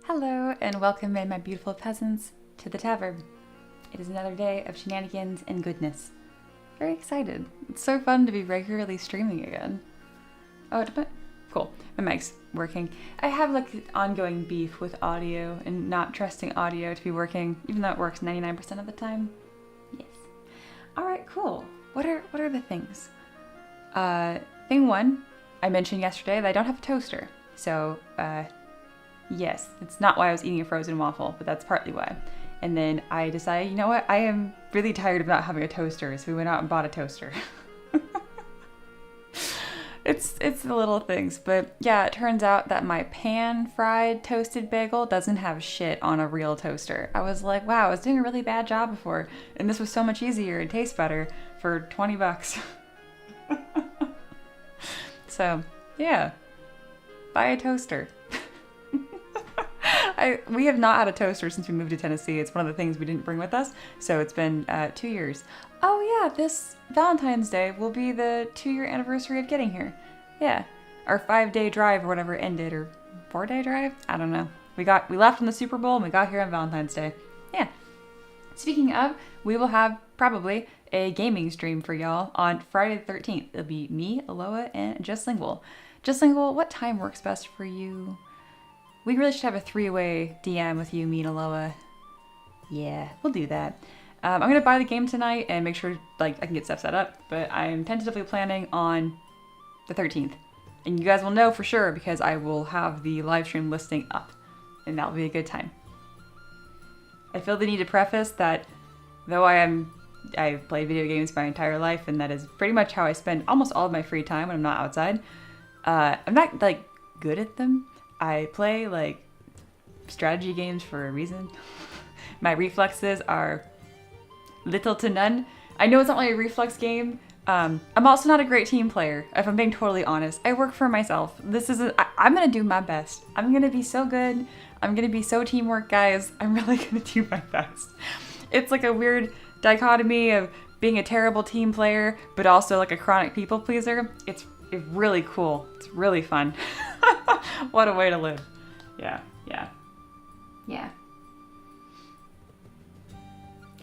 Hello and welcome in, my beautiful peasants, to the tavern. It is another day of shenanigans and goodness. Very excited. It's so fun to be regularly streaming again. Oh, cool. My mic's working. I have like ongoing beef with audio and not trusting audio to be working, even though it works 99% of the time. Yes. All right, cool. What are the things? Thing one, I mentioned yesterday that I don't have a toaster. So, yes, it's not why I was eating a frozen waffle, but that's partly why. And then I decided, you know what, I am really tired of not having a toaster, so we went out and bought a toaster. It's the little things, but yeah, it turns out that my pan-fried toasted bagel doesn't have shit on a real toaster. I was like, wow, I was doing a really bad job before, and this was so much easier and tastes better for 20 bucks. So, yeah, buy a toaster. We have not had a toaster since we moved to Tennessee. It's one of the things we didn't bring with us, so it's been 2 years. Oh yeah, this Valentine's Day will be the 2-year anniversary of getting here. Yeah, our 5-day drive or whatever ended, or 4-day drive? I don't know. We left on the Super Bowl and we got here on Valentine's Day. Yeah. Speaking of, we will have probably a gaming stream for y'all on Friday the 13th. It'll be me, Aloha, and Just Lingual. Just Lingual, what time works best for you? We really should have a 3-way DM with you, me, and Aloha. Yeah, we'll do that. I'm going to buy the game tonight and make sure I can get stuff set up, but I'm tentatively planning on the 13th. And you guys will know for sure because I will have the live stream listing up, and that'll be a good time. I feel the need to preface that though I've played video games my entire life, and that is pretty much how I spend almost all of my free time when I'm not outside. I'm not good at them. I play strategy games for a reason. My reflexes are little to none. I know it's not really a reflex game. I'm also not a great team player, if I'm being totally honest. I work for myself. I'm gonna do my best. I'm gonna be so good. I'm gonna be so teamwork, guys. I'm really gonna do my best. It's like a weird dichotomy of being a terrible team player, but also like a chronic people pleaser. It's really cool. It's really fun. What a way to live. Yeah.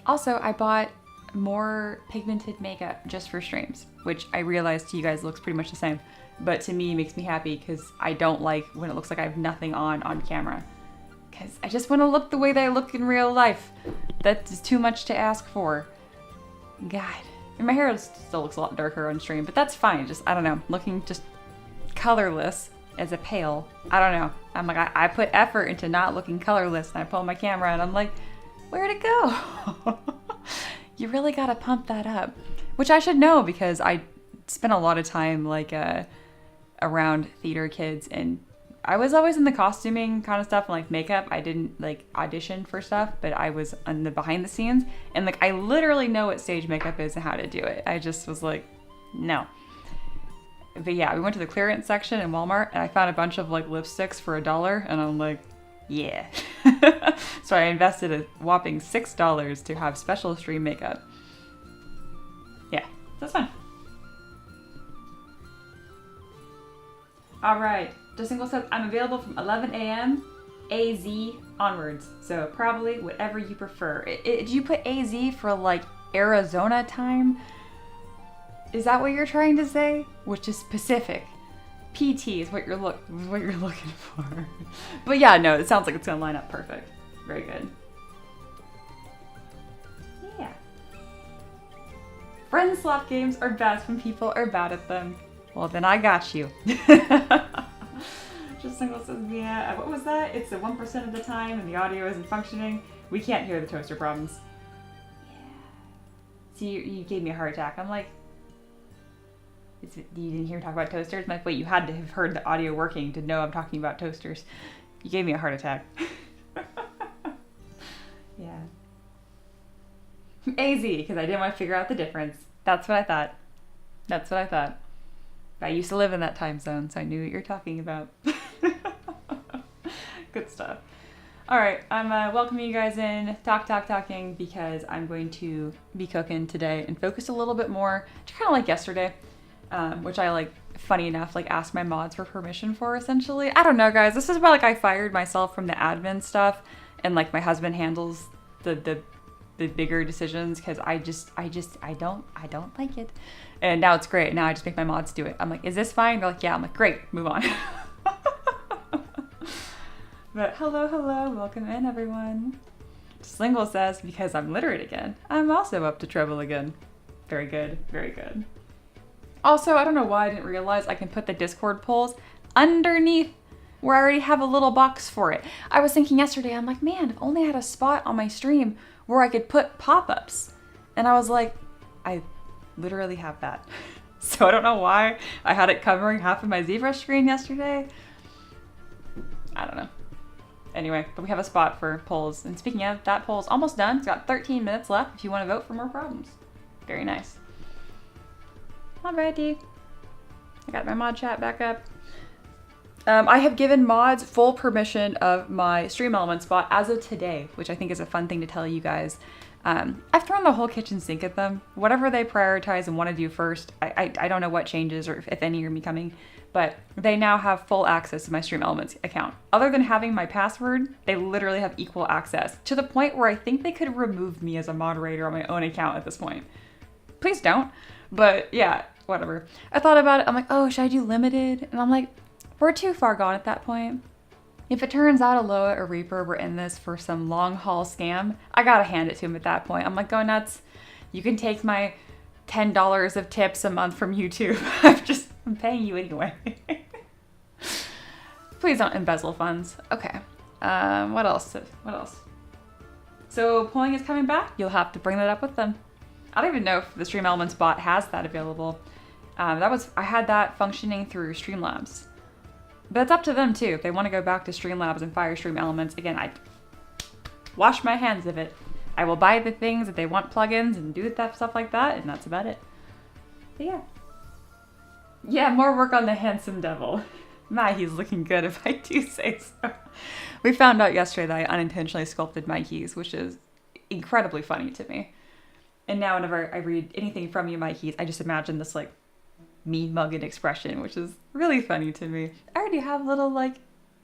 Also, I bought more pigmented makeup just for streams, which I realized to you guys looks pretty much the same, but to me it makes me happy because I don't like when it looks like I have nothing on camera, because I just want to look the way that I look in real life. That is too much to ask for. God. And my hair still looks a lot darker on stream, but that's fine. Just, I don't know, looking just colorless as a pale. I don't know. I'm like, I put effort into not looking colorless, and I pull my camera and I'm like, where'd it go? You really gotta pump that up. Which I should know because I spent a lot of time around theater kids, and I was always in the costuming kind of stuff and makeup. I didn't audition for stuff, but I was on the behind the scenes, and I literally know what stage makeup is and how to do it. I just was like, no. But yeah, we went to the clearance section in Walmart and I found a bunch of lipsticks for $1, and I'm like, yeah. So I invested a whopping $6 to have special stream makeup. Yeah, that's fun. All right. Just Single says, I'm available from 11 a.m. AZ onwards. So probably whatever you prefer. Did you put AZ for Arizona time? Is that what you're trying to say? Which is Pacific. PT is what you're looking for. But yeah, no, it sounds like it's gonna line up perfect. Very good. Yeah. Friend slot games are best when people are bad at them. Well, then I got you. Just Single says, yeah, what was that? It's the 1% of the time and the audio isn't functioning. We can't hear the toaster problems. Yeah. See, you gave me a heart attack. I'm like, you didn't hear me talk about toasters? I'm like, wait, you had to have heard the audio working to know I'm talking about toasters. You gave me a heart attack. Yeah. AZ, because I didn't want to figure out the difference. That's what I thought. I used to live in that time zone, so I knew what you're talking about. Good stuff. All right, I'm welcoming you guys in, talking, because I'm going to be cooking today and focus a little bit more, kind of like yesterday. which I like, funny enough, like asked my mods for permission for essentially. I don't know, guys. This is why like I fired myself from the admin stuff, and like my husband handles the bigger decisions because I don't like it. And now it's great. Now I just make my mods do it. I'm like, is this fine? They're like, yeah. I'm like, great, move on. But hello, welcome in everyone. Slingle says, because I'm literate again, I'm also up to trouble again. Very good, very good. Also, I don't know why I didn't realize I can put the Discord polls underneath where I already have a little box for it. I was thinking yesterday, I'm like, man, if only I had a spot on my stream where I could put pop-ups. And I was like, I literally have that. So I don't know why I had it covering half of my ZBrush screen yesterday. I don't know. Anyway, but we have a spot for polls. And speaking of, that poll's almost done. It's got 13 minutes left if you want to vote for more problems. Very nice. Alrighty. I got my mod chat back up. I have given mods full permission of my stream element spot as of today, which I think is a fun thing to tell you guys. I've thrown the whole kitchen sink at them. Whatever they prioritize and want to do first, I don't know what changes or if any are becoming, but they now have full access to my Stream Elements account. Other than having my password, they literally have equal access to the point where I think they could remove me as a moderator on my own account at this point. Please don't, but yeah, whatever. I thought about it, I'm like, oh, should I do limited? And I'm like, we're too far gone at that point. If it turns out Aloha or Reaper were in this for some long haul scam, I gotta hand it to him at that point. I'm like, go nuts. You can take my $10 of tips a month from YouTube. I'm paying you anyway. Please don't embezzle funds. Okay. What else? So polling is coming back. You'll have to bring that up with them. I don't even know if the Stream Elements bot has that available. I had that functioning through Streamlabs. But it's up to them too. If they want to go back to Streamlabs and fire Stream Elements, again, I wash my hands of it. I will buy the things if they want plugins and do that stuff like that, and that's about it. But yeah. Yeah, more work on the handsome devil. My, he's looking good if I do say so. We found out yesterday that I unintentionally sculpted my keys, which is incredibly funny to me. And now whenever I read anything from you, my keys, I just imagine this like mean mugged expression, which is really funny to me. I already have little like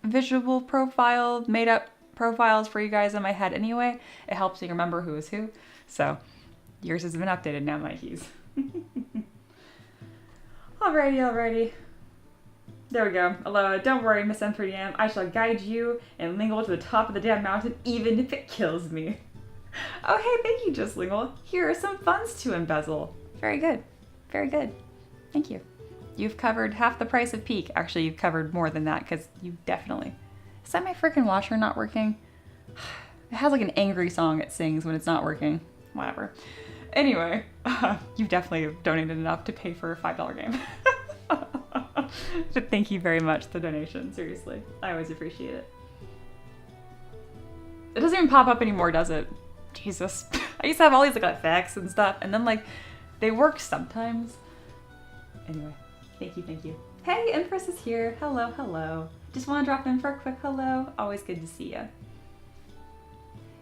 visual profile, made up profiles for you guys in my head anyway. It helps me remember who is who. So yours has been updated now, my keys. Alrighty. There we go. Aloha, don't worry, Miss M3DM. I shall guide you and Lingle to the top of the damn mountain, even if it kills me. Oh, hey, thank you, Just Lingle. Here are some funds to embezzle. Very good. Very good. Thank you. You've covered half the price of Peak. Actually, you've covered more than that, because you definitely... Is that my freaking washer not working? It has like an angry song it sings when it's not working. Whatever. Anyway, you've definitely donated enough to pay for a $5 game. But thank you very much for the donation, seriously. I always appreciate it. It doesn't even pop up anymore, does it? Jesus. I used to have all these like effects and stuff, and then like, they work sometimes. Anyway, thank you. Hey, Empress is here. Hello. Just want to drop in for a quick hello. Always good to see you.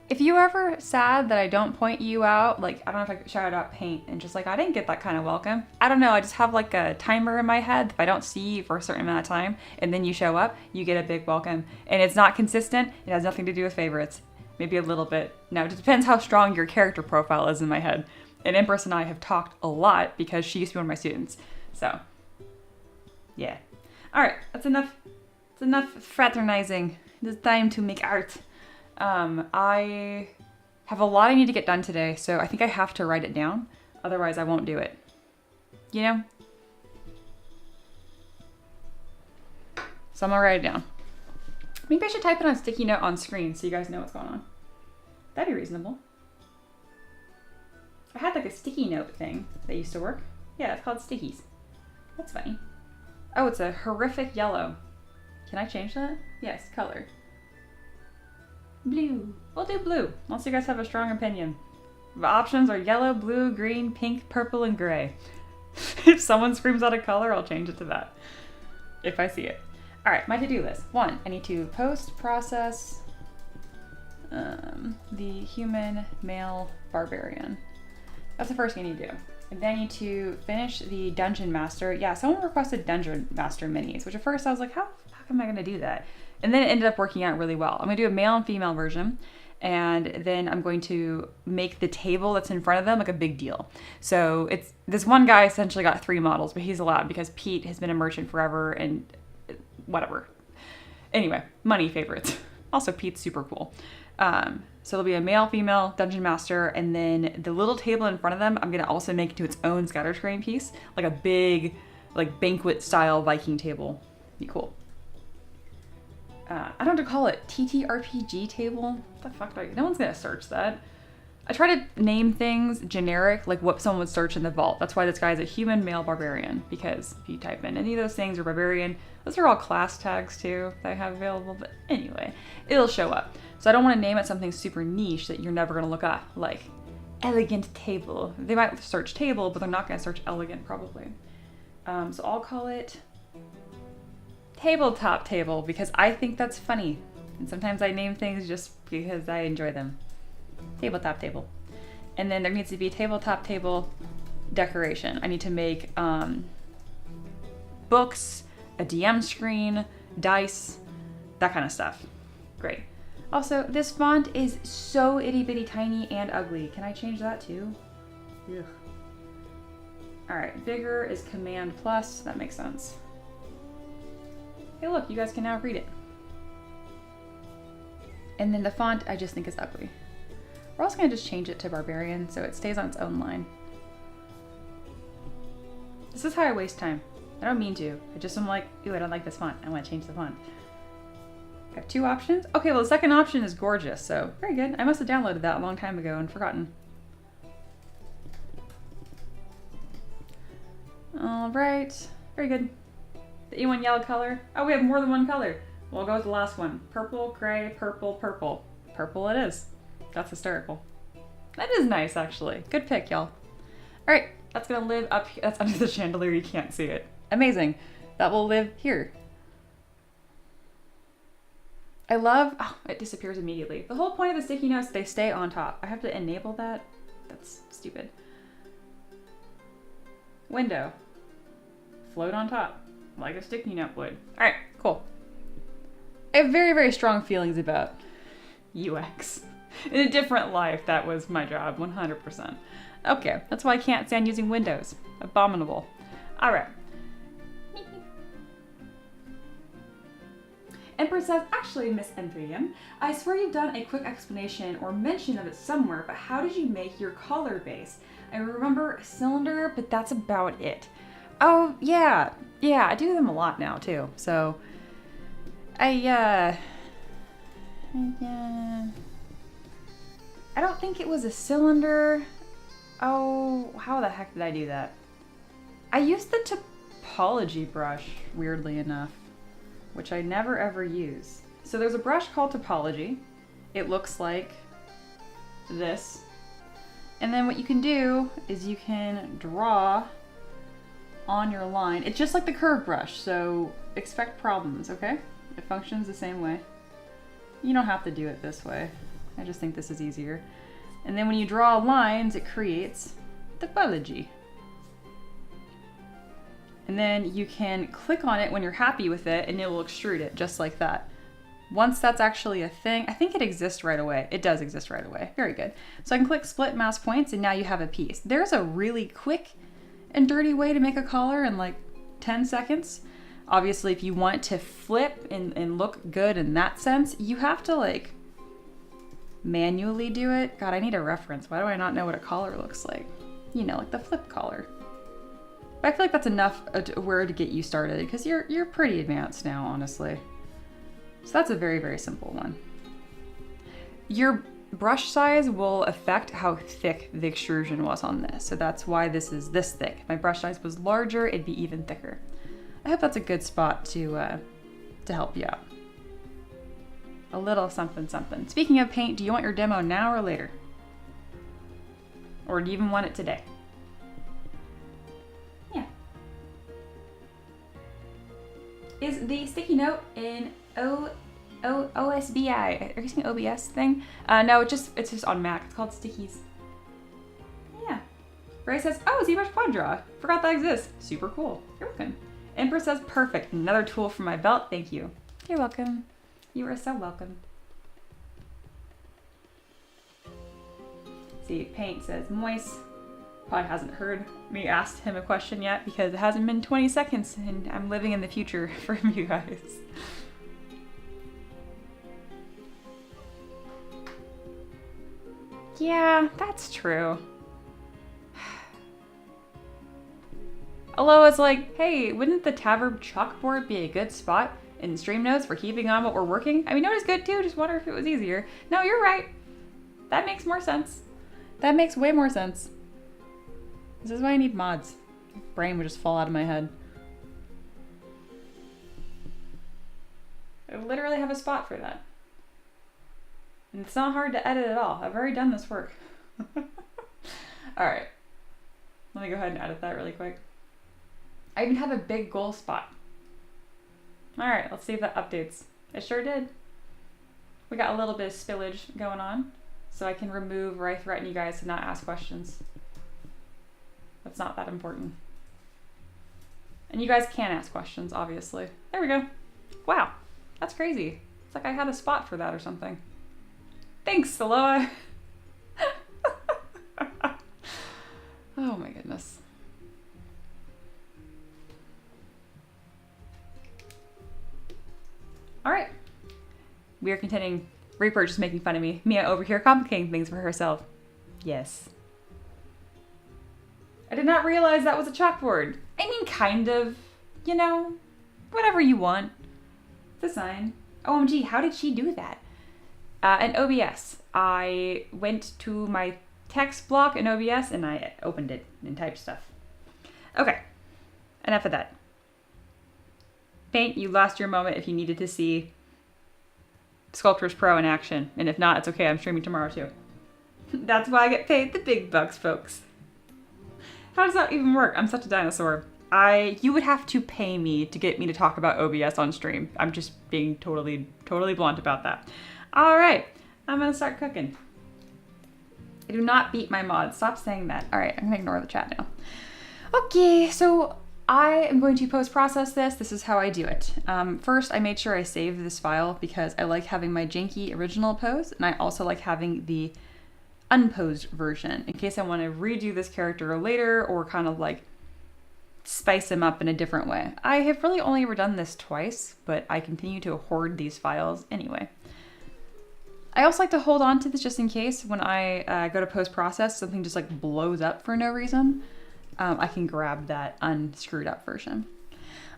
If you're ever sad that I don't point you out, like, I don't know if I shouted out paint and just like, I didn't get that kind of welcome. I don't know, I just have like a timer in my head. If I don't see you for a certain amount of time and then you show up, you get a big welcome. And it's not consistent. It has nothing to do with favorites. Maybe a little bit. Now, it depends how strong your character profile is in my head. And Empress and I have talked a lot because she used to be one of my students. So, yeah. All right, that's enough. It's enough fraternizing. It's time to make art. I have a lot I need to get done today, so I think I have to write it down. Otherwise, I won't do it. You know? So I'm gonna write it down. Maybe I should type it on a sticky note on screen so you guys know what's going on. That'd be reasonable. I had like a sticky note thing that used to work. Yeah, it's called stickies. That's funny. Oh, it's a horrific yellow. Can I change that? Yes, color. Blue. We'll do blue, unless you guys have a strong opinion. The options are yellow, blue, green, pink, purple, and gray. If someone screams out a color, I'll change it to that. If I see it. All right, my to-do list. 1, I need to post-process the human male barbarian. That's the first thing I need to do. And then I need to finish the Dungeon Master. Yeah, someone requested Dungeon Master minis, which at first I was like, how am I gonna do that? And then it ended up working out really well. I'm gonna do a male and female version, and then I'm going to make the table that's in front of them like a big deal. So it's, this one guy essentially got 3 models, but he's allowed because Pete has been a merchant forever and whatever. Anyway, money favorites. Also, Pete's super cool. So there'll be a male, female, Dungeon Master, and then the little table in front of them, I'm gonna also make into its own scatterterrain piece, like a big, like banquet style Viking table. Be cool. I don't know what to call it. TTRPG table? What the fuck do I, no one's gonna search that. I try to name things generic, like what someone would search in the vault. That's why this guy is a human male barbarian, because if you type in any of those things or barbarian, those are all class tags too that I have available, but anyway, it'll show up. So I don't want to name it something super niche that you're never gonna look up, like elegant table. They might search table, but they're not gonna search elegant probably. So I'll call it tabletop table because I think that's funny. And sometimes I name things just because I enjoy them. Tabletop table. And then there needs to be tabletop table decoration. I need to make books, a DM screen, dice, that kind of stuff. Great. Also, this font is so itty bitty tiny and ugly. Can I change that too? Ugh. All right, bigger is Command plus. That makes sense. Hey look, you guys can now read it. And then the font I just think is ugly. We're also gonna just change it to Barbarian so it stays on its own line. This is how I waste time. I don't mean to. I just am like, ooh, I don't like this font. I wanna change the font. I have 2 options. Okay, well the second option is gorgeous, so very good. I must have downloaded that a long time ago and forgotten. All right, very good. The E1 yellow color. Oh, we have more than one color. We'll go with the last one. Purple, gray, purple, purple. Purple it is. That's hysterical. That is nice, actually. Good pick, y'all. All right, that's gonna live up here. That's under the chandelier, you can't see it. Amazing. That will live here. I love, oh, it disappears immediately. The whole point of the sticky notes, they stay on top. I have to enable that. That's stupid. Window. Float on top, like a sticky note would. All right, cool. I have very, very strong feelings about UX. In a different life, that was my job, 100%. Okay, that's why I can't stand using Windows. Abominable. All right. Empress says, actually, Miss M3DM, I swear you've done a quick explanation or mention of it somewhere, but how did you make your color base? I remember a cylinder, but that's about it. Oh, yeah. Yeah, I do them a lot now, too. So, I don't think it was a cylinder. Oh, how the heck did I do that? I used the topology brush, weirdly enough, which I never ever use. So there's a brush called topology. It looks like this. And then what you can do is you can draw on your line. It's just like the curve brush, so expect problems, okay? It functions the same way. You don't have to do it this way. I just think this is easier. And then when you draw lines, it creates topology. And then you can click on it when you're happy with it and it will extrude it just like that. Once that's actually a thing, I think it exists right away. It does exist right away. Very good. So I can click split mask points and now you have a piece. There's a really quick and dirty way to make a collar in like 10 seconds. Obviously, if you want to flip and look good in that sense, you have to like manually do it. God, I need a reference. Why do I not know what a collar looks like? You know, like the flip collar. But I feel like that's enough where to get you started because you're pretty advanced now, honestly. So that's a very, very simple one. Your brush size will affect how thick the extrusion was on this. So that's why this is this thick. If my brush size was larger, it'd be even thicker. I hope that's a good spot to help you out. A little something, something. Speaking of paint, do you want your demo now or later? Or do you even want it today? Yeah. Is the sticky note in OSBI? Are you saying OBS thing? No, it's just on Mac. It's called Stickies. Yeah. Grace says, oh, ZBrush Quad Draw. Forgot that exists. Super cool. You're welcome. Empress says, perfect. Another tool for my belt. Thank you. You're welcome. You are so welcome. See, Paint says, moist. Probably hasn't heard me ask him a question yet because it hasn't been 20 seconds and I'm living in the future for you guys. Yeah, that's true. Aloha's like, hey, wouldn't the Taverb chalkboard be a good spot in stream notes for keeping on what we're working? I mean, note is good too, just wonder if it was easier. No, you're right. That makes more sense. That makes way more sense. This is why I need mods. My brain would just fall out of my head. I literally have a spot for that. And it's not hard to edit at all. I've already done this work. Alright. Let me go ahead and edit that really quick. I even have a big goal spot. Alright, let's see if that updates. It sure did. We got a little bit of spillage going on, so I can remove where I threaten you guys to not ask questions. That's not that important. And you guys can ask questions, obviously. There we go. Wow, that's crazy. It's like I had a spot for that or something. Thanks, Aloha. Oh my goodness. All right. We are continuing. Reaper just making fun of me. Mia over here complicating things for herself. Yes. I did not realize that was a chalkboard. I mean, kind of. You know, whatever you want. It's a sign. OMG, how did she do that? In OBS, I went to my text block in OBS and I opened it and typed stuff. Okay, enough of that. Paint, you lost your moment if you needed to see Sculptors Pro in action. And if not, it's okay, I'm streaming tomorrow too. That's why I get paid the big bucks, folks. How does that even work? I'm such a dinosaur. You would have to pay me to get me to talk about OBS on stream. I'm just being totally blunt about that. All right, I'm gonna start cooking. I do not beat my mods. Stop saying that. All right, I'm gonna ignore the chat now. Okay, so I am going to post-process this. This is how I do it. First, I made sure I saved this file because I like having my janky original pose, and I also like having the unposed version in case I want to redo this character later or kind of like spice him up in a different way. I have really only ever done this twice, but I continue to hoard these files anyway. I also like to hold on to this just in case when I go to post-process, something just like blows up for no reason. I can grab that unscrewed up version.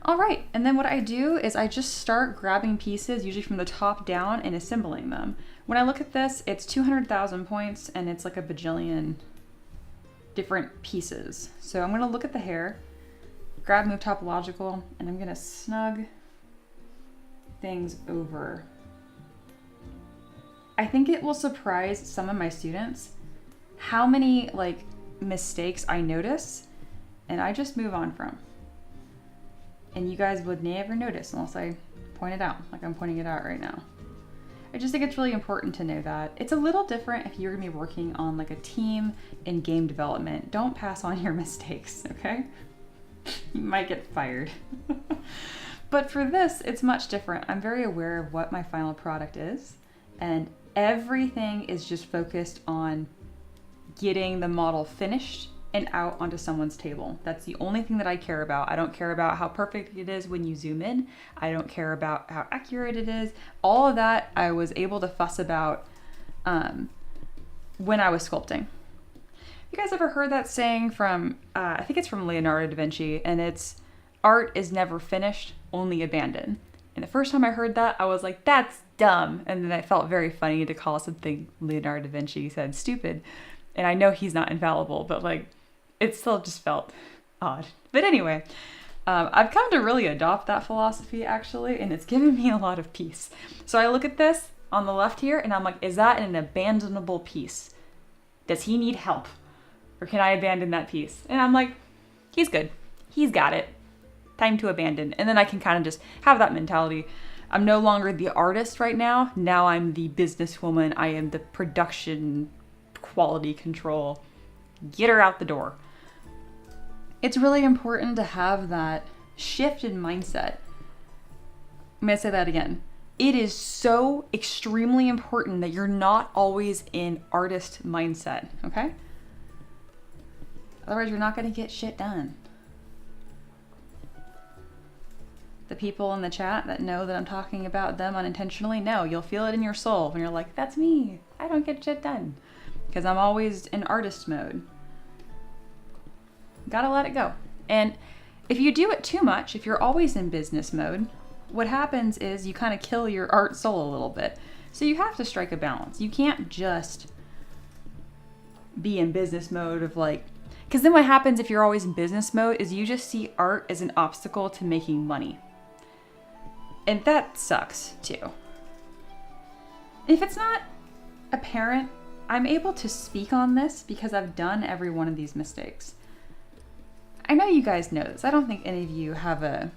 All right, and then what I do is I just start grabbing pieces, usually from the top down, and assembling them. When I look at this, it's 200,000 points and it's like a bajillion different pieces. So I'm gonna look at the hair, grab Move Topological, and I'm gonna snug things over. I think it will surprise some of my students how many like mistakes I notice and I just move on from. And you guys would never notice unless I point it out, like I'm pointing it out right now. I just think it's really important to know that. It's a little different if you're gonna be working on like a team in game development. Don't pass on your mistakes, okay? You might get fired. But for this, it's much different. I'm very aware of what my final product is, and everything is just focused on getting the model finished and out onto someone's table. That's the only thing that I care about. I don't care about how perfect it is when you zoom in. I don't care about how accurate it is. All of that I was able to fuss about when I was sculpting. You guys ever heard that saying from, I think it's from Leonardo da Vinci, and it's, art is never finished, only abandoned. And the first time I heard that, I was like, that's dumb. And then I felt very funny to call something Leonardo da Vinci said stupid. And I know he's not infallible, but like, it still just felt odd. But anyway, I've come to really adopt that philosophy actually, and it's given me a lot of peace. So I look at this on the left here and I'm like, is that an abandonable piece? Does he need help? Or can I abandon that piece? And I'm like, he's good. He's got it. Time to abandon. And then I can kind of just have that mentality. I'm no longer the artist right now. Now I'm the businesswoman. I am the production quality control. Get her out the door. It's really important to have that shift in mindset. I'm going to say that again. It is so extremely important that you're not always in artist mindset, okay? Otherwise, you're not going to get shit done. The people in the chat that know that I'm talking about them unintentionally, no, you'll feel it in your soul when you're like, that's me. I don't get shit done. Because I'm always in artist mode. Gotta let it go. And if you do it too much, if you're always in business mode, what happens is you kind of kill your art soul a little bit. So you have to strike a balance. You can't just be in business mode of like, because then what happens if you're always in business mode is you just see art as an obstacle to making money. And that sucks too. If it's not apparent, I'm able to speak on this because I've done every one of these mistakes. I know you guys know this. I don't think any of you have a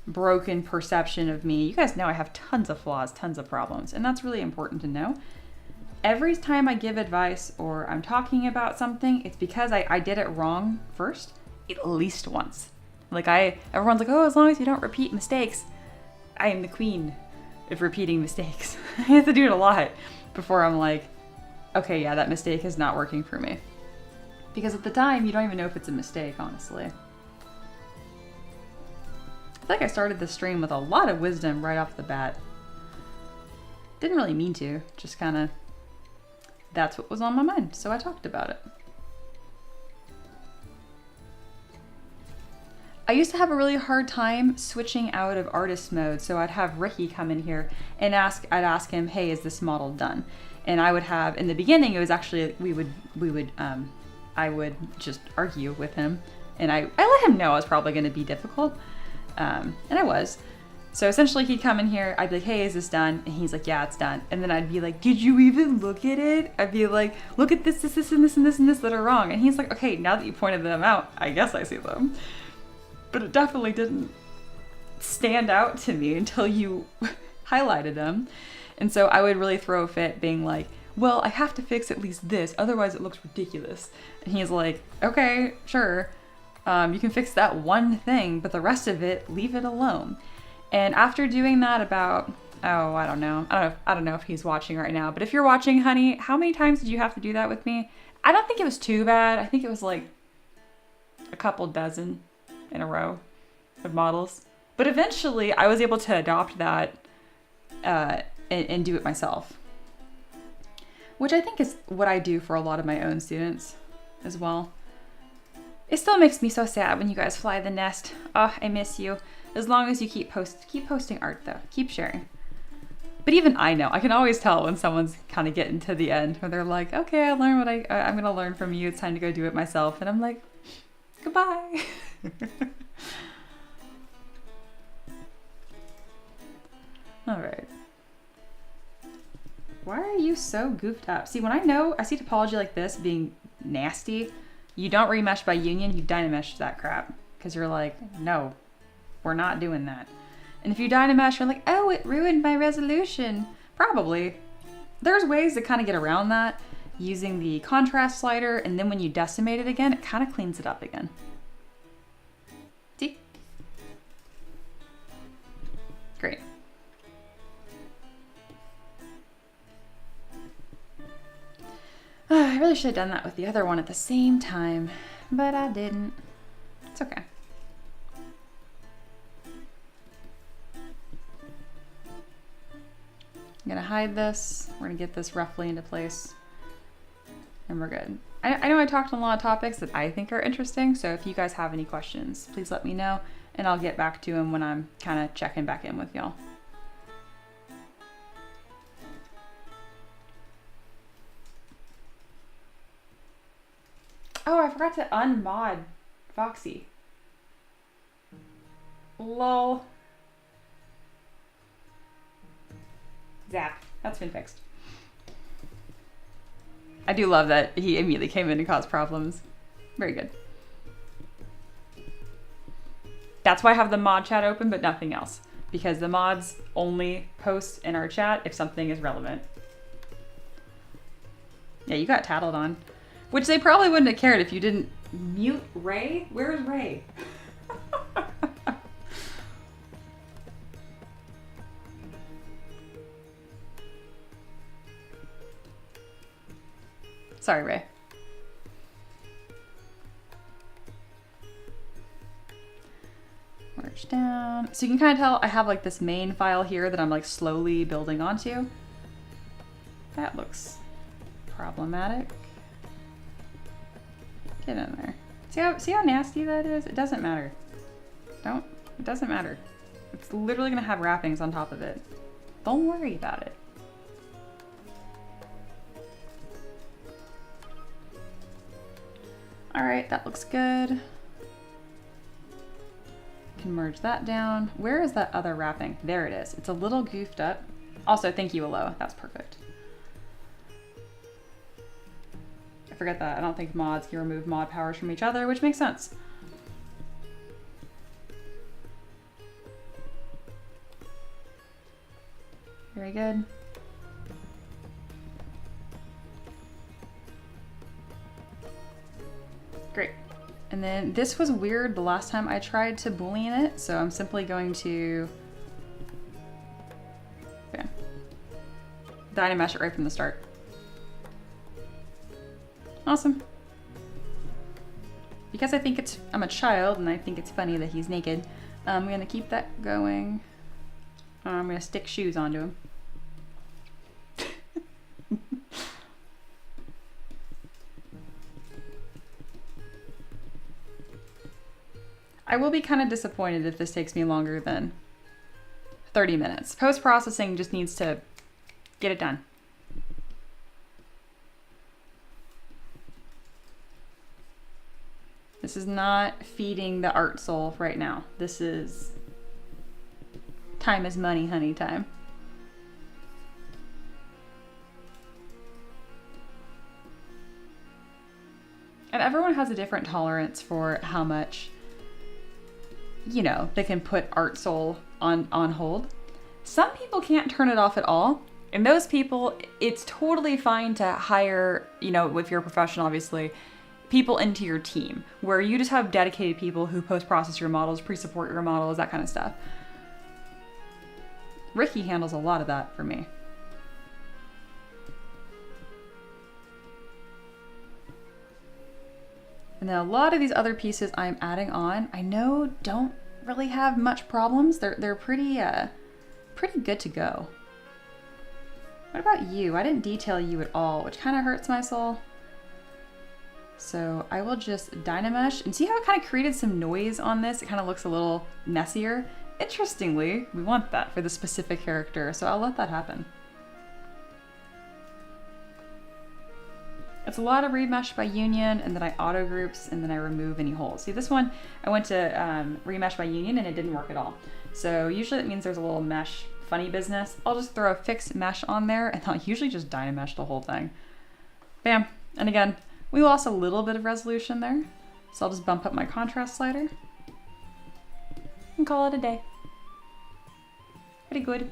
broken perception of me. You guys know I have tons of flaws, tons of problems, and that's really important to know. Every time I give advice or I'm talking about something, it's because I did it wrong first, at least once. Like everyone's like, oh, as long as you don't repeat mistakes. I am the queen of repeating mistakes. I have to do it a lot before I'm like, okay, yeah, that mistake is not working for me. Because at the time, you don't even know if it's a mistake, honestly. I feel like I started this stream with a lot of wisdom right off the bat. Didn't really mean to, just kind of, that's what was on my mind, so I talked about it. I used to have a really hard time switching out of artist mode, so I'd have Ricky come in here and I'd ask him, hey, is this model done? And I would have, in the beginning, it was actually, I would just argue with him, and I let him know I was probably going to be difficult, and I was. So essentially he'd come in here, I'd be like, hey, is this done? And he's like, yeah, it's done. And then I'd be like, did you even look at it? I'd be like, look at this, and this, and this, and this that are wrong. And he's like, okay, now that you pointed them out, I guess I see them. But it definitely didn't stand out to me until you highlighted them. And so I would really throw a fit being like, well, I have to fix at least this, otherwise it looks ridiculous. And he's like, okay, sure. You can fix that one thing, but the rest of it, leave it alone. And after doing that about, oh, I don't know if he's watching right now, but if you're watching, honey, how many times did you have to do that with me? I don't think it was too bad. I think it was like a couple dozen in a row of models. But eventually I was able to adopt that and do it myself. Which I think is what I do for a lot of my own students as well. It still makes me so sad when you guys fly the nest. Oh, I miss you. As long as you keep posting art though. Keep sharing. But even I know, I can always tell when someone's kind of getting to the end where they're like, okay, I learned what I'm going to learn from you. It's time to go do it myself. And I'm like, goodbye. All right. Why are you so goofed up? See, when I see topology like this being nasty, you don't remesh by union, you dynamesh that crap. Because you're like, no, we're not doing that. And if you dynamesh, you're like, oh, it ruined my resolution. Probably. There's ways to kind of get around that using the contrast slider, and then when you decimate it again, it kind of cleans it up again. See? Great. I really should have done that with the other one at the same time, but I didn't. It's okay. I'm gonna hide this. We're gonna get this roughly into place, and we're good. I know I talked on a lot of topics that I think are interesting, so if you guys have any questions, please let me know, and I'll get back to them when I'm kind of checking back in with y'all. Oh, I forgot to unmod Foxy. Lol. Zap. That's been fixed. I do love that he immediately came in and caused problems. Very good. That's why I have the mod chat open, but nothing else. Because the mods only post in our chat if something is relevant. Yeah, you got tattled on. Which they probably wouldn't have cared if you didn't Mute Ray? Where's Ray? Sorry, Ray. Merge down. So you can kind of tell I have like this main file here that I'm like slowly building onto. That looks problematic. Get in there. See how nasty that is? It doesn't matter. It doesn't matter. It's literally gonna have wrappings on top of it. Don't worry about it. All right, that looks good. Can merge that down. Where is that other wrapping? There it is. It's a little goofed up. Also, thank you, Aloha. That's perfect. I forget that. I don't think mods can remove mod powers from each other, which makes sense. Very good. Great. And then this was weird the last time I tried to Boolean it, so I'm simply going to Dynamesh it right from the start. Awesome. Because I think I'm a child and I think it's funny that he's naked, I'm gonna keep that going. I'm gonna stick shoes onto him. I will be kind of disappointed if this takes me longer than 30 minutes. Post-processing just needs to get it done. This is not feeding the art soul right now. This is time is money, honey time. And everyone has a different tolerance for how much, you know, they can put art soul on hold. Some people can't turn it off at all. And those people, it's totally fine to hire, you know, if you're a professional, obviously, people into your team where you just have dedicated people who post-process your models, pre-support your models, that kind of stuff. Ricky handles a lot of that for me. And then a lot of these other pieces I'm adding on, I know don't really have much problems. They're pretty good to go. What about you? I didn't detail you at all, which kind of hurts my soul. So I will just Dynamesh and see how it kind of created some noise on this. It kind of looks a little messier. Interestingly, we want that for the specific character, so I'll let that happen. It's a lot of remesh by union, and then I auto groups, and then I remove any holes. See, this one, I went to remesh by union, and it didn't work at all. So usually that means there's a little mesh funny business. I'll just throw a fixed mesh on there, and I'll usually just Dynamesh the whole thing. Bam. And again, we lost a little bit of resolution there, so I'll just bump up my contrast slider and call it a day. Pretty good.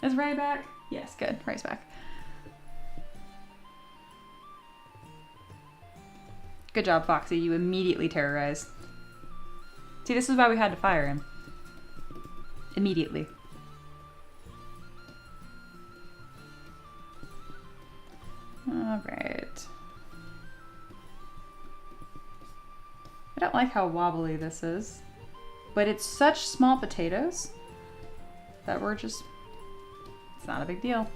Is Ray back? Yes, good. Ray's back. Good job, Foxy. You immediately terrorized. See, this is why we had to fire him. Immediately. All right. I don't like how wobbly this is, but it's such small potatoes that it's not a big deal.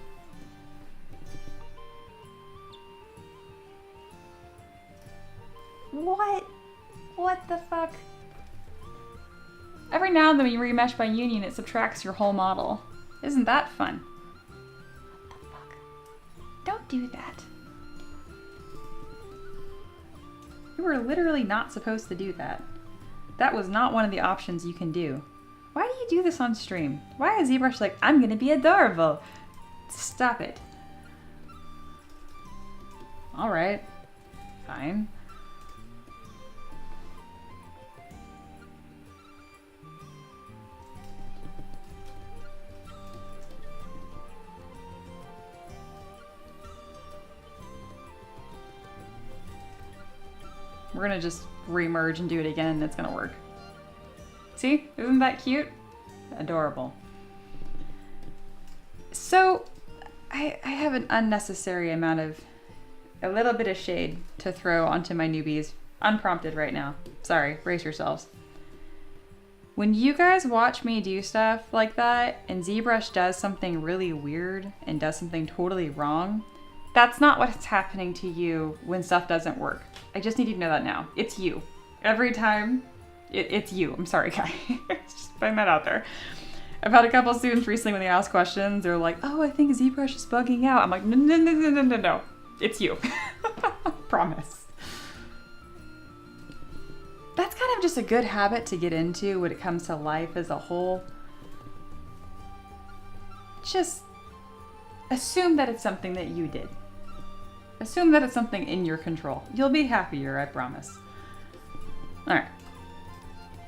What the fuck? Every now and then when you remesh by union, it subtracts your whole model. Isn't that fun? What the fuck? Don't do that. You were literally not supposed to do that. That was not one of the options you can do. Why do you do this on stream? Why is ZBrush like, I'm gonna be adorable? Stop it. All right, fine. We're gonna just remerge and do it again and it's gonna work. See, isn't that cute? Adorable. So I have an unnecessary amount of, a little bit of shade to throw onto my newbies, unprompted right now. Sorry, brace yourselves. When you guys watch me do stuff like that and ZBrush does something really weird and does something totally wrong, that's not what's happening to you when stuff doesn't work. I just need you to know that now. It's you. Every time, it's you. I'm sorry, guy. Just putting that out there. I've had a couple students recently when they ask questions, they're like, oh, I think ZBrush is bugging out. I'm like, no. It's you. Promise. That's kind of just a good habit to get into when it comes to life as a whole. Just assume that it's something that you did. Assume that it's something in your control. You'll be happier, I promise. All right,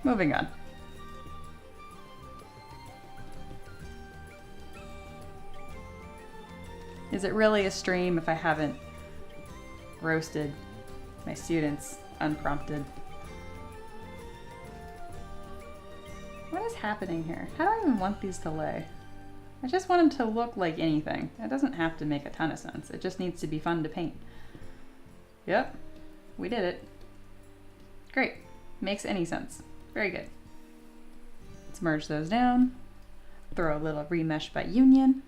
moving on. Is it really a stream if I haven't roasted my students unprompted? What is happening here? How do I even want these to lay? I just want them to look like anything. It doesn't have to make a ton of sense. It just needs to be fun to paint. Yep, we did it. Great, makes any sense. Very good. Let's merge those down. Throw a little remesh by union.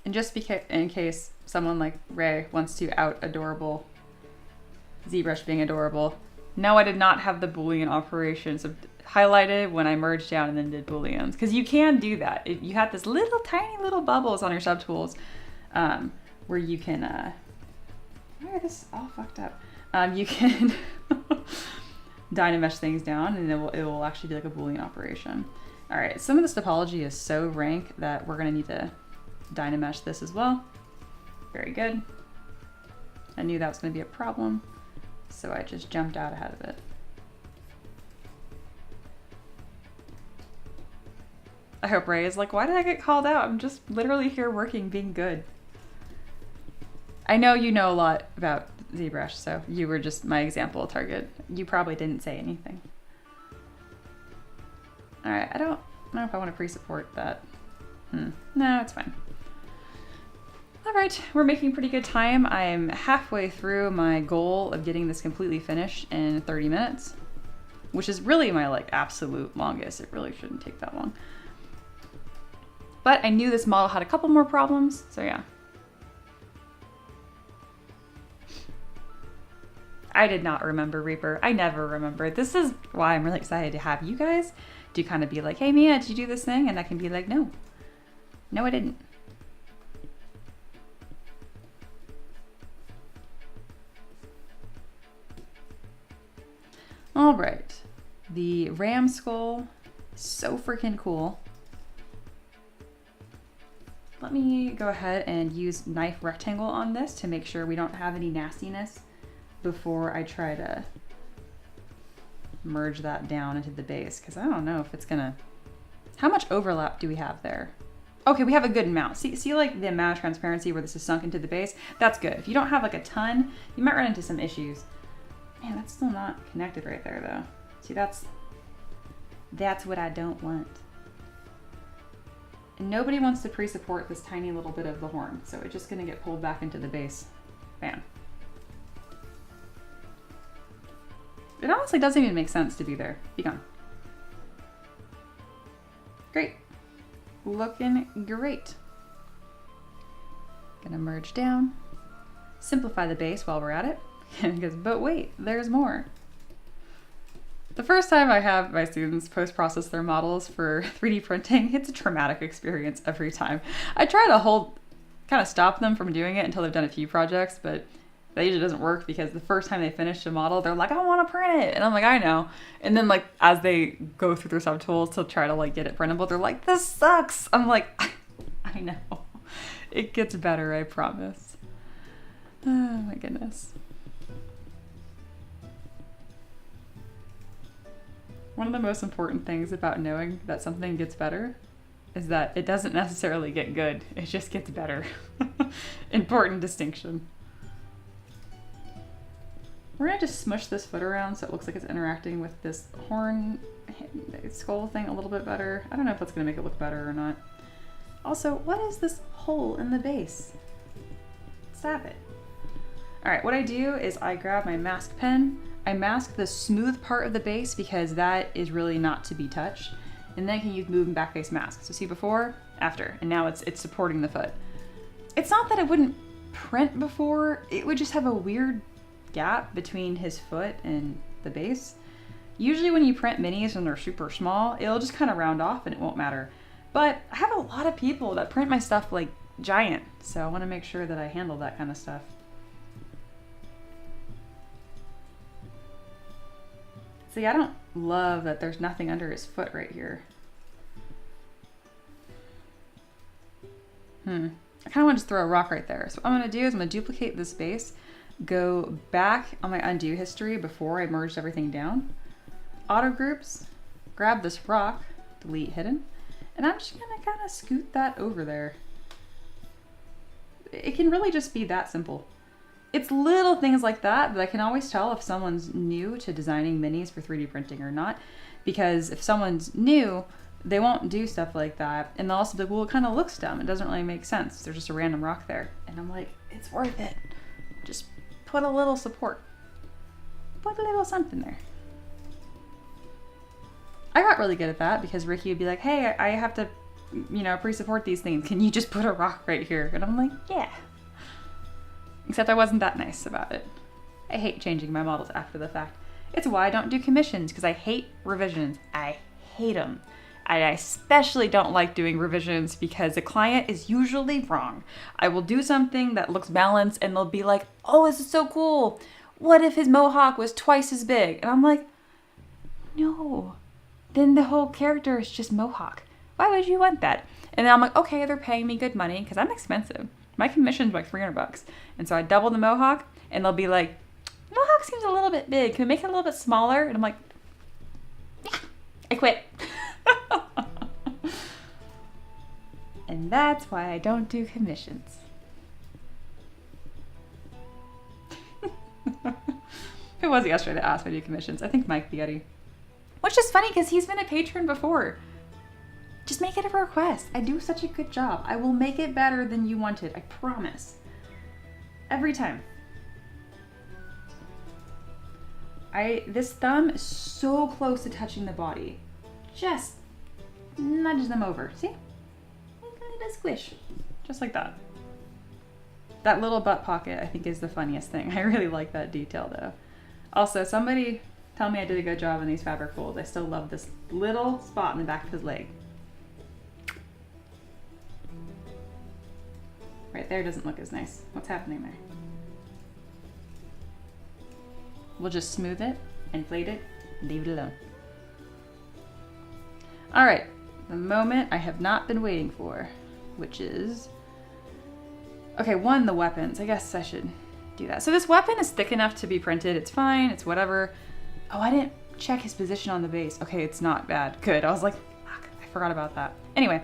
And just in case someone like Ray wants to out adorable ZBrush being adorable, no, I did not have the Boolean operations highlighted when I merged down and then did Booleans, because you can do that. You have this little tiny little bubbles on your subtools where you can, why are this all fucked up? You can dynamesh things down and it will actually be like a Boolean operation. All right, some of this topology is so rank that we're gonna need to dynamesh this as well. Very good. I knew that was gonna be a problem, so I just jumped out ahead of it. I hope Ray is like, why did I get called out? I'm just literally here working, being good. I know you know a lot about ZBrush, so you were just my example target. You probably didn't say anything. All right, I don't know if I want to pre-support that. No, it's fine. All right, we're making pretty good time. I'm halfway through my goal of getting this completely finished in 30 minutes, which is really my like absolute longest. It really shouldn't take that long. But I knew this model had a couple more problems, so yeah. I did not remember Reaper. I never remember. This is why I'm really excited to have you guys to kind of be like, hey Mia, did you do this thing? And I can be like, no. No, I didn't. All right. The ram skull, so freaking cool. Let me go ahead and use knife rectangle on this to make sure we don't have any nastiness before I try to merge that down into the base, because I don't know if it's gonna, how much overlap do we have there? Okay, we have a good amount. See like the amount of transparency where this is sunk into the base? That's good. If you don't have like a ton, you might run into some issues. Man, that's still not connected right there though. See, that's what I don't want. And nobody wants to pre-support this tiny little bit of the horn, so it's just gonna get pulled back into the base. Bam. It honestly doesn't even make sense to be there. Be gone. Great. Looking great. Gonna merge down. Simplify the base while we're at it. Because, but wait, there's more. The first time I have my students post-process their models for 3D printing, it's a traumatic experience every time. I try to kind of stop them from doing it until they've done a few projects, but that usually doesn't work because the first time they finish a model, they're like, I want to print it. And I'm like, I know. And then like, as they go through their subtools to try to like get it printable, they're like, this sucks. I'm like, I know. It gets better, I promise. Oh my goodness. One of the most important things about knowing that something gets better is that it doesn't necessarily get good, it just gets better. Important distinction. We're gonna just smush this foot around so it looks like it's interacting with this horn skull thing a little bit better. I don't know if that's gonna make it look better or not. Also, what is this hole in the base? Stop it. All right, what I do is I grab my mask pen. I mask the smooth part of the base because that is really not to be touched. And then I can use move and back face mask. So see before, after, and now it's supporting the foot. It's not that it wouldn't print before, it would just have a weird gap between his foot and the base. Usually when you print minis and they're super small, it'll just kind of round off and it won't matter. But I have a lot of people that print my stuff like giant, so I want to make sure that I handle that kind of stuff. See, I don't love that there's nothing under his foot right here. I kind of want to just throw a rock right there. So what I'm going to do is I'm going to duplicate this base, go back on my undo history before I merged everything down, auto groups, grab this rock, delete hidden, and I'm just going to kind of scoot that over there. It can really just be that simple. It's little things like that that I can always tell if someone's new to designing minis for 3D printing or not. Because if someone's new, they won't do stuff like that. And they'll also be like, well, it kind of looks dumb. It doesn't really make sense. There's just a random rock there. And I'm like, it's worth it. Just put a little support. Put a little something there. I got really good at that because Ricky would be like, hey, I have to, you know, pre-support these things. Can you just put a rock right here? And I'm like, yeah. Except I wasn't that nice about it. I hate changing my models after the fact. It's why I don't do commissions, because I hate revisions. I hate them. I especially don't like doing revisions because the client is usually wrong. I will do something that looks balanced and they'll be like, oh, this is so cool. What if his mohawk was twice as big? And I'm like, no. Then the whole character is just mohawk. Why would you want that? And then I'm like, okay, they're paying me good money because I'm expensive. My commission's like $300. And so I double the mohawk and they'll be like, mohawk seems a little bit big. Can we make it a little bit smaller? And I'm like, yeah, I quit. And that's why I don't do commissions. Who was it yesterday that asked me to do commissions? I think Mike Bietti. Which is funny because he's been a patron before. Just make it a request. I do such a good job. I will make it better than you wanted. I promise. Every time. This thumb is so close to touching the body. Just nudge them over. See? Make a little squish. Just like that. That little butt pocket I think is the funniest thing. I really like that detail though. Also, somebody tell me I did a good job on these fabric folds. I still love this little spot in the back of his leg. Right there doesn't look as nice. What's happening there? We'll just smooth it, inflate it, leave it alone. All right, the moment I have not been waiting for, which is, okay, one, the weapons. I guess I should do that. So this weapon is thick enough to be printed. It's fine, it's whatever. Oh, I didn't check his position on the base. Okay, it's not bad. Good, I was like, fuck, I forgot about that. Anyway,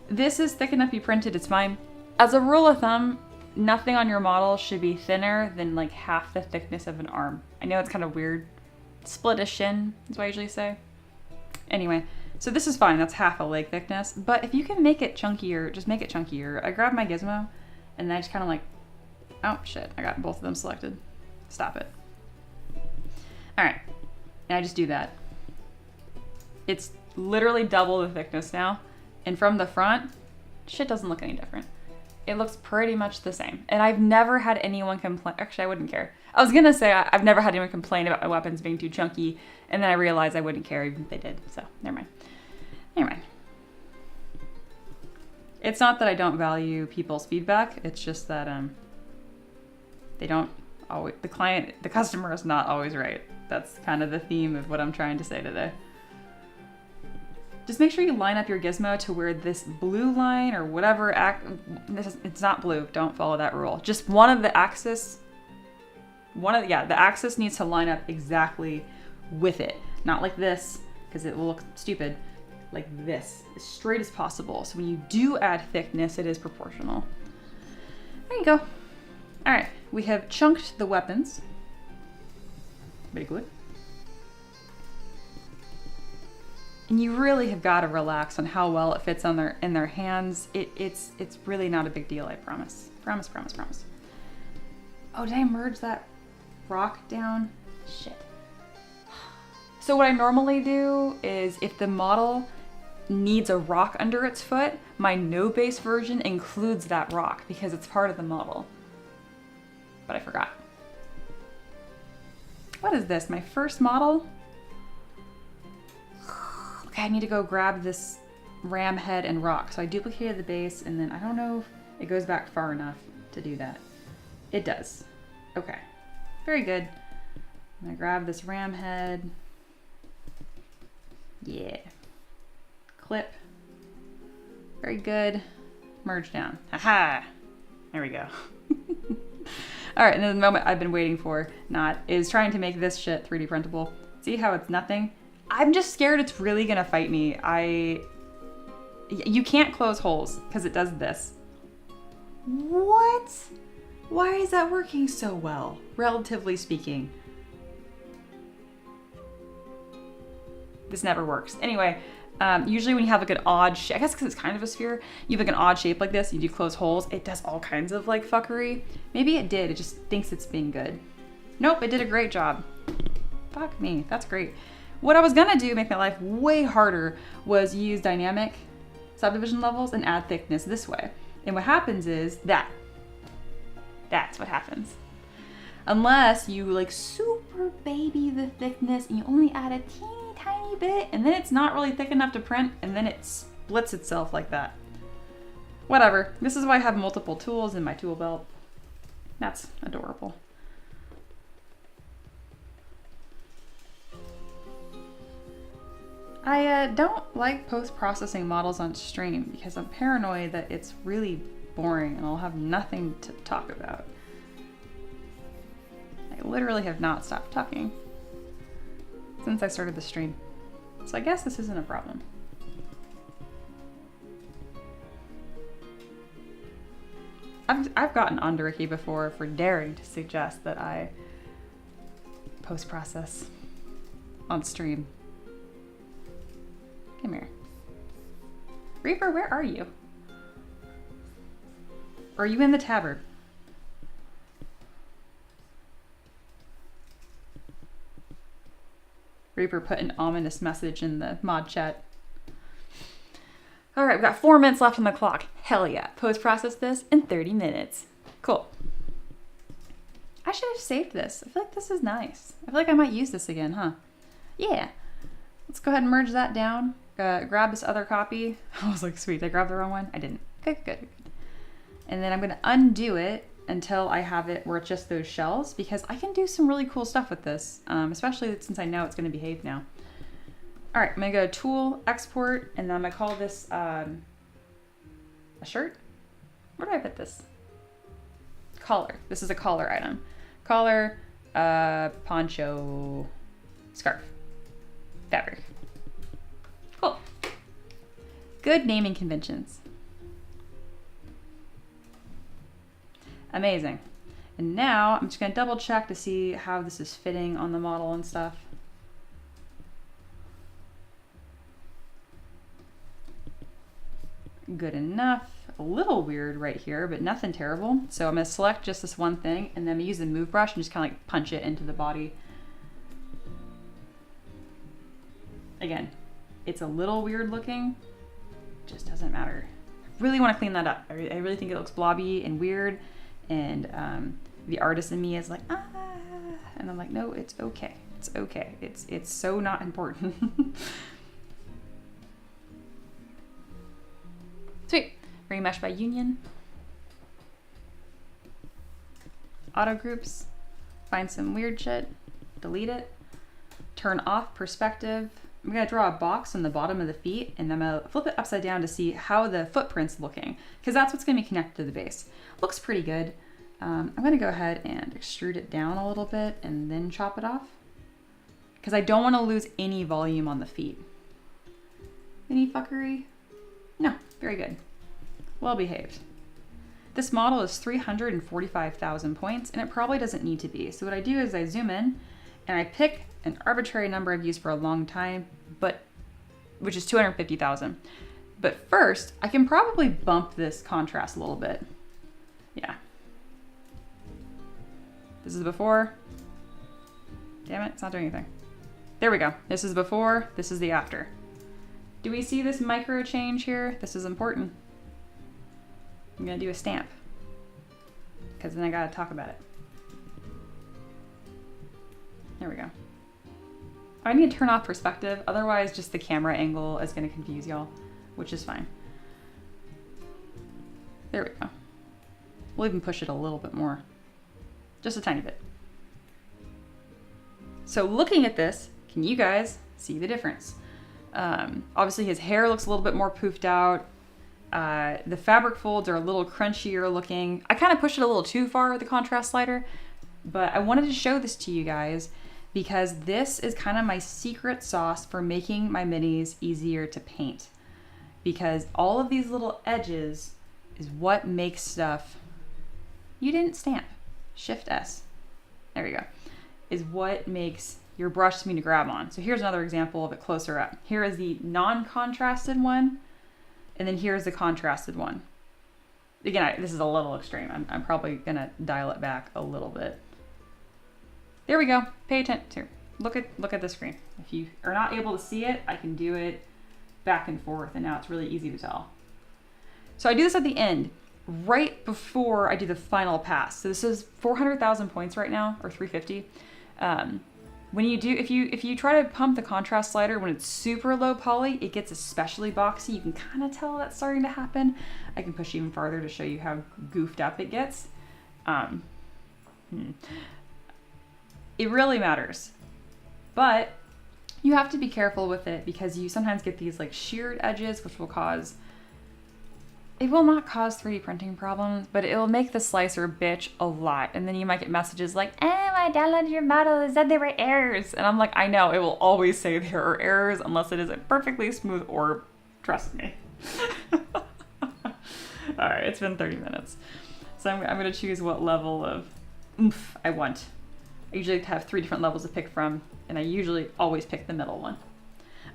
this is thick enough to be printed, it's fine. As a rule of thumb, nothing on your model should be thinner than like half the thickness of an arm. I know it's kind of weird. Split a shin is what I usually say. Anyway, so this is fine. That's half a leg thickness. But if you can make it chunkier, just make it chunkier. I grab my gizmo and then I just kind of like, oh shit, I got both of them selected. Stop it. All right, and I just do that. It's literally double the thickness now. And from the front, shit doesn't look any different. It looks pretty much the same. And I've never had anyone complain. Actually, I wouldn't care. I was gonna say I've never had anyone complain about my weapons being too chunky, and then I realized I wouldn't care even if they did. So never mind. Never mind. It's not that I don't value people's feedback. It's just that they don't always. The customer is not always right. That's kind of the theme of what I'm trying to say today. Just make sure you line up your gizmo to where this blue line or whatever, it's not blue, don't follow that rule. Just one of the axis, the axis needs to line up exactly with it. Not like this, because it will look stupid. like this, as straight as possible. So when you do add thickness, it is proportional. There you go. All right, we have chunked the weapons. Very good. And you really have got to relax on how well it fits on in their hands. It's really not a big deal, I promise. Promise, promise, promise. Oh, did I merge that rock down? Shit. So what I normally do is if the model needs a rock under its foot, my no base version includes that rock because it's part of the model. But I forgot. What is this? My first model? Okay, I need to go grab this ram head and rock. So I duplicated the base and then I don't know if it goes back far enough to do that. It does. Okay, very good. I'm gonna grab this ram head. Yeah. Clip. Very good. Merge down. Haha. There we go. All right, and then the moment I've been waiting for, is trying to make this shit 3D printable. See how it's nothing? I'm just scared it's really gonna fight me. You can't close holes because it does this. What? Why is that working so well, relatively speaking? This never works. Anyway, usually when you have like an odd shape, I guess because it's kind of a sphere, you have like an odd shape like this, you do close holes, it does all kinds of like fuckery. Maybe it did, it just thinks it's being good. Nope, it did a great job. Fuck me, that's great. What I was gonna do, make my life way harder, was use dynamic subdivision levels and add thickness this way. And what happens is that's what happens. Unless you like super baby the thickness and you only add a teeny tiny bit and then it's not really thick enough to print and then it splits itself like that. Whatever, this is why I have multiple tools in my tool belt. That's adorable. I don't like post-processing models on stream because I'm paranoid that it's really boring and I'll have nothing to talk about. I literally have not stopped talking since I started the stream. So I guess this isn't a problem. I've gotten on to Ricky before for daring to suggest that I post-process on stream. Come here. Reaper, where are you? Or are you in the tabard? Reaper put an ominous message in the mod chat. All right, we've got 4 minutes left on the clock. Hell yeah, post-process this in 30 minutes. Cool. I should have saved this. I feel like this is nice. I feel like I might use this again, huh? Yeah. Let's go ahead and merge that down. Grab this other copy. I was like, sweet, did I grab the wrong one? I didn't. Good, good, good. And then I'm gonna undo it until I have it where it's just those shells because I can do some really cool stuff with this, especially since I know it's gonna behave now. All right, I'm gonna go Tool, Export, and then I'm gonna call this a shirt. Where do I put this? Collar. This is a collar item. Collar, poncho, scarf, fabric. Cool. Good naming conventions. Amazing. And now I'm just gonna double check to see how this is fitting on the model and stuff. Good enough. A little weird right here, but nothing terrible. So I'm gonna select just this one thing and then I'm gonna use the move brush and just kind of like punch it into the body. Again, it's a little weird looking, just doesn't matter. I really want to clean that up. I really think it looks blobby and weird, and the artist in me is like, ah, and I'm like, no, it's okay. It's okay. It's so not important. Sweet. Remesh by union. Auto groups. Find some weird shit. Delete it. Turn off perspective. I'm gonna draw a box on the bottom of the feet and I'm gonna flip it upside down to see how the footprint's looking, because that's what's gonna be connected to the base. Looks pretty good. I'm gonna go ahead and extrude it down a little bit and then chop it off, because I don't want to lose any volume on the feet. Any fuckery? No, very good. Well behaved. This model is 345,000 points, and it probably doesn't need to be. So what I do is I zoom in and I pick an arbitrary number I've used for a long time, which is 250,000. But first, I can probably bump this contrast a little bit. Yeah. This is before. Damn it, it's not doing anything. There we go. This is before, this is the after. Do we see this micro change here? This is important. I'm gonna do a stamp, because then I gotta talk about it. There we go. I need to turn off perspective, otherwise just the camera angle is gonna confuse y'all, which is fine. There we go. We'll even push it a little bit more, just a tiny bit. So looking at this, can you guys see the difference? Obviously his hair looks a little bit more poofed out. The fabric folds are a little crunchier looking. I kind of pushed it a little too far with the contrast slider, but I wanted to show this to you guys because this is kind of my secret sauce for making my minis easier to paint. Because all of these little edges is what makes stuff, you didn't stamp, Shift S, there we go, is what makes your brush smooth to grab on. So here's another example of it closer up. Here is the non-contrasted one, and then here's the contrasted one. Again, this is a little extreme. I'm probably gonna dial it back a little bit. There we go. Pay attention. Here, look at the screen. If you are not able to see it, I can do it back and forth, and now it's really easy to tell. So I do this at the end, right before I do the final pass. So this is 400,000 points right now, or 350. When you do, if you try to pump the contrast slider when it's super low poly, it gets especially boxy. You can kind of tell that's starting to happen. I can push even farther to show you how goofed up it gets. It really matters, but you have to be careful with it because you sometimes get these like sheared edges, which will cause, it will not cause 3D printing problems, but it will make the slicer bitch a lot. And then you might get messages like, I downloaded your model, it said there were errors. And I'm like, I know, it will always say there are errors unless it is a perfectly smooth orb. Trust me. All right, it's been 30 minutes. So I'm gonna choose what level of oomph I want. I usually have 3 different levels to pick from, and I usually always pick the middle one.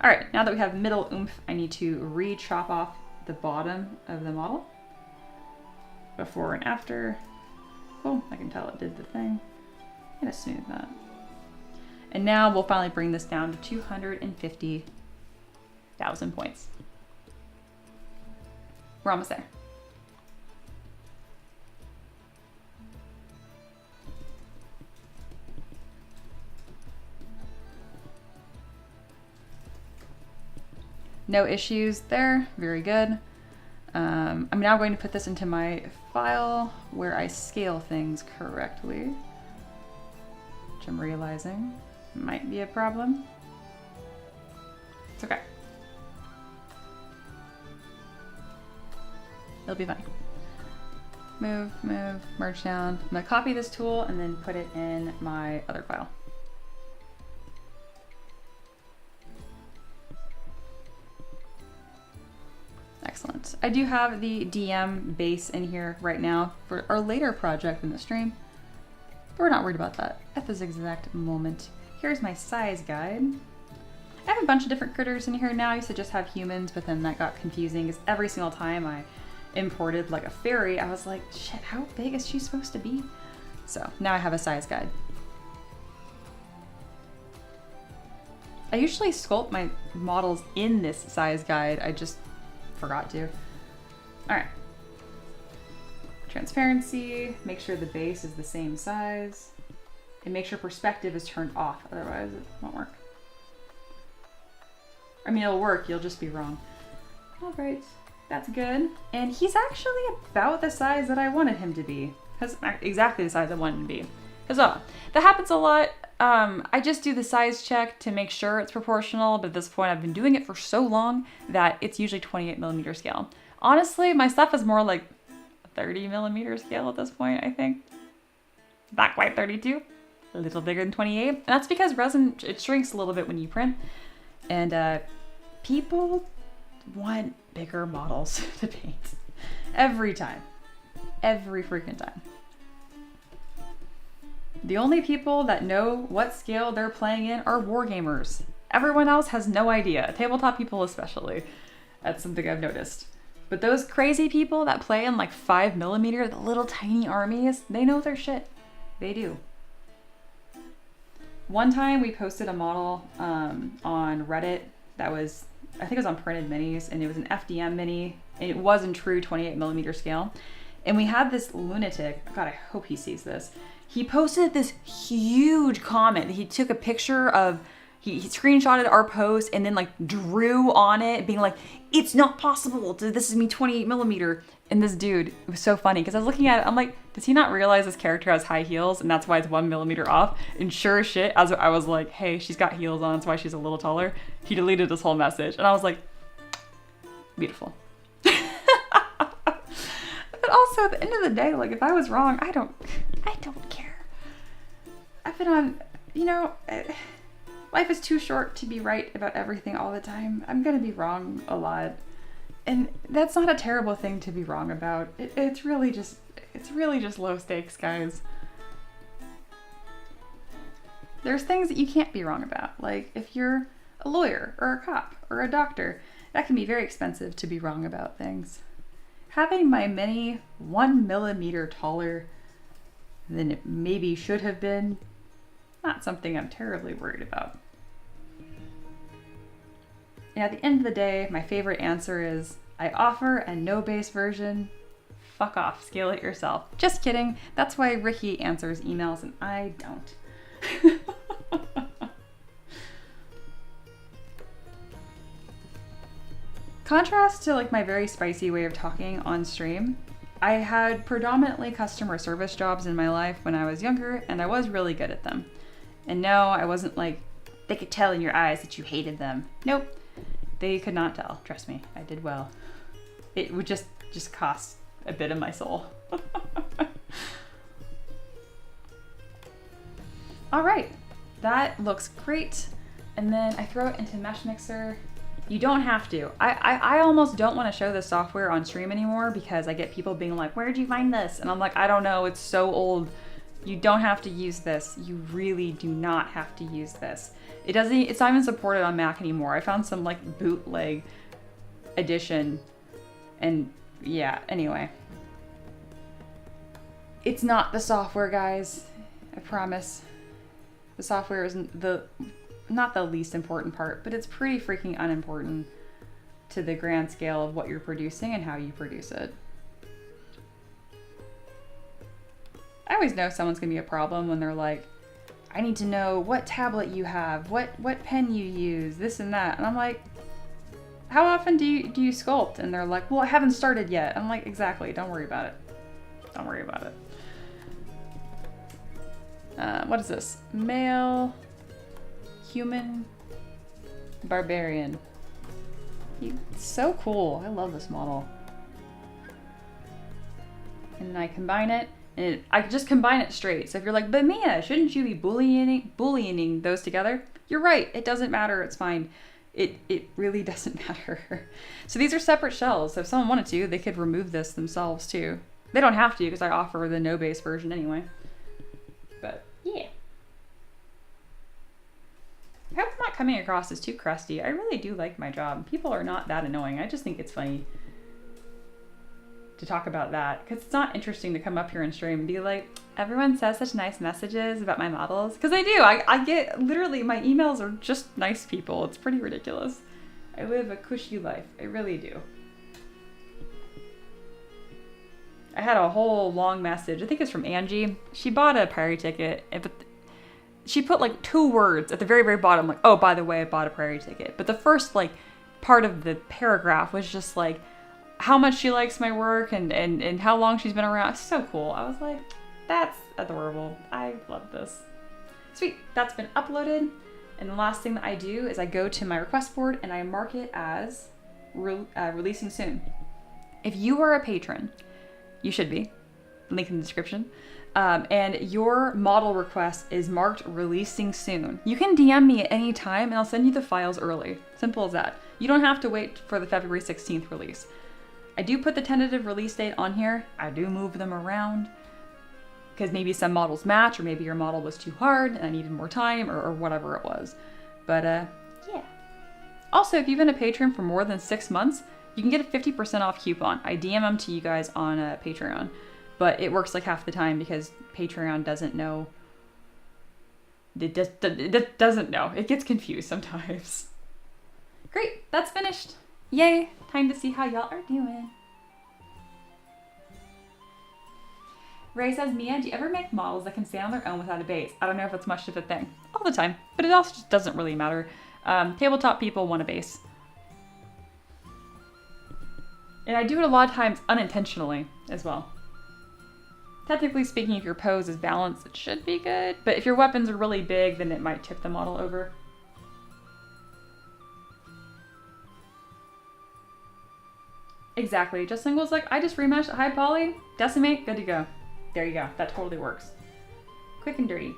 All right, now that we have middle oomph, I need to re-chop off the bottom of the model. Before and after. Cool, I can tell it did the thing. I'm gonna smooth that. And now we'll finally bring this down to 250,000 points. We're almost there. No issues there, very good. I'm now going to put this into my file where I scale things correctly, which I'm realizing might be a problem. It's okay. It'll be fine. Move, move, merge down. I'm gonna copy this tool and then put it in my other file. Excellent. I do have the DM base in here right now for our later project in the stream, but we're not worried about that at this exact moment. Here's my size guide. I have a bunch of different critters in here now. I used to just have humans, but then that got confusing because every single time I imported like a fairy, I was like, shit, how big is she supposed to be? So now I have a size guide. I usually sculpt my models in this size guide. I just forgot to. All right. Transparency, make sure the base is the same size, and make sure perspective is turned off, otherwise it won't work. I mean, it'll work, you'll just be wrong. All right, that's good. And he's actually about the size that I wanted him to be. That's exactly the size I wanted him to be. Huzzah. That happens a lot. I just do the size check to make sure it's proportional, but at this point I've been doing it for so long that it's usually 28mm scale. Honestly, my stuff is more like 30mm scale at this point, I think. Not quite 32, a little bigger than 28. And that's because resin, it shrinks a little bit when you print. And people want bigger models to paint. Every time. Every freaking time. The only people that know what scale they're playing in are wargamers. Everyone else has no idea. Tabletop people especially. That's something I've noticed. But those crazy people that play in like 5mm, the little tiny armies, they know their shit. They do. One time we posted a model on Reddit that was, I think it was on printed minis, and it was an FDM mini, and it was in true 28mm scale. And we had this lunatic, God, I hope he sees this. He posted this huge comment. He took a picture of, he screenshotted our post and then like drew on it being like, it's not possible. This is me 28mm. And this dude, it was so funny because I was looking at it. I'm like, does he not realize this character has high heels and that's why it's 1mm off? And sure as shit, as I was like, hey, she's got heels on. That's why she's a little taller. He deleted this whole message. And I was like, beautiful. But also at the end of the day, like if I was wrong, I don't care. I've been on, you know, life is too short to be right about everything all the time. I'm gonna be wrong a lot. And that's not a terrible thing to be wrong about. It's really just low stakes, guys. There's things that you can't be wrong about. Like if you're a lawyer or a cop or a doctor, that can be very expensive to be wrong about things. Having my mini 1mm taller than it maybe should have been, not something I'm terribly worried about. And at the end of the day, my favorite answer is, I offer a no base version. Fuck off, scale it yourself. Just kidding. That's why Ricky answers emails and I don't. Contrast to like my very spicy way of talking on stream, I had predominantly customer service jobs in my life when I was younger, and I was really good at them. And no, I wasn't like, they could tell in your eyes that you hated them. Nope, they could not tell. Trust me, I did well. It would just cost a bit of my soul. All right, that looks great. And then I throw it into Mesh Mixer. You don't have to. I almost don't want to show this software on stream anymore because I get people being like, where'd you find this? And I'm like, I don't know, it's so old. You don't have to use this. You really do not have to use this. It's not even supported on Mac anymore. I found some like bootleg edition and yeah, anyway. It's not the software, guys. I promise. The software isn't not the least important part, but it's pretty freaking unimportant to the grand scale of what you're producing and how you produce it. I always know someone's gonna be a problem when they're like, I need to know what tablet you have, what pen you use, this and that. And I'm like, how often do you sculpt? And they're like, well, I haven't started yet. I'm like, exactly, don't worry about it. Don't worry about it. What is this? Male, human, barbarian. He's so cool. I love this model. And I combine it, and I just combine it straight. So if you're like, but Mia, shouldn't you be bullying those together? You're right. It doesn't matter. It's fine. It really doesn't matter. So these are separate shells. So if someone wanted to, they could remove this themselves too. They don't have to because I offer the no base version anyway. But yeah. I hope I'm not coming across as too crusty. I really do like my job. People are not that annoying. I just think it's funny to talk about that because it's not interesting to come up here and stream and be like, everyone says such nice messages about my models. Because I do. I get, literally, my emails are just nice people. It's pretty ridiculous. I live a cushy life. I really do. I had a whole long message. I think it's from Angie. She bought a priority ticket, but she put like 2 words at the very, very bottom, like, oh, by the way, I bought a priority ticket. But the first like part of the paragraph was just like how much she likes my work and how long she's been around. It's so cool. I was like, that's adorable. I love this. Sweet, that's been uploaded. And the last thing that I do is I go to my request board and I mark it as releasing soon. If you are a patron, you should be, link in the description, and your model request is marked releasing soon, you can DM me at any time and I'll send you the files early. Simple as that. You don't have to wait for the February 16th release. I do put the tentative release date on here. I do move them around because maybe some models match, or maybe your model was too hard and I needed more time, or whatever it was. But yeah. Also, if you've been a patron for more than 6 months, you can get a 50% off coupon. I DM them to you guys on Patreon, but it works like half the time because Patreon doesn't know. It doesn't know. It gets confused sometimes. Great, that's finished. Yay, time to see how y'all are doing. Ray says, Mia, do you ever make models that can stand on their own without a base? I don't know if it's much of a thing. All the time, but it also just doesn't really matter. Tabletop people want a base. And I do it a lot of times unintentionally as well. Technically speaking, if your pose is balanced, it should be good. But if your weapons are really big, then it might tip the model over. Exactly. Just singles like, I just remeshed high poly, decimate, good to go. There you go. That totally works. Quick and dirty.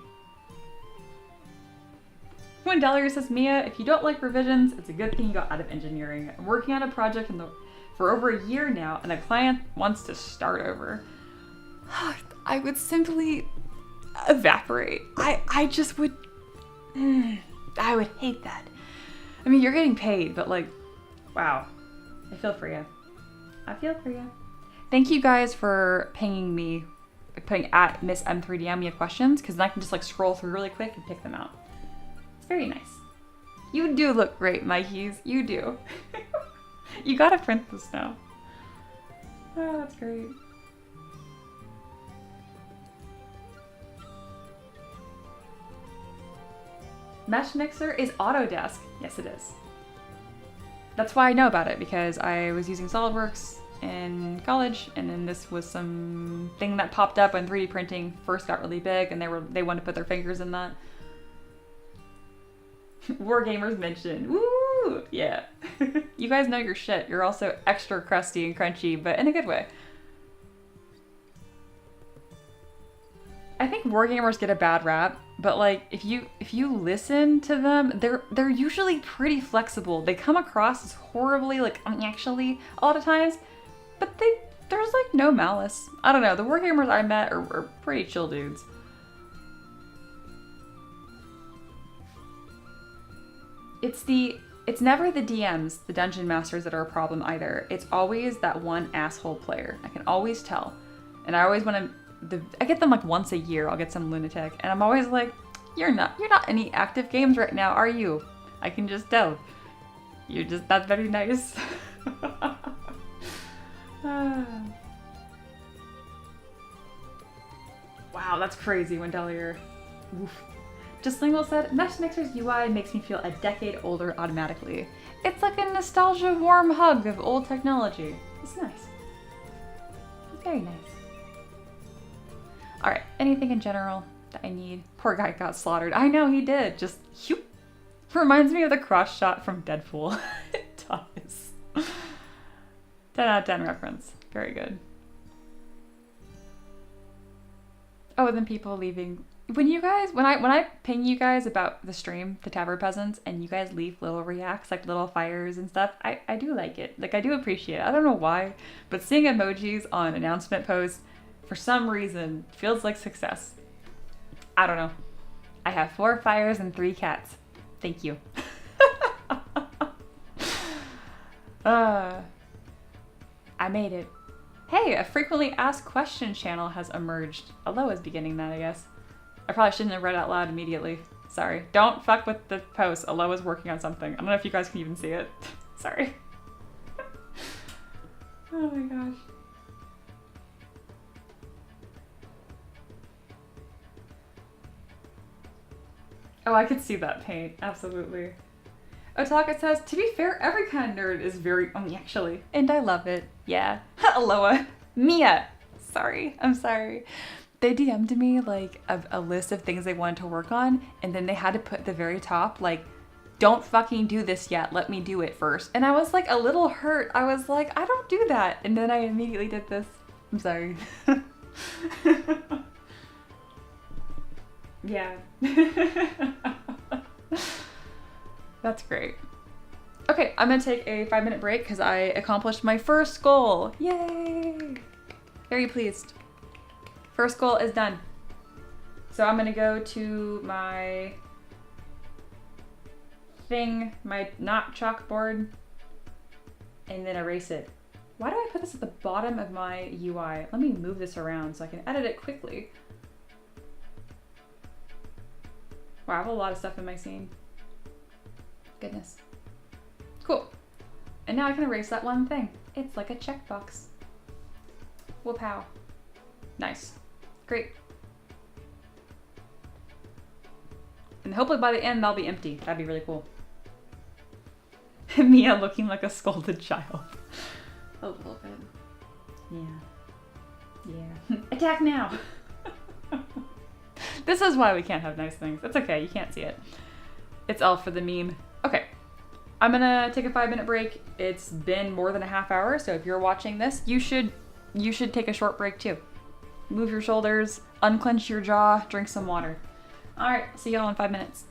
When Delia says, Mia, if you don't like revisions, it's a good thing you got out of engineering. I'm working on a project for over a year now, and a client wants to start over. I would simply evaporate. I just would... I would hate that. I mean, you're getting paid, but like, wow. I feel for you. I feel for you. Thank you guys for pinging me, putting at Miss M3DM your questions, because then I can just like scroll through really quick and pick them out. It's very nice. You do look great, Mikeys. You do. You gotta print this now. Oh, that's great. Mesh Mixer is Autodesk. Yes, it is. That's why I know about it, because I was using SolidWorks in college, and then this was some thing that popped up when 3D printing first got really big, and they wanted to put their fingers in that. Wargamers mentioned. Woo! Yeah. You guys know your shit. You're also extra crusty and crunchy, but in a good way. I think wargamers get a bad rap, but like if you listen to them, they're usually pretty flexible. They come across as horribly like actually a lot of times, but there's like no malice. I don't know. The wargamers I met are pretty chill dudes. It's never the DMs, the dungeon masters, that are a problem either. It's always that one asshole player. I can always tell, and I always want to. I get them like once a year. I'll get some lunatic, and I'm always like, you're not any active games right now, are you? I can just tell. You're just not very nice. Wow, that's crazy, Wendelier. Oof. Just Lingual said, Mesh Mixer's UI makes me feel a decade older automatically. It's like a nostalgia warm hug of old technology. It's nice. It's very nice. Alright, anything in general that I need? Poor guy got slaughtered. I know, he did. Just, whew. Reminds me of the cross shot from Deadpool. It does. 10 out of 10 reference. Very good. Oh, and then people leaving. When I ping you guys about the stream, the Tavern Peasants, and you guys leave little reacts, like little fires and stuff, I do like it. Like, I do appreciate it. I don't know why, but seeing emojis on announcement posts, for some reason, feels like success. I don't know. I have 4 fires and 3 cats. Thank you. I made it. Hey, a frequently asked question channel has emerged. Aloha's beginning that, I guess. I probably shouldn't have read out loud immediately. Sorry. Don't fuck with the post. Aloha's working on something. I don't know if you guys can even see it. Sorry. Oh my gosh. Oh, I could see that paint. Absolutely. Otaka says, to be fair, every kind of nerd is very, actually. And I love it. Yeah. Aloha. Mia. Sorry. I'm sorry. They DM'd me like a list of things they wanted to work on, and then they had to put at the very top, like, don't fucking do this yet, let me do it first. And I was like a little hurt. I was like, I don't do that. And then I immediately did this. I'm sorry. Yeah. That's great. Okay, I'm gonna take a 5-minute break because I accomplished my first goal. Yay! Very pleased. First goal is done. So I'm gonna go to my thing, my not chalkboard, and then erase it. Why do I put this at the bottom of my UI? Let me move this around so I can edit it quickly. Wow, I have a lot of stuff in my scene. Goodness. Cool. And now I can erase that one thing. It's like a checkbox. Whoop-pow. Nice. Great. And hopefully by the end, they'll be empty. That'd be really cool. Mia looking like a scolded child. A little bit. Yeah. Yeah. Attack now! This is why we can't have nice things. It's okay, you can't see it. It's all for the meme. Okay. I'm gonna take a 5-minute break. It's been more than a half hour, so if you're watching this, you should take a short break too. Move your shoulders, unclench your jaw, drink some water. All right, see y'all in 5 minutes.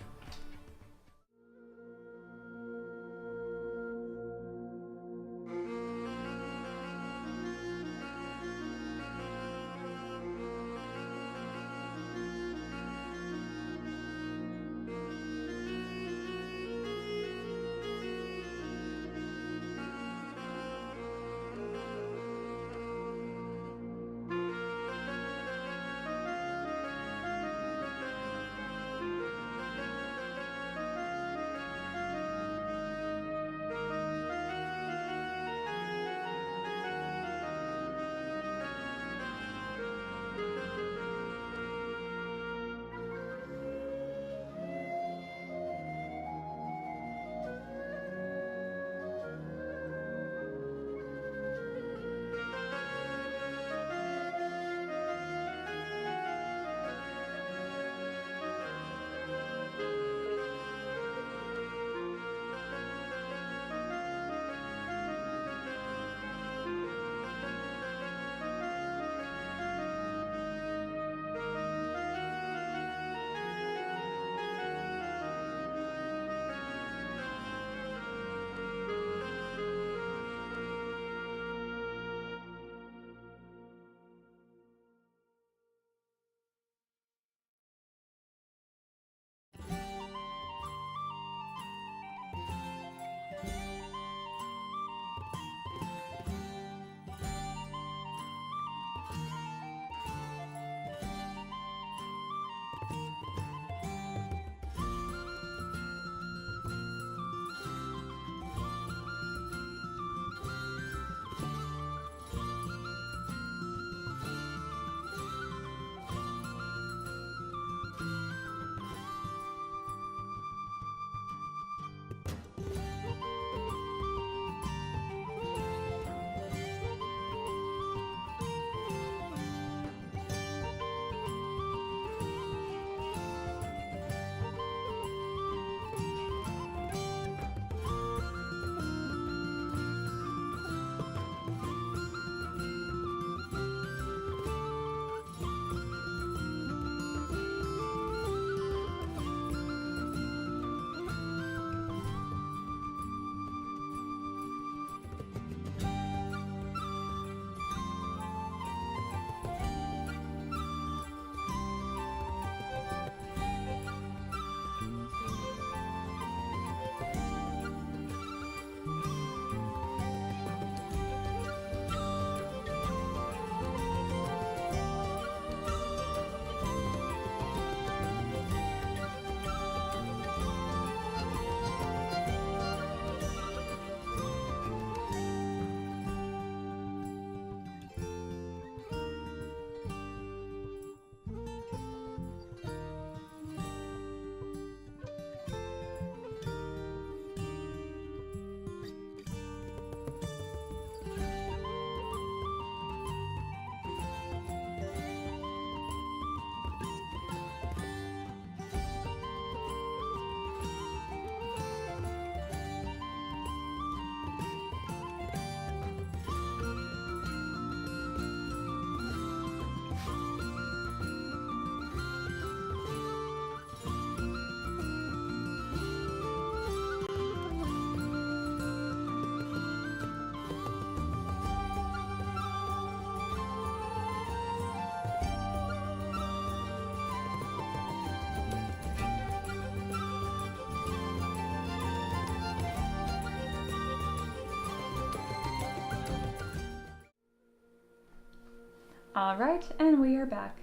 All right, and we are back.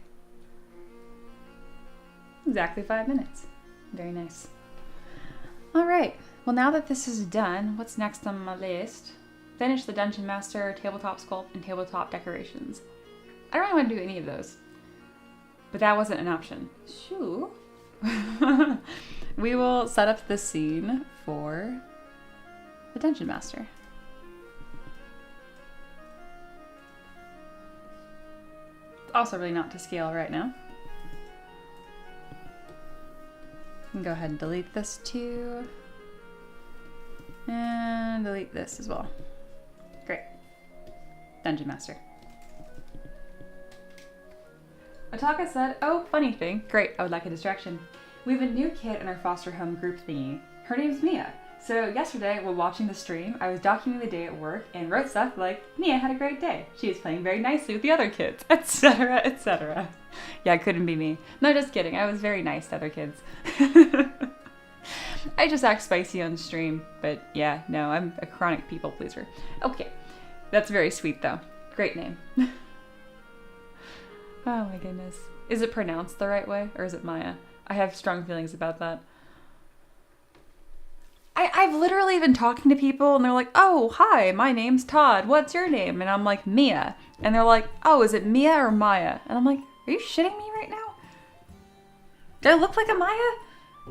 Exactly 5 minutes. Very nice. All right, well now that this is done, what's next on my list? Finish the Dungeon Master, tabletop sculpt, and tabletop decorations. I don't really want to do any of those, but that wasn't an option. Shoo. We will set up the scene for the Dungeon Master. Also really not to scale right now. You can go ahead and delete this too. And delete this as well. Great. Dungeon Master. Ataka said, oh, funny thing. Great, I would like a distraction. We have a new kid in our foster home group thingy. Her name's Mia. So yesterday, while watching the stream, I was documenting the day at work and wrote stuff like, Mia had a great day. She was playing very nicely with the other kids, etc., etc. Yeah, it couldn't be me. No, just kidding. I was very nice to other kids. I just act spicy on stream, but yeah, no, I'm a chronic people pleaser. Okay, that's very sweet though. Great name. Oh my goodness. Is it pronounced the right way, or is it Maya? I have strong feelings about that. I've literally been talking to people and they're like, oh, hi, my name's Todd. What's your name? And I'm like, Mia. And they're like, oh, is it Mia or Maya? And I'm like, are you shitting me right now? Do I look like a Maya?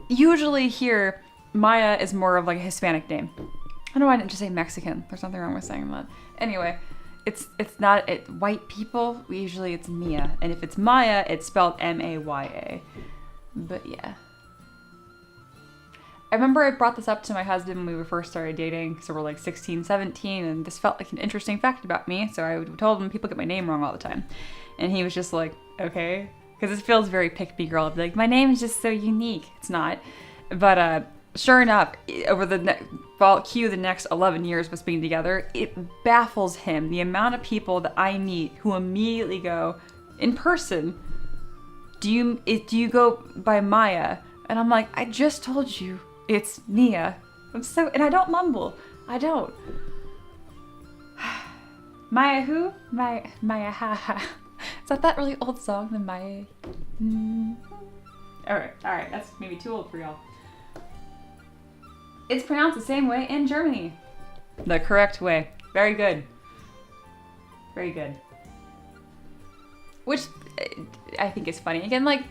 Usually here, Maya is more of like a Hispanic name. I don't know why I didn't just say Mexican. There's nothing wrong with saying that. Anyway, it's not white people. Usually it's Mia. And if it's Maya, it's spelled M-A-Y-A. But yeah. I remember I brought this up to my husband when we first started dating, so we're like 16, 17, and this felt like an interesting fact about me, so I told him people get my name wrong all the time. And he was just like, okay. Because it feels very pick-me-girl to be like, my name is just so unique. It's not. But sure enough, over the next 11 years of us being together, it baffles him the amount of people that I meet who immediately go, in person, do you go by Maya? And I'm like, I just told you it's Mia. And I don't mumble. I don't. Maya who? Maya haha. Is that really old song, the Maya? Alright, that's maybe too old for y'all. It's pronounced the same way in Germany. The correct way. Very good. Very good. Which I think is funny. Again, like,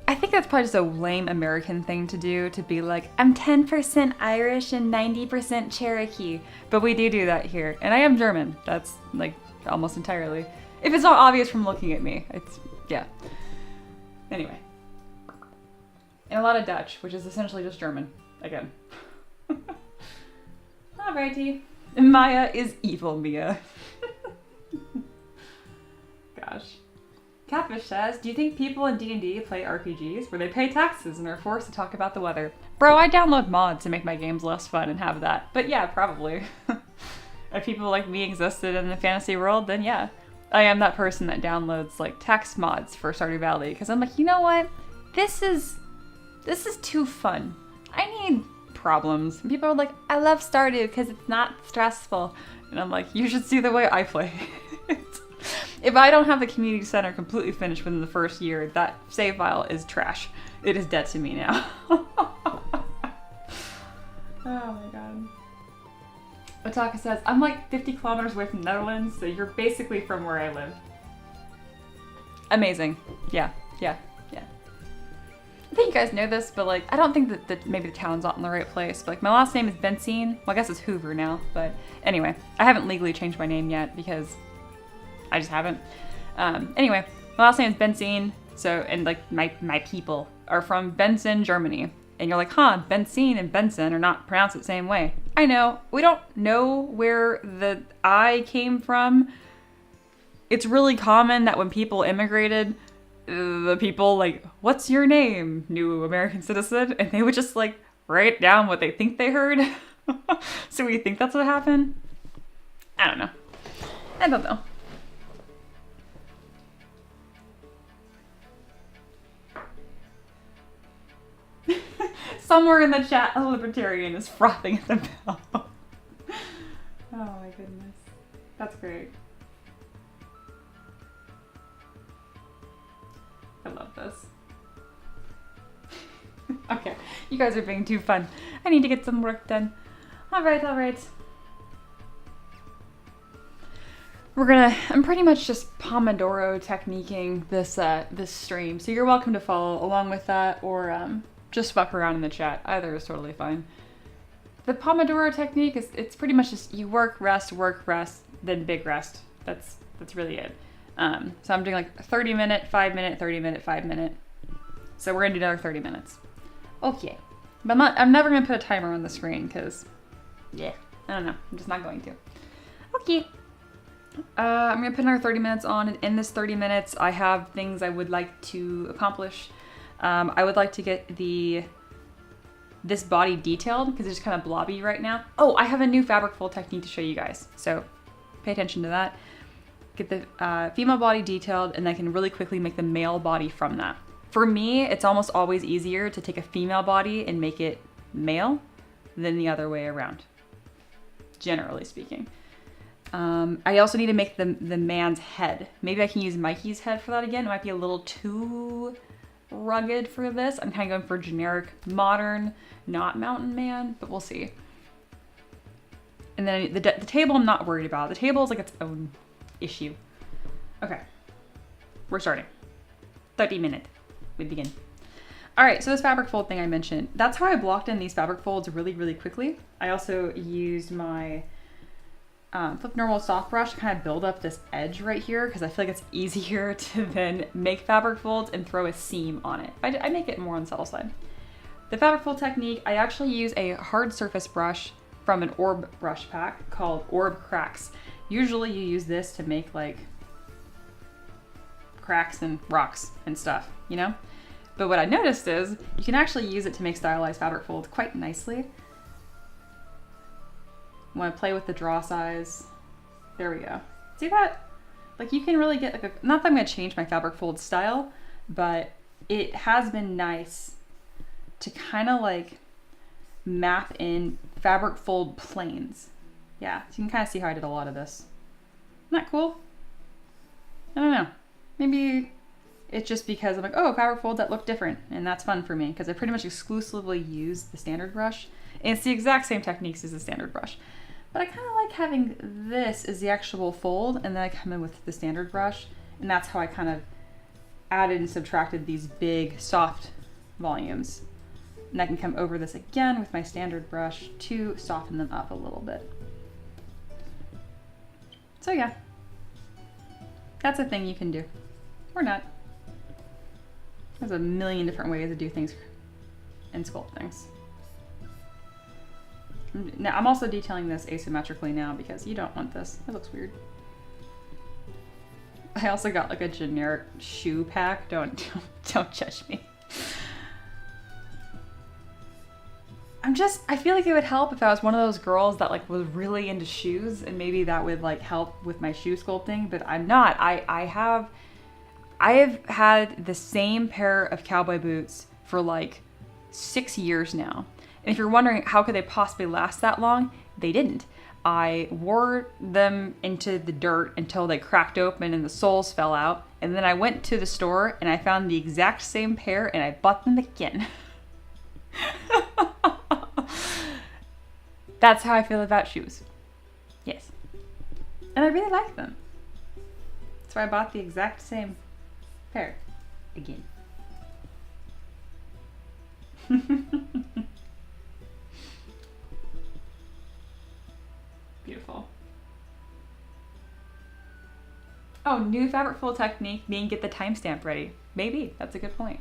I think that's probably just a lame American thing to do, to be like, I'm 10% Irish and 90% Cherokee. But we do that here. And I am German. That's, like, almost entirely. If it's not obvious from looking at me. It's, yeah. Anyway. And a lot of Dutch, which is essentially just German. Again. Alrighty. Maya is evil Mia. Gosh. Catfish says, do you think people in D&D play RPGs where they pay taxes and are forced to talk about the weather? Bro, I download mods to make my games less fun and have that. But yeah, probably. If people like me existed in the fantasy world, then yeah. I am that person that downloads like text mods for Stardew Valley because I'm like, you know what? This is too fun. I need problems. And people are like, I love Stardew because it's not stressful. And I'm like, you should see the way I play it. If I don't have the community center completely finished within the first year, that save file is trash. It is dead to me now. Oh my god. Otaka says, I'm like 50 kilometers away from the Netherlands, so you're basically from where I live. Amazing. Yeah. I think you guys know this, but like, I don't think that maybe the town's not in the right place. But like, my last name is Benzine. Well, I guess it's Hoover now, but anyway, I haven't legally changed my name yet because I just haven't. Anyway, my last name is Benzine, so, and like, my people are from Benson, Germany. And you're like, huh, Benzine and Benson are not pronounced the same way. I know, we don't know where the I came from. It's really common that when people immigrated, the people like, what's your name, new American citizen? And they would just like write down what they think they heard. So we think that's what happened. I don't know. Somewhere in the chat, a libertarian is frothing at the mouth. Oh my goodness. That's great. this. Okay, you guys are being too fun. I need to get some work done. All right, all right. I'm pretty much just Pomodoro techniquing this this stream, so you're welcome to follow along with that, or just fuck around in the chat. Either is totally fine. The Pomodoro technique it's pretty much just you work, rest, then big rest. That's really it. So I'm doing like a 30-minute, 5-minute, 30-minute, 5-minute. So we're gonna do another 30 minutes. Okay, but I'm never gonna put a timer on the screen because, yeah, I don't know. I'm just not going to. Okay. I'm gonna put another 30 minutes on, and in this 30 minutes, I have things I would like to accomplish. I would like to get this body detailed because it's kind of blobby right now. Oh, I have a new fabric fold technique to show you guys, so pay attention to that. Get the female body detailed, and I can really quickly make the male body from that. For me, it's almost always easier to take a female body and make it male than the other way around, generally speaking. I also need to make the man's head. Maybe I can use Mikey's head for that again. It might be a little too rugged for this. I'm kind of going for generic, modern, not mountain man, but we'll see. And then the table I'm not worried about. The table is like its own issue. Okay, we're starting. 30 minutes, we begin. All right, so this fabric fold thing I mentioned, that's how I blocked in these fabric folds really, really quickly. I also used my flip normal soft brush to kind of build up this edge right here because I feel like it's easier to then make fabric folds and throw a seam on it. I make it more on the subtle side. The fabric fold technique, I actually use a hard surface brush from an orb brush pack called Orb Cracks. Usually you use this to make like cracks and rocks and stuff, you know? But what I noticed is you can actually use it to make stylized fabric folds quite nicely. Want to play with the draw size. There we go. See that? Like you can really get like a, not that I'm going to change my fabric fold style, but it has been nice to kind of like map in fabric fold planes. Yeah, so you can kind of see how I did a lot of this. Isn't that cool? I don't know. Maybe it's just because I'm like, oh, fabric folds that look different, and that's fun for me because I pretty much exclusively use the standard brush. And it's the exact same techniques as the standard brush. But I kind of like having this as the actual fold, and then I come in with the standard brush, and that's how I kind of added and subtracted these big, soft volumes. And I can come over this again with my standard brush to soften them up a little bit. So yeah, that's a thing you can do, or not. There's a million different ways to do things and sculpt things. Now, I'm also detailing this asymmetrically now because you don't want this. It looks weird. I also got like a generic shoe pack. Don't judge me. I feel like it would help if I was one of those girls that like was really into shoes, and maybe that would like help with my shoe sculpting, but I'm not. I have had the same pair of cowboy boots for like 6 years now. And if you're wondering how could they possibly last that long, they didn't. I wore them into the dirt until they cracked open and the soles fell out. And then I went to the store and I found the exact same pair and I bought them again. That's how I feel about shoes. Yes. And I really like them. So I bought the exact same pair again. Beautiful. Oh, new fabric fold technique being get the timestamp ready. Maybe, that's a good point.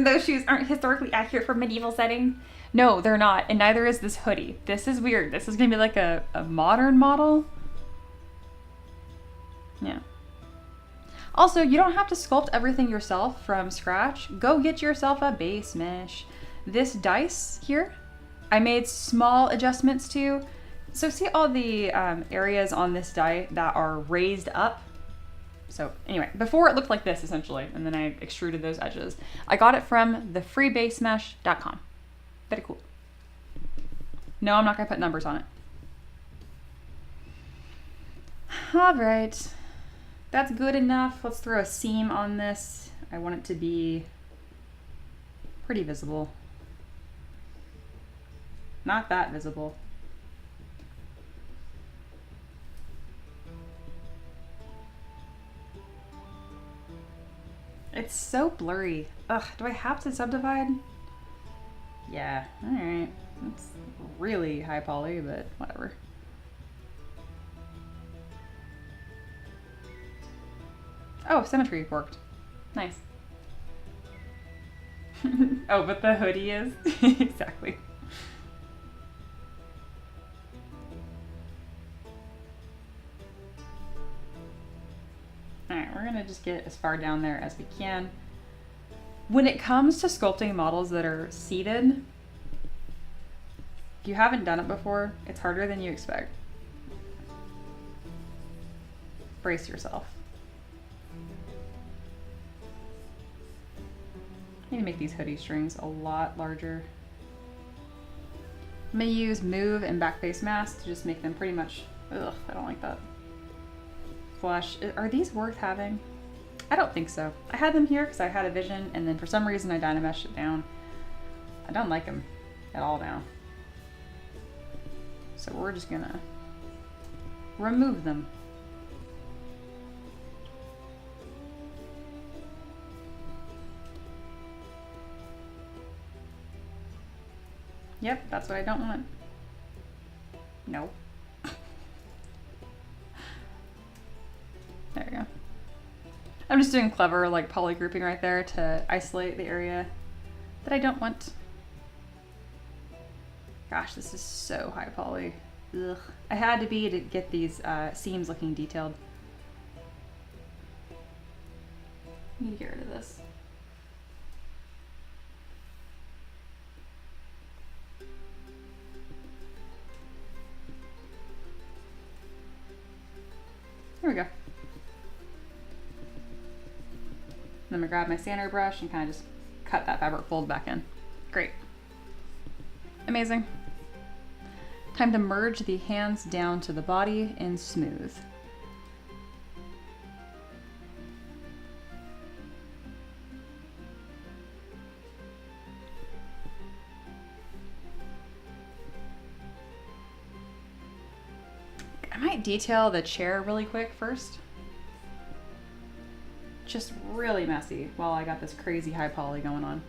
Those shoes aren't historically accurate for medieval setting. No, they're not, and neither is this hoodie. This is weird. This is gonna be like a modern model. Yeah. Also, you don't have to sculpt everything yourself from scratch. Go get yourself a base mesh. This dice here, I made small adjustments to. So see all the areas on this die that are raised up? So anyway, before it looked like this essentially, and then I extruded those edges. I got it from thefreebasemesh.com. Very cool. No, I'm not gonna put numbers on it. All right, that's good enough. Let's throw a seam on this. I want it to be pretty visible. Not that visible. It's so blurry. Ugh, do I have to subdivide? Yeah, all right. It's really high poly, but whatever. Oh, symmetry worked. Nice. Oh, but the hoodie is? Exactly. Alright, we're gonna just get as far down there as we can. When it comes to sculpting models that are seated, if you haven't done it before, it's harder than you expect. Brace yourself. I need to make these hoodie strings a lot larger. I'm gonna use move and backface mask to just make them pretty much, ugh, I don't like that. Flush. Are these worth having? I don't think so. I had them here because I had a vision, and then for some reason I Dynameshed it down. I don't like them at all now. So we're just gonna remove them. Yep, that's what I don't want. Nope. There we go. I'm just doing clever like poly grouping right there to isolate the area that I don't want. Gosh, this is so high poly. Ugh. I had to be to get these seams looking detailed. I need to get rid of this. There we go. Then I'm gonna grab my sander brush and kind of just cut that fabric fold back in. Great. Amazing. Time to merge the hands down to the body in smooth. I might detail the chair really quick first. Just really messy while I got this crazy high poly going on.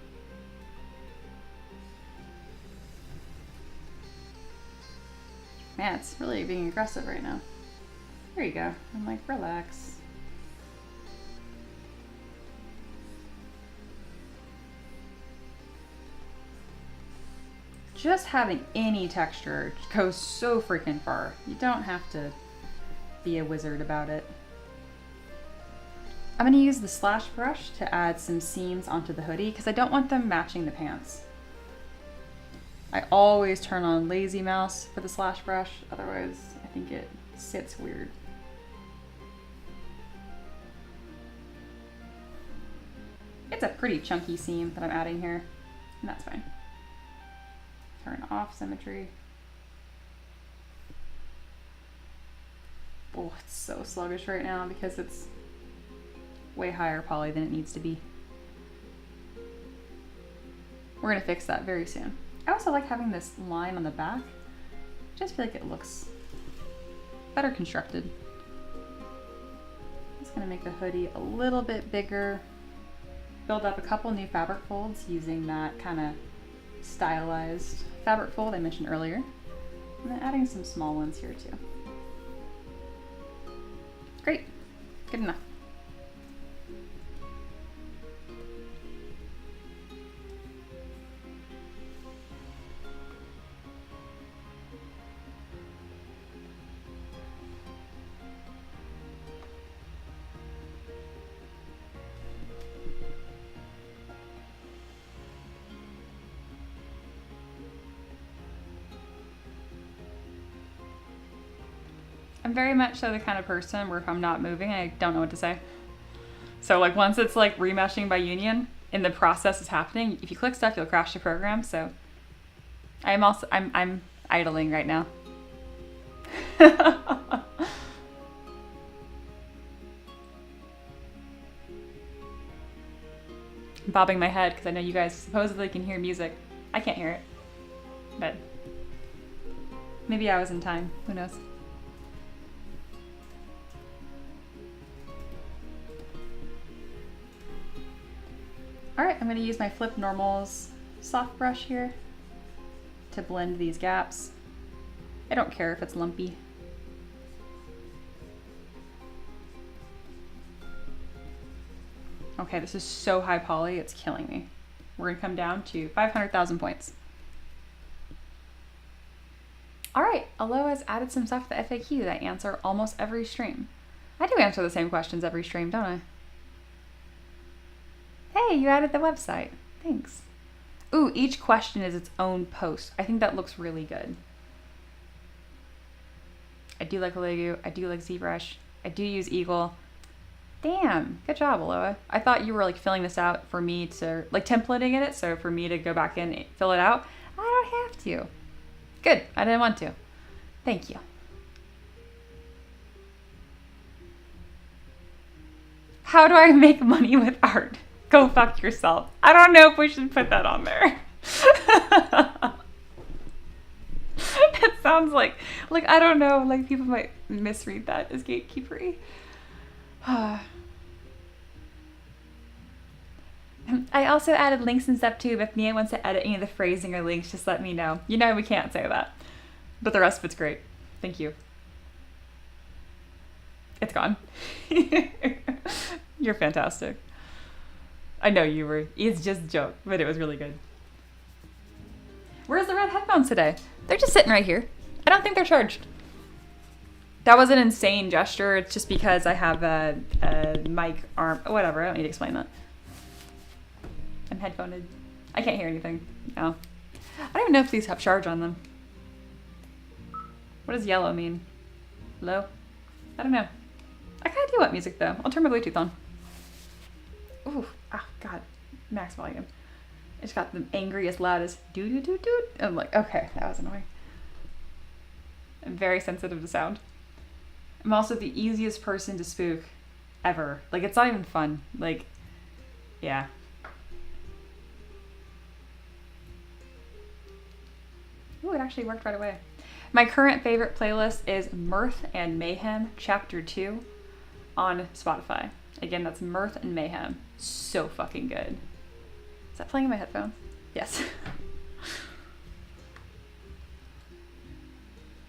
Man, it's really being aggressive right now. There you go. I'm like, relax. Just having any texture goes so freaking far. You don't have to be a wizard about it. I'm gonna use the slash brush to add some seams onto the hoodie because I don't want them matching the pants. I always turn on lazy mouse for the slash brush, otherwise I think it sits weird. It's a pretty chunky seam that I'm adding here, and that's fine. Turn off symmetry. Oh, it's so sluggish right now because it's way higher poly than it needs to be. We're gonna fix that very soon. I also like having this line on the back. I just feel like it looks better constructed. Just gonna make the hoodie a little bit bigger. Build up a couple new fabric folds using that kind of stylized fabric fold I mentioned earlier. And then adding some small ones here too. Great, good enough. I'm very much so the kind of person where if I'm not moving, I don't know what to say. So like once it's like remeshing by union and the process is happening, if you click stuff, you'll crash the program. So I'm idling right now. Bobbing my head because I know you guys supposedly can hear music. I can't hear it, but maybe I was in time. Who knows? All right, I'm going to use my Flip Normals soft brush here to blend these gaps. I don't care if it's lumpy. Okay, this is so high poly, it's killing me. We're gonna come down to 500,000 points. All right, Aloha has added some stuff to the FAQ that I answer almost every stream. I do answer the same questions every stream, don't I? Hey, you added the website. Thanks. Ooh, each question is its own post. I think that looks really good. I do like Olegu. I do like ZBrush. I do use Eagle. Damn, good job, Aloha. I thought you were like filling this out for me to, like templating it, so for me to go back in and fill it out. I don't have to. Good, I didn't want to. Thank you. How do I make money with art? Go fuck yourself. I don't know if we should put that on there. It sounds like I don't know, like people might misread that as gatekeepery. I also added links and stuff too. If Mia wants to edit any of the phrasing or links, just let me know. You know we can't say that. But the rest of it's great. Thank you. It's gone. You're fantastic. I know you were. It's just a joke, but it was really good. Where's the red headphones today? They're just sitting right here. I don't think they're charged. That was an insane gesture. It's just because I have a mic arm. Whatever, I don't need to explain that. I'm headphoned. I can't hear anything. No. I don't even know if these have charge on them. What does yellow mean? Low? I don't know. I kind of do want music though. I'll turn my Bluetooth on. Ooh, ah, God. Max volume. It's got the angriest, loudest doo-doo-doo-doo. I'm like, okay, that was annoying. I'm very sensitive to sound. I'm also the easiest person to spook ever. Like, it's not even fun. Like, yeah. Ooh, it actually worked right away. My current favorite playlist is Mirth and Mayhem Chapter 2 on Spotify. Again, that's Mirth and Mayhem. So fucking good. Is that playing in my headphones? Yes.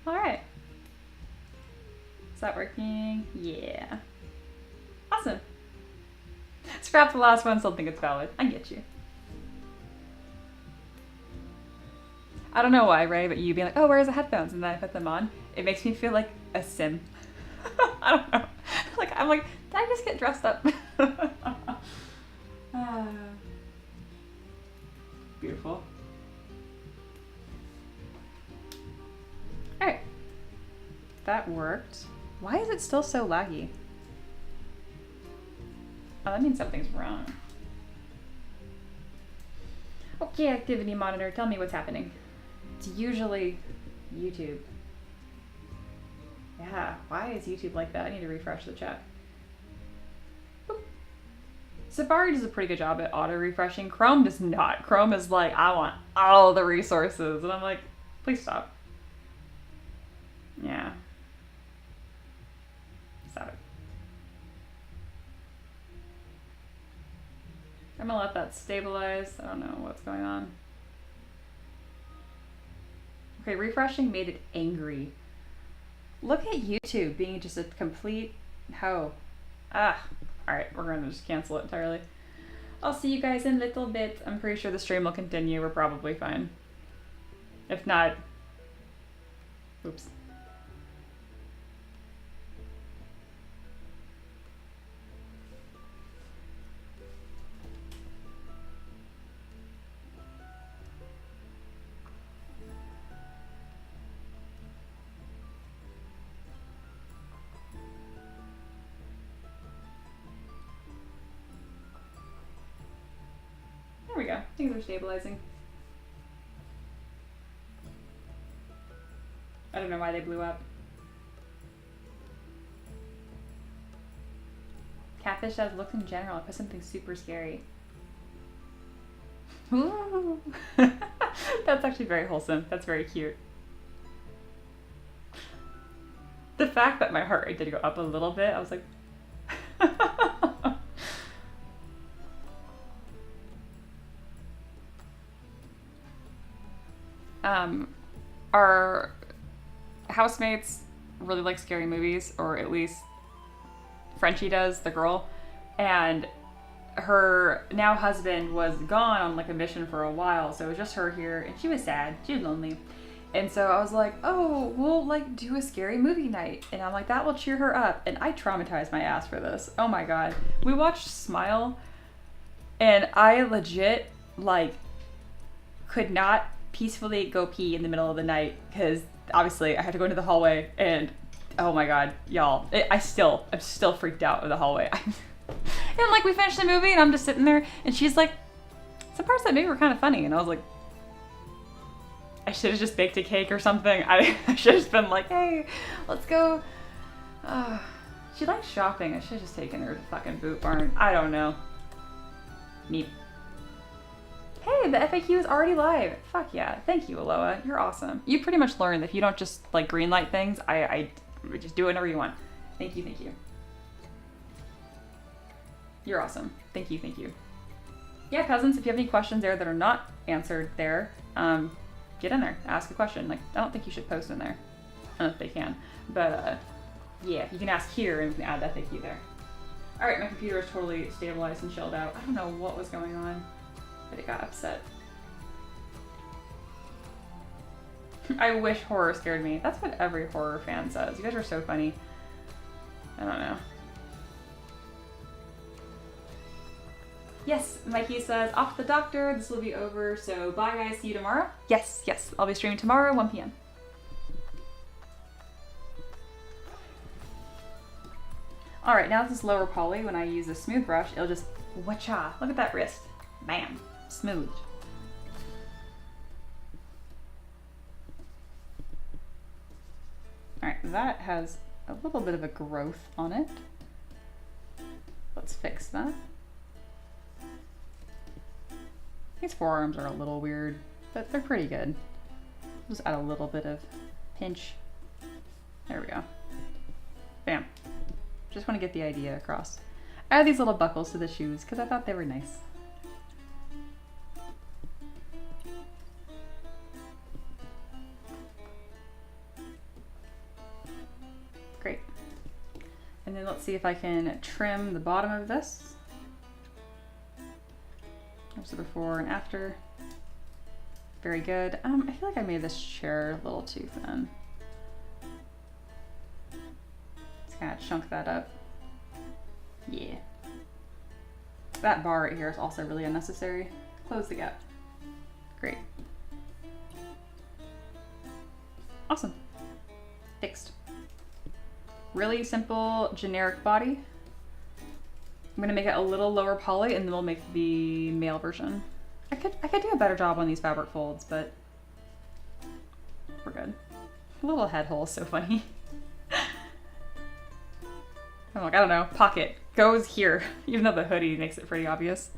All right. Is that working? Yeah. Awesome. Scrap the last one, still think it's valid. I get you. I don't know why, Ray, but you being like, oh, where's the headphones? And then I put them on. It makes me feel like a sim. I don't know. Like, I'm like, did I just get dressed up? Beautiful. All right. That worked. Why is it still so laggy? Oh, that means something's wrong. Okay, activity monitor, tell me what's happening. It's usually YouTube. Yeah, why is YouTube like that? I need to refresh the chat. Boop. Safari does a pretty good job at auto refreshing. Chrome does not. Chrome is like, I want all the resources. And I'm like, please stop. Yeah. Stop it. I'm gonna let that stabilize. I don't know what's going on. Okay, refreshing made it angry. Look at YouTube being just a complete hoe. Ah, all right, we're gonna just cancel it entirely. I'll see you guys in a little bit. I'm pretty sure the stream will continue. We're probably fine. If not, oops. There we go. Things are stabilizing. I don't know why they blew up. Catfish has looks in general. I put something super scary. Ooh. That's actually very wholesome. That's very cute. The fact that my heart rate did go up a little bit, I was like... Our housemates really like scary movies, or at least Frenchie does, the girl, and her now husband was gone on like a mission for a while, so it was just her here, and she was sad, she was lonely, and so I was like, oh, we'll like do a scary movie night, and I'm like, that will cheer her up, and I traumatized my ass for this. Oh my god, we watched Smile, and I legit like could not peacefully go pee in the middle of the night because obviously I had to go into the hallway, and oh my god, y'all, I'm still freaked out of the hallway. And like we finished the movie and I'm just sitting there and she's like, some parts of that movie were kind of funny, and I was like, I should have just baked a cake or something. I should have just been like, hey, let's go. She likes shopping. I should have just taken her to fucking Boot Barn. I don't know. Neat. Hey, the FAQ is already live. Fuck yeah. Thank you, Aloha. You're awesome. You pretty much learned that if you don't just like greenlight things, I just do whatever you want. Thank you, thank you. You're awesome. Thank you, thank you. Yeah, cousins, if you have any questions there that are not answered there, get in there, ask a question. Like, I don't think you should post in there. I don't know if they can, but yeah, you can ask here and we can add that FAQ there. All right, my computer is totally stabilized and chilled out. I don't know what was going on, but it got upset. I wish horror scared me. That's what every horror fan says. You guys are so funny. I don't know. Yes, Mikey says, off the doctor, this will be over, so bye guys, see you tomorrow. Yes, yes, I'll be streaming tomorrow, 1 p.m. All right, now this is lower poly. When I use a smooth brush, it'll just, whatcha, look at that wrist. Bam, smooth. All right, that has a little bit of a growth on it. Let's fix that. These forearms are a little weird, but they're pretty good. Just add a little bit of pinch. There we go. Bam. Just want to get the idea across. I add these little buckles to the shoes because I thought they were nice. Great. And then let's see if I can trim the bottom of this. There's the before and after. Very good. I feel like I made this chair a little too thin. Let's kind of chunk that up. Yeah. That bar right here is also really unnecessary. Close the gap. Great. Awesome. Fixed. Really simple, generic body. I'm gonna make it a little lower poly and then we'll make the male version. I could do a better job on these fabric folds, but we're good. A little head hole is so funny. I'm like, I don't know, pocket goes here, even though the hoodie makes it pretty obvious.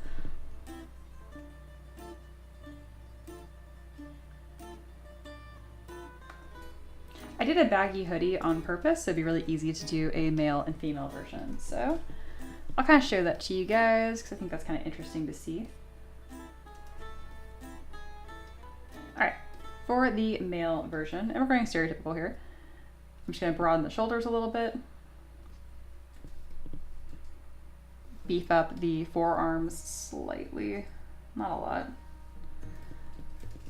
I did a baggy hoodie on purpose, so it'd be really easy to do a male and female version. So I'll kind of show that to you guys because I think that's kind of interesting to see. All right, for the male version, and we're going stereotypical here, I'm just going to broaden the shoulders a little bit. Beef up the forearms slightly, not a lot.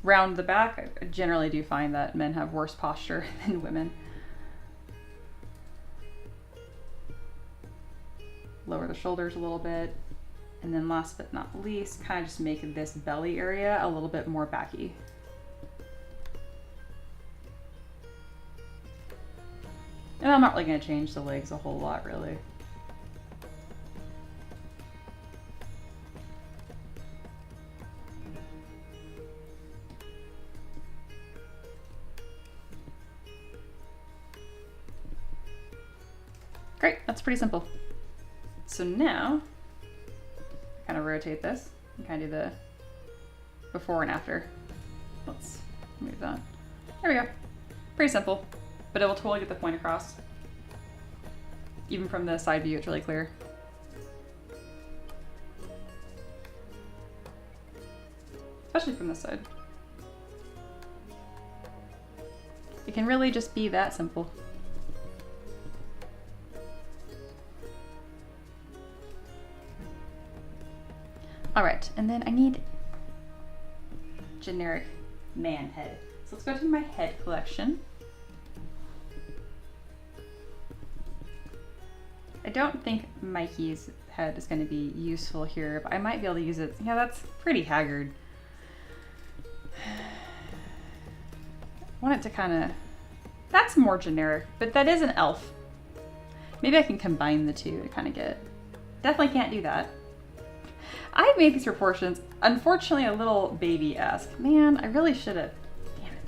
Round the back. I generally do find that men have worse posture than women. Lower the shoulders a little bit. And then last but not least, kind of just make this belly area a little bit more backy. And I'm not really going to change the legs a whole lot, really. Great, that's pretty simple. So now, kind of rotate this and kind of do the before and after. Let's move that. There we go. Pretty simple, but it will totally get the point across. Even from the side view, it's really clear. Especially from this side. It can really just be that simple. All right, and then I need generic man head. So let's go to my head collection. I don't think Mikey's head is going to be useful here, but I might be able to use it. Yeah, that's pretty haggard. I want it to kind of, that's more generic, but that is an elf. Maybe I can combine the two to kind of get, definitely can't do that. I made these proportions, unfortunately a little baby-esque. Man, I really should have, damn it.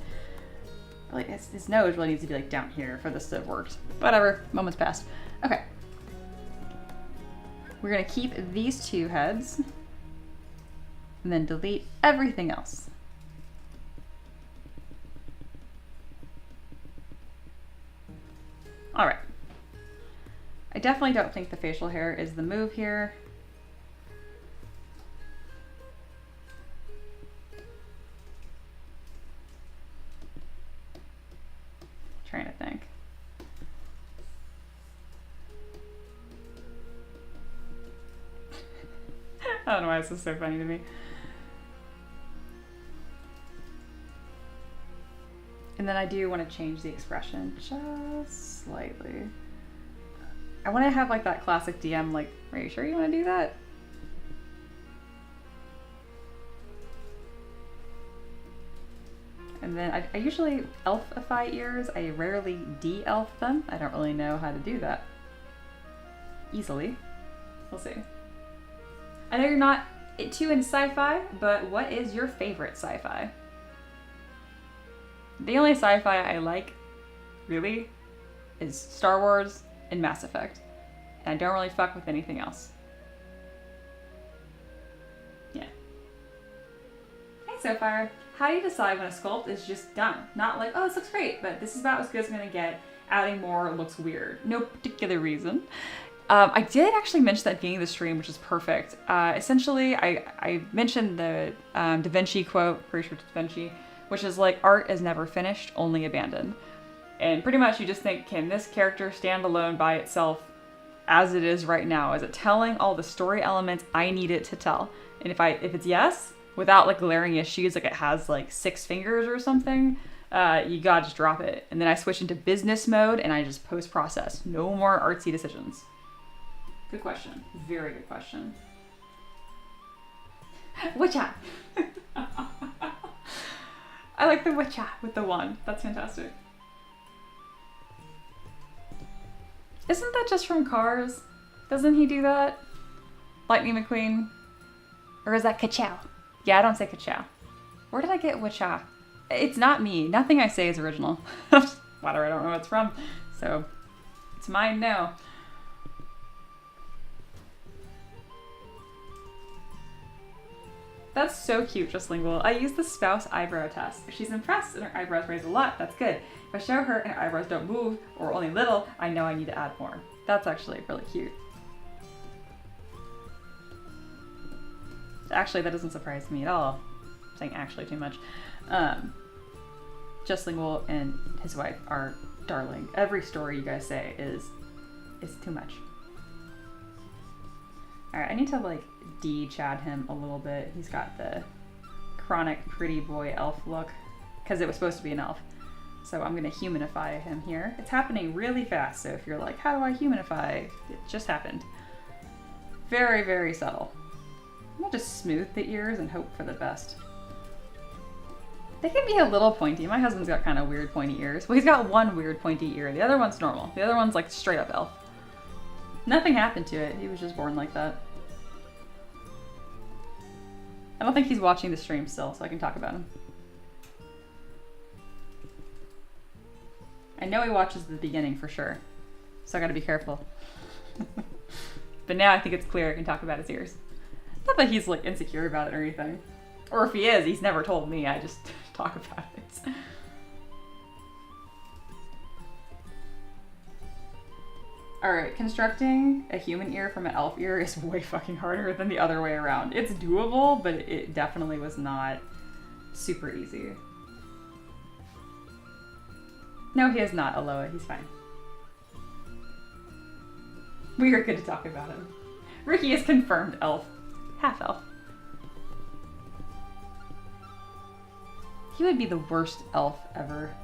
Really, his nose really needs to be like down here for this to have worked. Whatever, moments passed. Okay. We're gonna keep these two heads and then delete everything else. All right. I definitely don't think the facial hair is the move here. Trying to think. I don't know why this is so funny to me. And then I do want to change the expression just slightly. I want to have like that classic DM, like, are you sure you want to do that? And then I usually elfify ears. I rarely de-elf them. I don't really know how to do that easily. We'll see. I know you're not too into sci-fi, but what is your favorite sci-fi? The only sci-fi I like, really, is Star Wars and Mass Effect. And I don't really fuck with anything else. Yeah. Hey, Sapphire. How do you decide when a sculpt is just done? Not like, oh, this looks great, but this is about as good as I'm gonna get. Adding more looks weird. No particular reason. I did actually mention that at the beginning of the stream, which is perfect. Essentially, I mentioned the Da Vinci quote, pretty sure it's Da Vinci, which is like, art is never finished, only abandoned. And pretty much you just think, can this character stand alone by itself as it is right now? Is it telling all the story elements I need it to tell? And if it's yes, without like glaring issues, like it has like 6 fingers or something, you gotta just drop it. And then I switch into business mode and I just post-process. No more artsy decisions. Good question. Very good question. Witcha! I like the witcha with the one. That's fantastic. Isn't that just from Cars? Doesn't he do that? Lightning McQueen? Or is that ka-chow? Yeah, I don't say ka-chow. Where did I get witcha? It's not me. Nothing I say is original. Whatever, I don't know where it's from. So, it's mine now. That's so cute, just lingual. I use the spouse eyebrow test. If she's impressed and her eyebrows raise a lot, that's good. If I show her and her eyebrows don't move, or only little, I know I need to add more. That's actually really cute. Actually, that doesn't surprise me at all. I'm saying actually too much. Just lingual and his wife are darling. Every story you guys say is too much. All right, I need to like de-chad him a little bit. He's got the chronic pretty boy elf look because it was supposed to be an elf. So I'm gonna humanify him here. It's happening really fast. So if you're like, how do I humanify? It just happened. Very, very subtle. I'm gonna just smooth the ears and hope for the best. They can be a little pointy. My husband's got kind of weird pointy ears. Well, he's got one weird pointy ear. The other one's normal. The other one's like straight up elf. Nothing happened to it. He was just born like that. I don't think he's watching the stream still, so I can talk about him. I know he watches the beginning for sure. so I gotta be careful. But now I think it's clear I can talk about his ears. Not that he's like insecure about it or anything. Or if he is, he's never told me, I just talk about it. Alright, constructing a human ear from an elf ear is way fucking harder than the other way around. It's doable, but it definitely was not super easy. No, he is not Aloha, he's fine. We are good to talk about him. Ricky is confirmed elf. Half elf. He would be the worst elf ever.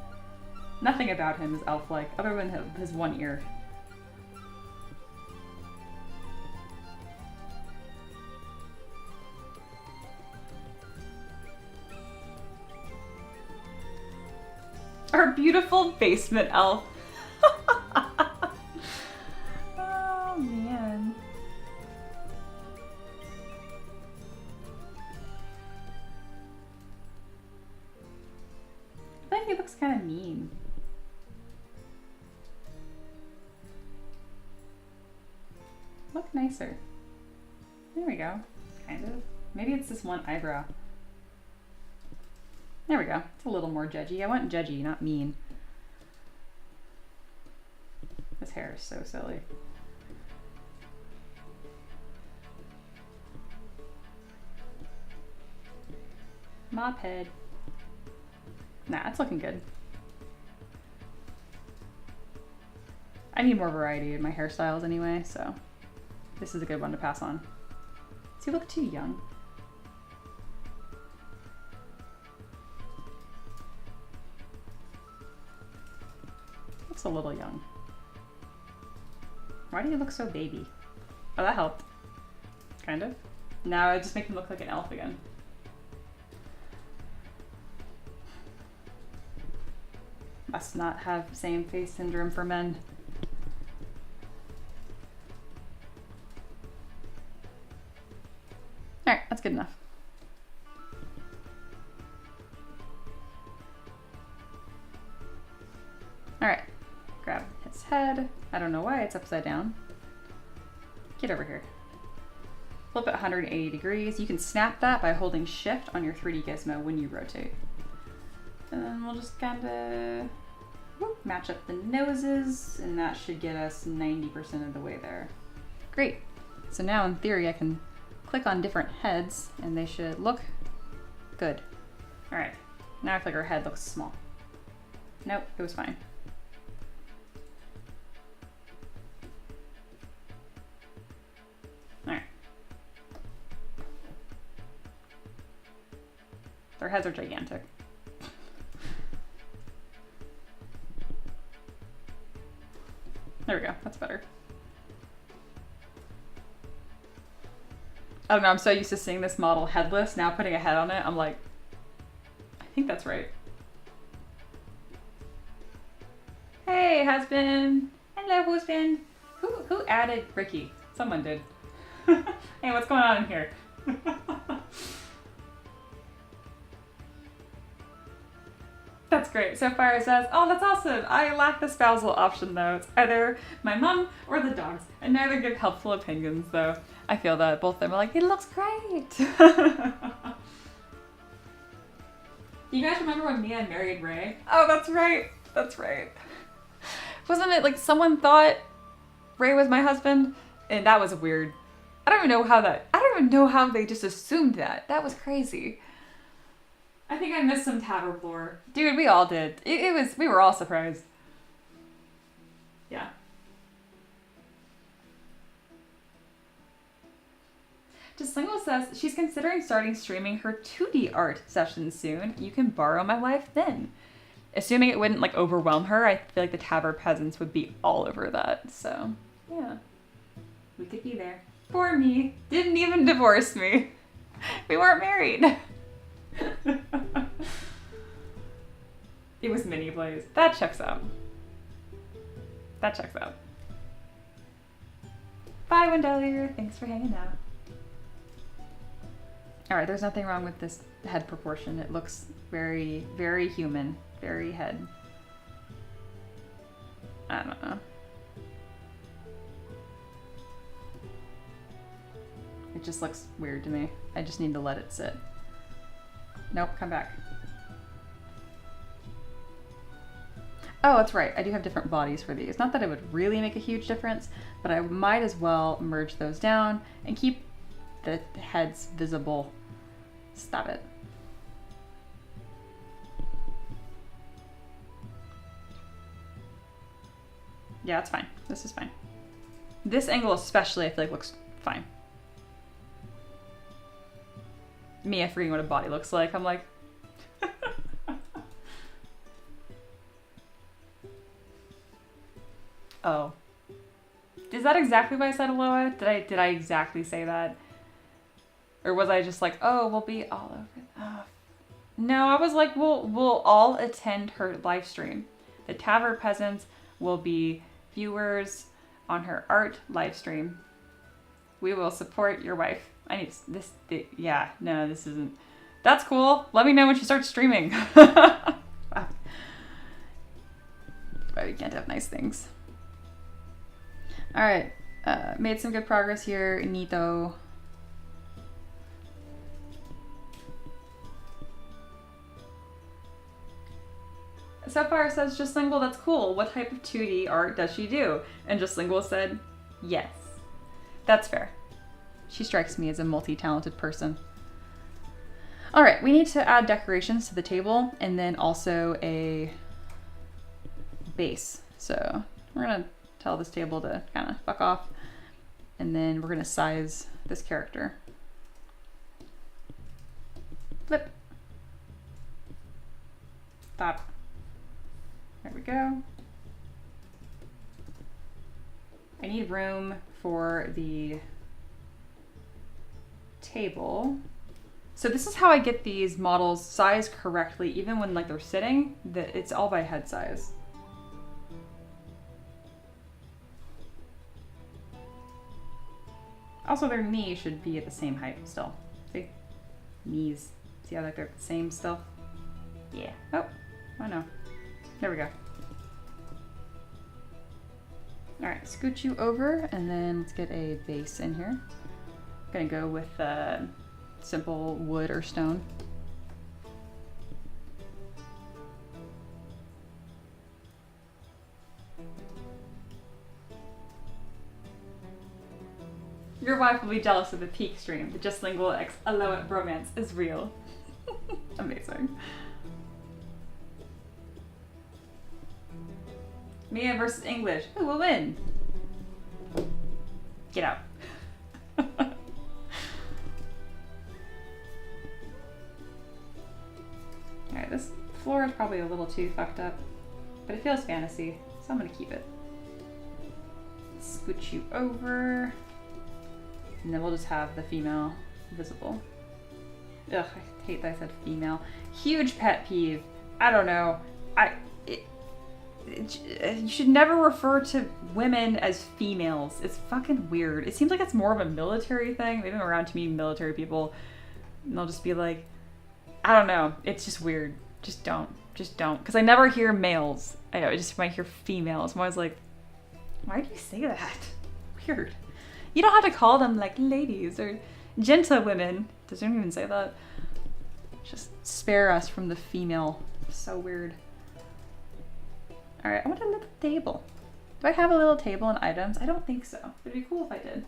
Nothing about him is elf-like, other than his one ear. Our beautiful basement elf. Oh, man. I think he looks kind of mean. Look nicer. There we go. Kind of. Maybe it's this one eyebrow. There we go. It's a little more judgy. I want judgy, not mean. This hair is so silly. Mop head. Nah, it's looking good. I need more variety in my hairstyles anyway, so this is a good one to pass on. Does he look too young? Looks a little young. Why do you look so baby? Oh, that helped. Kind of. Now it just makes him look like an elf again. Must not have same face syndrome for men. Alright, that's good enough. Alright, grab his head. I don't know why it's upside down. Get over here. Flip it 180 degrees. You can snap that by holding shift on your 3D gizmo when you rotate. And then we'll just kind of match up the noses, and that should get us 90% of the way there. Great. So now in theory I can click on different heads and they should look good. All right, now I feel like our head looks small. Nope, it was fine. All right. Their heads are gigantic. There we go, that's better. I don't know, I'm so used to seeing this model headless, now putting a head on it, I'm like, I think that's right. Hey, husband. Hello, husband. Who added Ricky? Someone did. Hey, what's going on in here? That's great. So Fire says, oh, that's awesome. I lack the spousal option though. It's either my mom or the dogs. And neither give helpful opinions though. I feel that both of them are like, it looks great. You guys remember when Mia married Ray? Oh, that's right. That's right. Wasn't it like someone thought Ray was my husband? And that was weird. I don't even know how they just assumed that. That was crazy. I think I missed some Tabard lore. Dude, we all did. We were all surprised. Yeah. Deslingo says she's considering starting streaming her 2D art sessions soon. You can borrow my wife then. Assuming it wouldn't like overwhelm her, I feel like the Tabard peasants would be all over that. So, yeah. We could be there. For me. Didn't even divorce me. We weren't married. It was mini plays. That checks out. That checks out. Bye, Wendelier. Thanks for hanging out. Alright, there's nothing wrong with this head proportion. It looks very, very human. Very head. I don't know. It just looks weird to me. I just need to let it sit. Nope, come back. Oh, that's right. I do have different bodies for these. Not that it would really make a huge difference, but I might as well merge those down and keep the heads visible. Stop it. Yeah, it's fine. This is fine. This angle especially, I feel like looks fine. Me, I forgetting what a body looks like. I'm like, oh. Is that exactly what I said, Aloha? Did I exactly say that? Or was I just like, oh, we'll be all over? Oh. No, I was like, we'll all attend her live stream. The Taver peasants will be viewers on her art live stream. We will support your wife. I need this. Yeah, no, this isn't. That's cool. Let me know when she starts streaming. Why we can't have nice things. All right, made some good progress here. Neato. So far it says Just Lingual, that's cool. What type of 2D art does she do? And Just Lingual said, yes. That's fair. She strikes me as a multi-talented person. All right, we need to add decorations to the table and then also a base. So we're gonna tell this table to kind of fuck off. And then we're gonna size this character. Flip. Stop. There we go. I need room for the table. So this is how I get these models sized correctly, even when like they're sitting, it's all by head size. Also, their knee should be at the same height still. See? Knees. See how like they're the same still? Yeah. Oh no. There we go. All right, scoot you over and then let's get a base in here. I'm gonna go with simple wood or stone. Your wife will be jealous of the peak stream. The Just Lingual X Aloha bromance is real. Amazing. Mia versus English. Who will win? Get out. Alright, this floor is probably a little too fucked up, but it feels fantasy, so I'm gonna keep it. Scooch you over. And then we'll just have the female visible. Ugh, I hate that I said female. Huge pet peeve. I don't know. You should never refer to women as females. It's fucking weird. It seems like it's more of a military thing. They've been around to meet military people, and they'll just be like, I don't know. It's just weird. Just don't. Just don't. Because I never hear males. I just might hear females. I'm always like, why do you say that? Weird. You don't have to call them like ladies or gentlewomen. Doesn't even say that. Just spare us from the female. So weird. All right, I want a little table. Do I have a little table and items? I don't think so. It'd be cool if I did.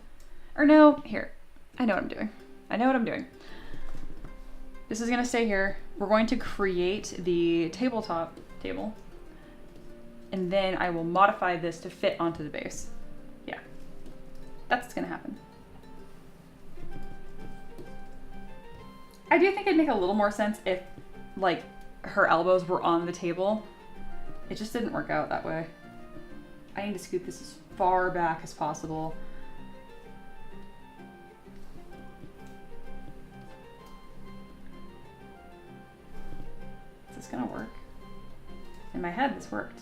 Or no, here. I know what I'm doing. I know what I'm doing. This is gonna stay here. We're going to create the tabletop table. And then I will modify this to fit onto the base. Yeah, that's what's gonna happen. I do think it'd make a little more sense if like her elbows were on the table. It just didn't work out that way. I need to scoot this as far back as possible. Is this gonna work? In my head, this worked.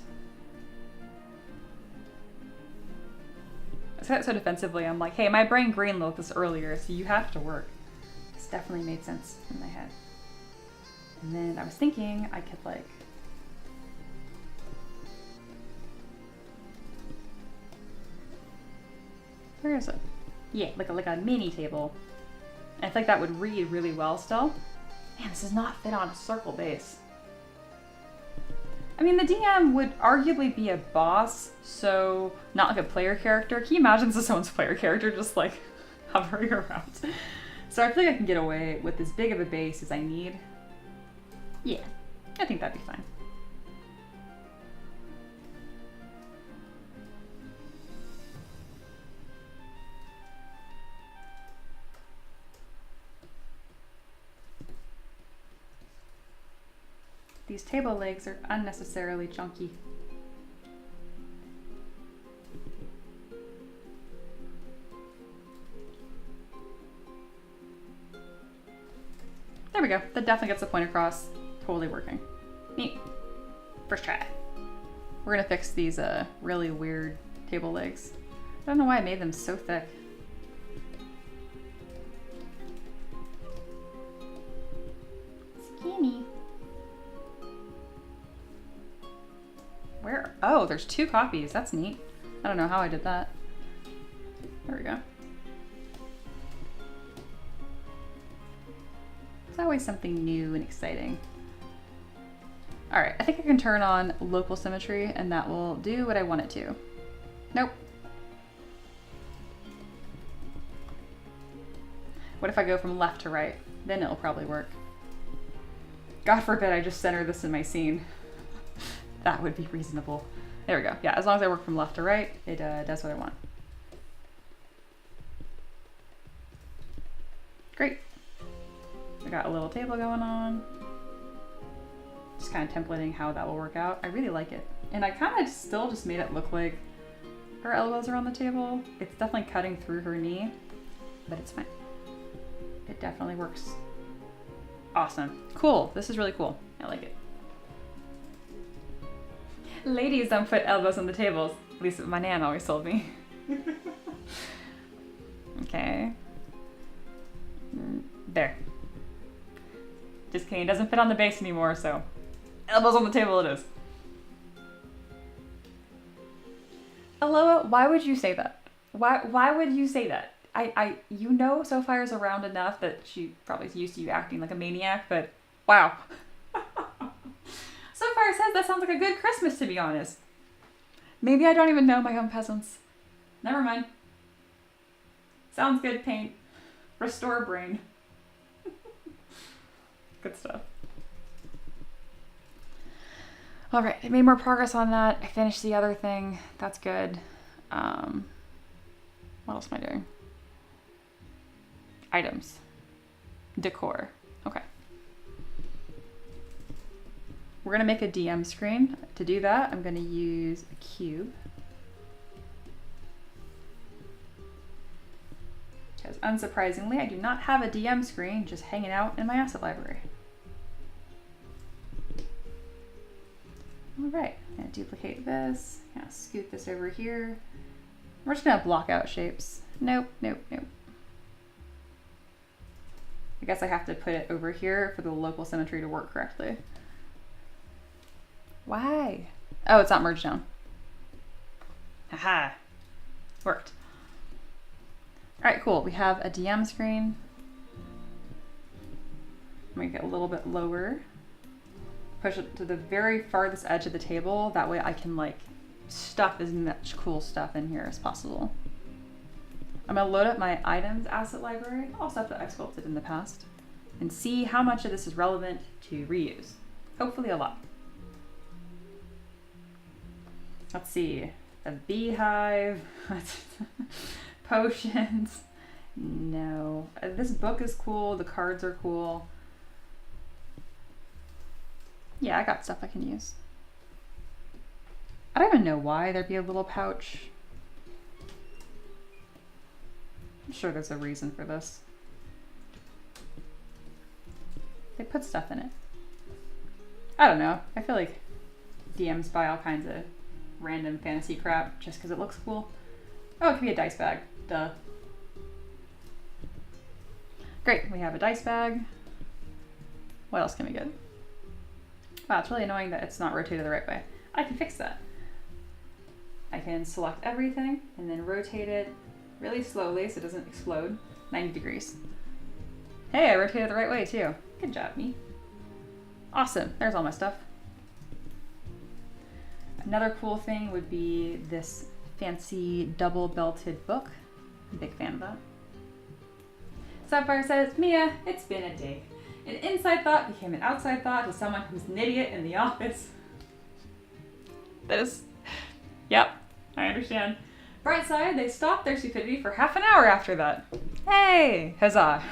I said it so defensively. I'm like, hey, my brain greenlit this earlier, so you have to work. This definitely made sense in my head. And then I was thinking I could like, where is it? Yeah, like a mini table. And I feel like that would read really well still. Man, this does not fit on a circle base. I mean, the DM would arguably be a boss, so not like a player character. Can you imagine this is someone's player character just like hovering around? So I feel like I can get away with as big of a base as I need. Yeah, I think that'd be fine. These table legs are unnecessarily chunky. There we go. That definitely gets the point across. Totally working. Neat. First try. We're gonna fix these really weird table legs. I don't know why I made them so thick. Skinny. Where? Oh, there's 2 copies. That's neat. I don't know how I did that. There we go. It's always something new and exciting. All right, I think I can turn on local symmetry and that will do what I want it to. Nope. What if I go from left to right? Then it'll probably work. God forbid I just center this in my scene. That would be reasonable. There we go. Yeah, as long as I work from left to right, it does what I want. Great. I got a little table going on. Just kind of templating how that will work out. I really like it. And I kind of still just made it look like her elbows are on the table. It's definitely cutting through her knee, but it's fine. It definitely works. Awesome. Cool. This is really cool. I like it. Ladies don't put elbows on the tables. At least my nan always told me. Okay. There. Just kidding, it doesn't fit on the base anymore, so elbows on the table it is. Aloha, why would you say that? Why would you say that? You know Sophire's around enough that she probably is used to you acting like a maniac, but wow. Sophire says that sounds like a good Christmas, to be honest. Maybe I don't even know my own peasants. Never mind. Sounds good, paint. Restore brain. Good stuff. All right, I made more progress on that. I finished the other thing. That's good. What else am I doing? Items. Decor. Okay. We're gonna make a DM screen. To do that, I'm gonna use a cube. Because unsurprisingly, I do not have a DM screen just hanging out in my asset library. All right, I'm gonna duplicate this. Gonna scoot this over here. We're just gonna block out shapes. Nope, nope, nope. I guess I have to put it over here for the local symmetry to work correctly. Why? Oh, it's not merged down. Haha, worked. All right, cool. We have a DM screen. Make it a little bit lower. Push it to the very farthest edge of the table. That way I can like stuff as much cool stuff in here as possible. I'm gonna load up my items asset library, all stuff that I've sculpted in the past, and see how much of this is relevant to reuse. Hopefully a lot. Let's see, a beehive, potions. No, this book is cool. The cards are cool. Yeah, I got stuff I can use. I don't even know why there'd be a little pouch. I'm sure there's a reason for this. They put stuff in it. I don't know. I feel like DMs buy all kinds of random fantasy crap just because it looks cool. Oh, it could be a dice bag. Duh. Great, we have a dice bag. What else can we get? Wow, it's really annoying that it's not rotated the right way. I can fix that. I can select everything and then rotate it really slowly so it doesn't explode. 90 degrees. Hey, I rotated the right way too. Good job, me. Awesome, there's all my stuff. Another cool thing would be this fancy double belted book. I'm a big fan of that. Sapphire says, Mia, it's been a day. An inside thought became an outside thought to someone who's an idiot in the office. That is, yep, I understand. Bright side, they stopped their stupidity for half an hour after that. Hey, huzzah.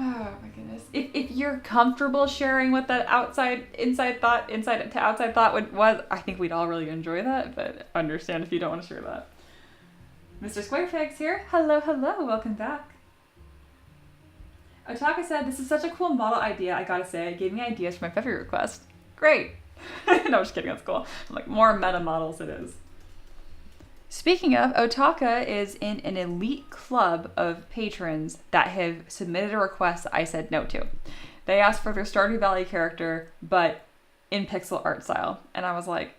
Oh my goodness. If you're comfortable sharing what that inside to outside thought was, I think we'd all really enjoy that, but understand if you don't want to share that. Mr. Squarefags here. Hello, hello, welcome back. Otaka said, this is such a cool model idea, I gotta say. It gave me ideas for my February request. Great. No, I'm just kidding, that's cool. I'm like, more meta models it is. Speaking of, Otaka is in an elite club of patrons that have submitted a request that I said no to. They asked for their Stardew Valley character, but in pixel art style. And I was like,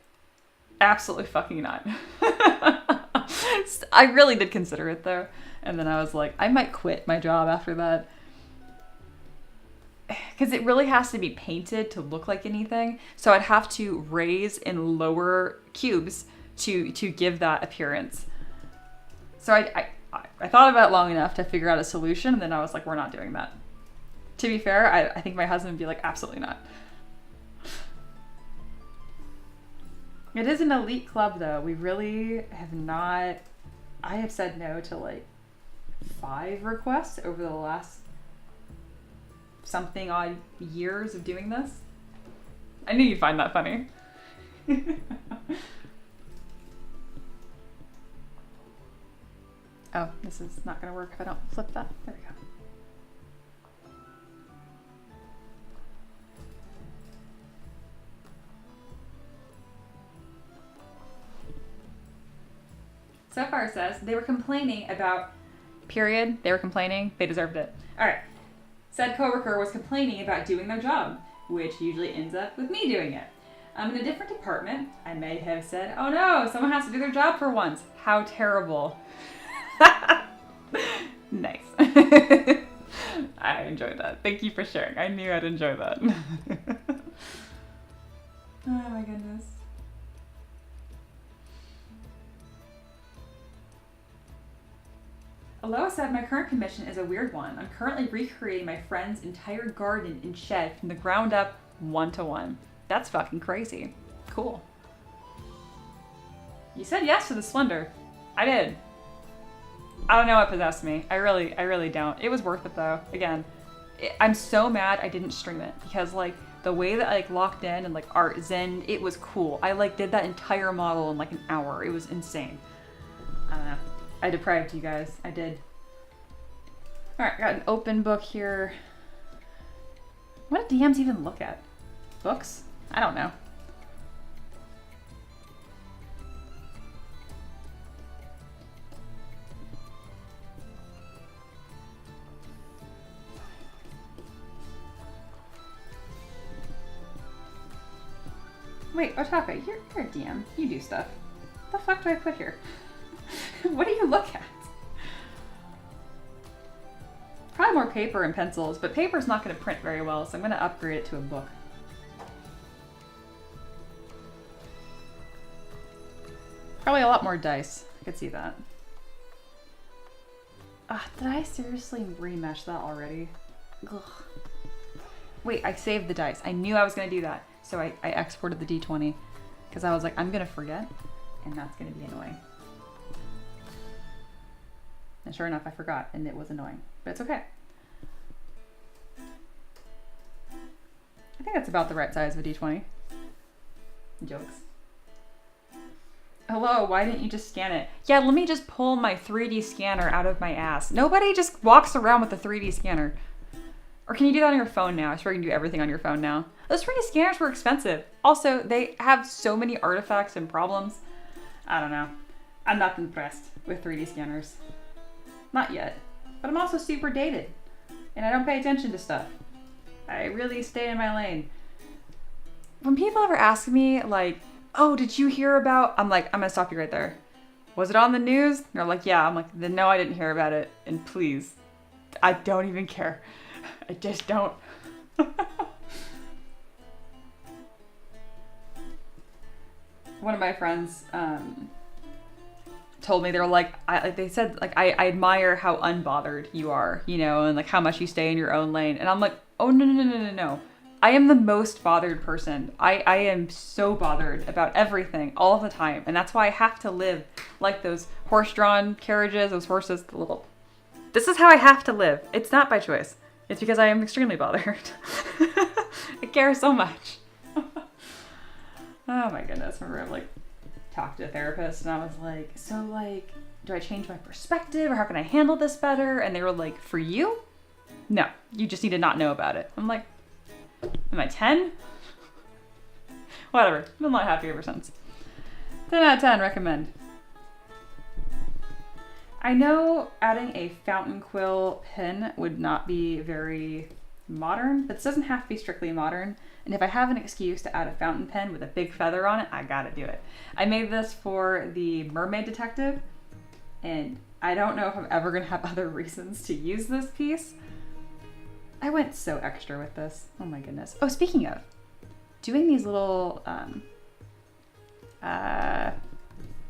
absolutely fucking not. I really did consider it though. And then I was like, I might quit my job after that. Because it really has to be painted to look like anything. So I'd have to raise and lower cubes to give that appearance. So I thought about it long enough to figure out a solution, and then I was like, we're not doing that. To be fair, I think my husband would be like, absolutely not. It is an elite club though. We really have not, I have said no to like 5 requests over the last something odd years of doing this. I knew you'd find that funny. Oh, this is not gonna work if I don't flip that. There we go. Sapphire says, they were complaining about, period, they were complaining, they deserved it. All right, said coworker was complaining about doing their job, which usually ends up with me doing it. I'm in a different department. I may have said, oh no, someone has to do their job for once. How terrible. Nice. I enjoyed that. Thank you for sharing. I knew I'd enjoy that. Oh my goodness. Aloha said, my current commission is a weird one. I'm currently recreating my friend's entire garden and shed from the ground up, 1-to-1. That's fucking crazy. Cool. You said yes to the Slender. I did. I don't know what possessed me. I really don't. It was worth it though. Again, I'm so mad I didn't stream it because like the way that I like locked in and like art zen, it was cool. I like did that entire model in like an hour. It was insane. I don't know. I deprived you guys. I did. All right, got an open book here. What do DMs even look at? Books? I don't know. Wait, Otaka, you're a DM. You do stuff. What the fuck do I put here? What do you look at? Probably more paper and pencils, but paper's not going to print very well, so I'm going to upgrade it to a book. Probably a lot more dice. I could see that. Did I seriously remesh that already? Ugh. Wait, I saved the dice. I knew I was going to do that. So I exported the D20 because I was like, I'm going to forget and that's going to be annoying. And sure enough, I forgot and it was annoying, but it's okay. I think that's about the right size of a D20. Jokes. Hello, why didn't you just scan it? Yeah, let me just pull my 3D scanner out of my ass. Nobody just walks around with a 3D scanner. Or can you do that on your phone now? I swear you can do everything on your phone now. Those 3D scanners were expensive. Also, they have so many artifacts and problems. I don't know. I'm not impressed with 3D scanners. Not yet. But I'm also super dated. And I don't pay attention to stuff. I really stay in my lane. When people ever ask me, like, oh, did you hear about... I'm like, I'm gonna stop you right there. Was it on the news? And they're like, yeah. I'm like, then no, I didn't hear about it. And please, I don't even care. I just don't. One of my friends told me, they were like, they said, like, I admire how unbothered you are, you know, and like how much you stay in your own lane. And I'm like, oh, no. I am the most bothered person. I am so bothered about everything all the time. And that's why I have to live like those horse-drawn carriages, those horses, the little... This is how I have to live. It's not by choice. It's because I am extremely bothered. I care so much. Oh my goodness. I remember I like talked to a therapist and I was like, so like, do I change my perspective or how can I handle this better? And they were like, for you? No, you just need to not know about it. I'm like, am I 10? Whatever. Been not happy ever since. 10 out of 10, recommend. I know adding a fountain quill pen would not be very modern, but this doesn't have to be strictly modern. And if I have an excuse to add a fountain pen with a big feather on it, I gotta do it. I made this for the Mermaid Detective, and I don't know if I'm ever gonna have other reasons to use this piece. I went so extra with this. Oh my goodness. Oh, speaking of, doing these little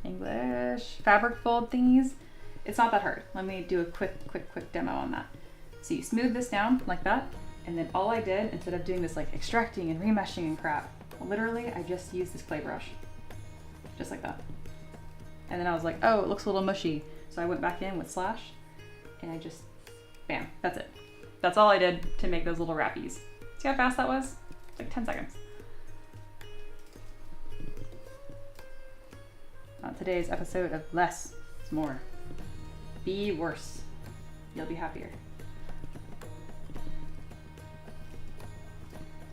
English fabric fold thingies, it's not that hard. Let me do a quick demo on that. So you smooth this down like that, and then all I did, instead of doing this like extracting and remeshing and crap, literally I just used this clay brush. Just like that. And then I was like, oh, it looks a little mushy. So I went back in with Slash, and I just, bam, that's it. That's all I did to make those little wrappies. See how fast that was? Like 10 seconds. On today's episode of Less is More. Be worse. You'll be happier.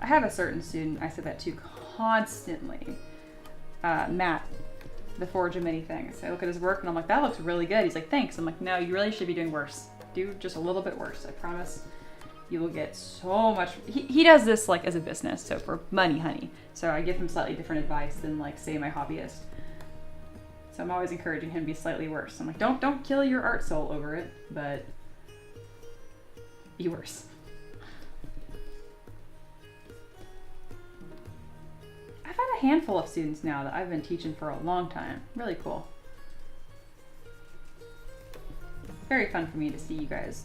I have a certain student I said that to constantly. Matt, the Forge of Many Things. I look at his work and I'm like, that looks really good. He's like, thanks. I'm like, no, you really should be doing worse. Do just a little bit worse. I promise you will get so much. He does this like as a business, so for money, honey. So I give him slightly different advice than like say my hobbyist. So I'm always encouraging him to be slightly worse. I'm like, don't kill your art soul over it, but be worse. I've had a handful of students now that I've been teaching for a long time. Really cool. Very fun for me to see you guys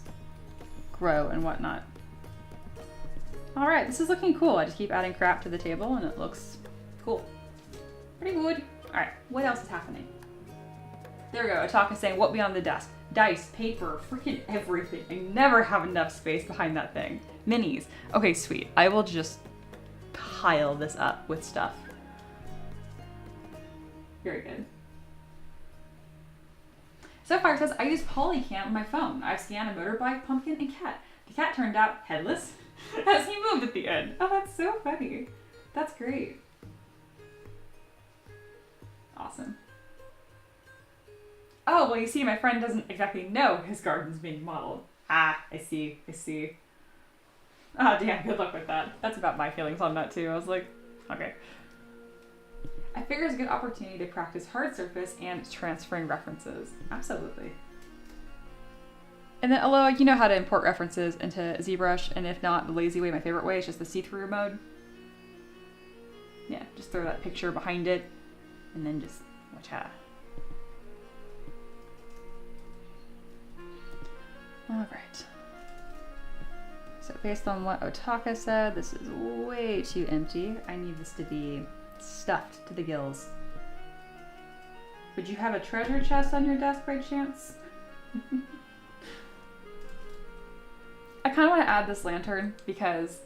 grow and whatnot. All right, this is looking cool. I just keep adding crap to the table and it looks cool. Pretty good. All right, what else is happening? There we go. Ataka's saying, what be on the desk? Dice, paper, freaking everything. I never have enough space behind that thing. Minis. Okay, sweet. I will just pile this up with stuff. Very good. Sapphire says, I use Polycam on my phone. I scanned a motorbike, pumpkin, and cat. The cat turned out headless as he moved at the end. Oh, that's so funny. That's great. Awesome. Oh, well, you see, my friend doesn't exactly know his garden's being modeled. Ah, I see. Oh, damn, good luck with that. That's about my feelings on that, too. I was like, okay. I figure it's a good opportunity to practice hard surface and transferring references. Absolutely. And then, although you know how to import references into ZBrush, and if not, the lazy way, my favorite way, is just the see-through mode. Yeah, just throw that picture behind it, and then just watch out. All right. So based on what Otaka said, this is way too empty. I need this to be stuffed to the gills. Would you have a treasure chest on your desk by chance? I kind of want to add this lantern because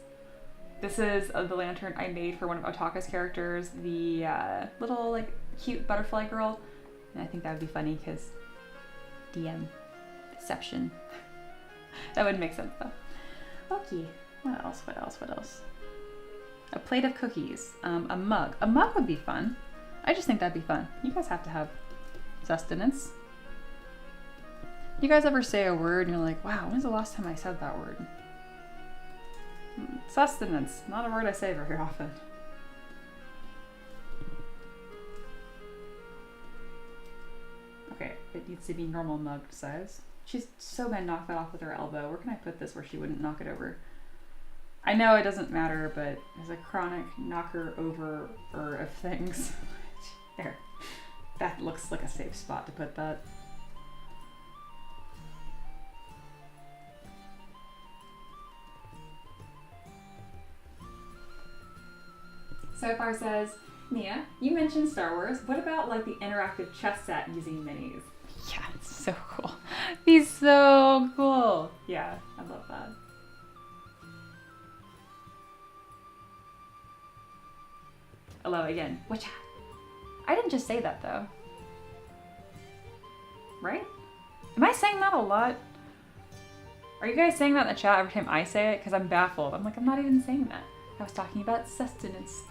this is the lantern I made for one of Otaka's characters, the little like cute butterfly girl. And I think that would be funny because DM deception. That would make sense though. Okay, what else? A plate of cookies, a mug. A mug would be fun. I just think that'd be fun. You guys have to have sustenance. You guys ever say a word and you're like, wow, when's the last time I said that word? Sustenance, not a word I say very often. Okay, it needs to be normal mug size. She's so gonna knock that off with her elbow. Where can I put this where she wouldn't knock it over? I know it doesn't matter, but as a chronic knocker over of things. There. That looks like a safe spot to put that. So far says, Mia, you mentioned Star Wars. What about like the interactive chess set using minis? Yeah, it's so cool. He's so cool. Yeah, I love that. Hello again. Whatcha? I didn't just say that though. Right? Am I saying that a lot? Are you guys saying that in the chat every time I say it? Because I'm baffled. I'm like, I'm not even saying that. I was talking about sustenance.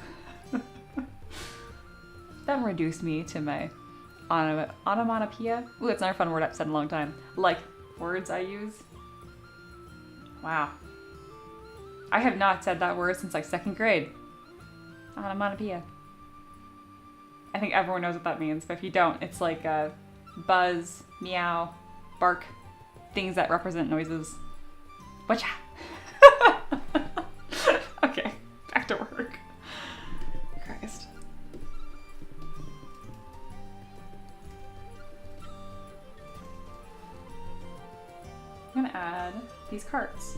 That reduced me to my onomatopoeia. Ooh, that's another fun word I've said in a long time. Like words I use. Wow. I have not said that word since like 2nd grade. Onomatopoeia. I think everyone knows what that means, but if you don't, it's like buzz, meow, bark, things that represent noises. Whatcha? Okay, back to work. Christ. I'm gonna add these carts.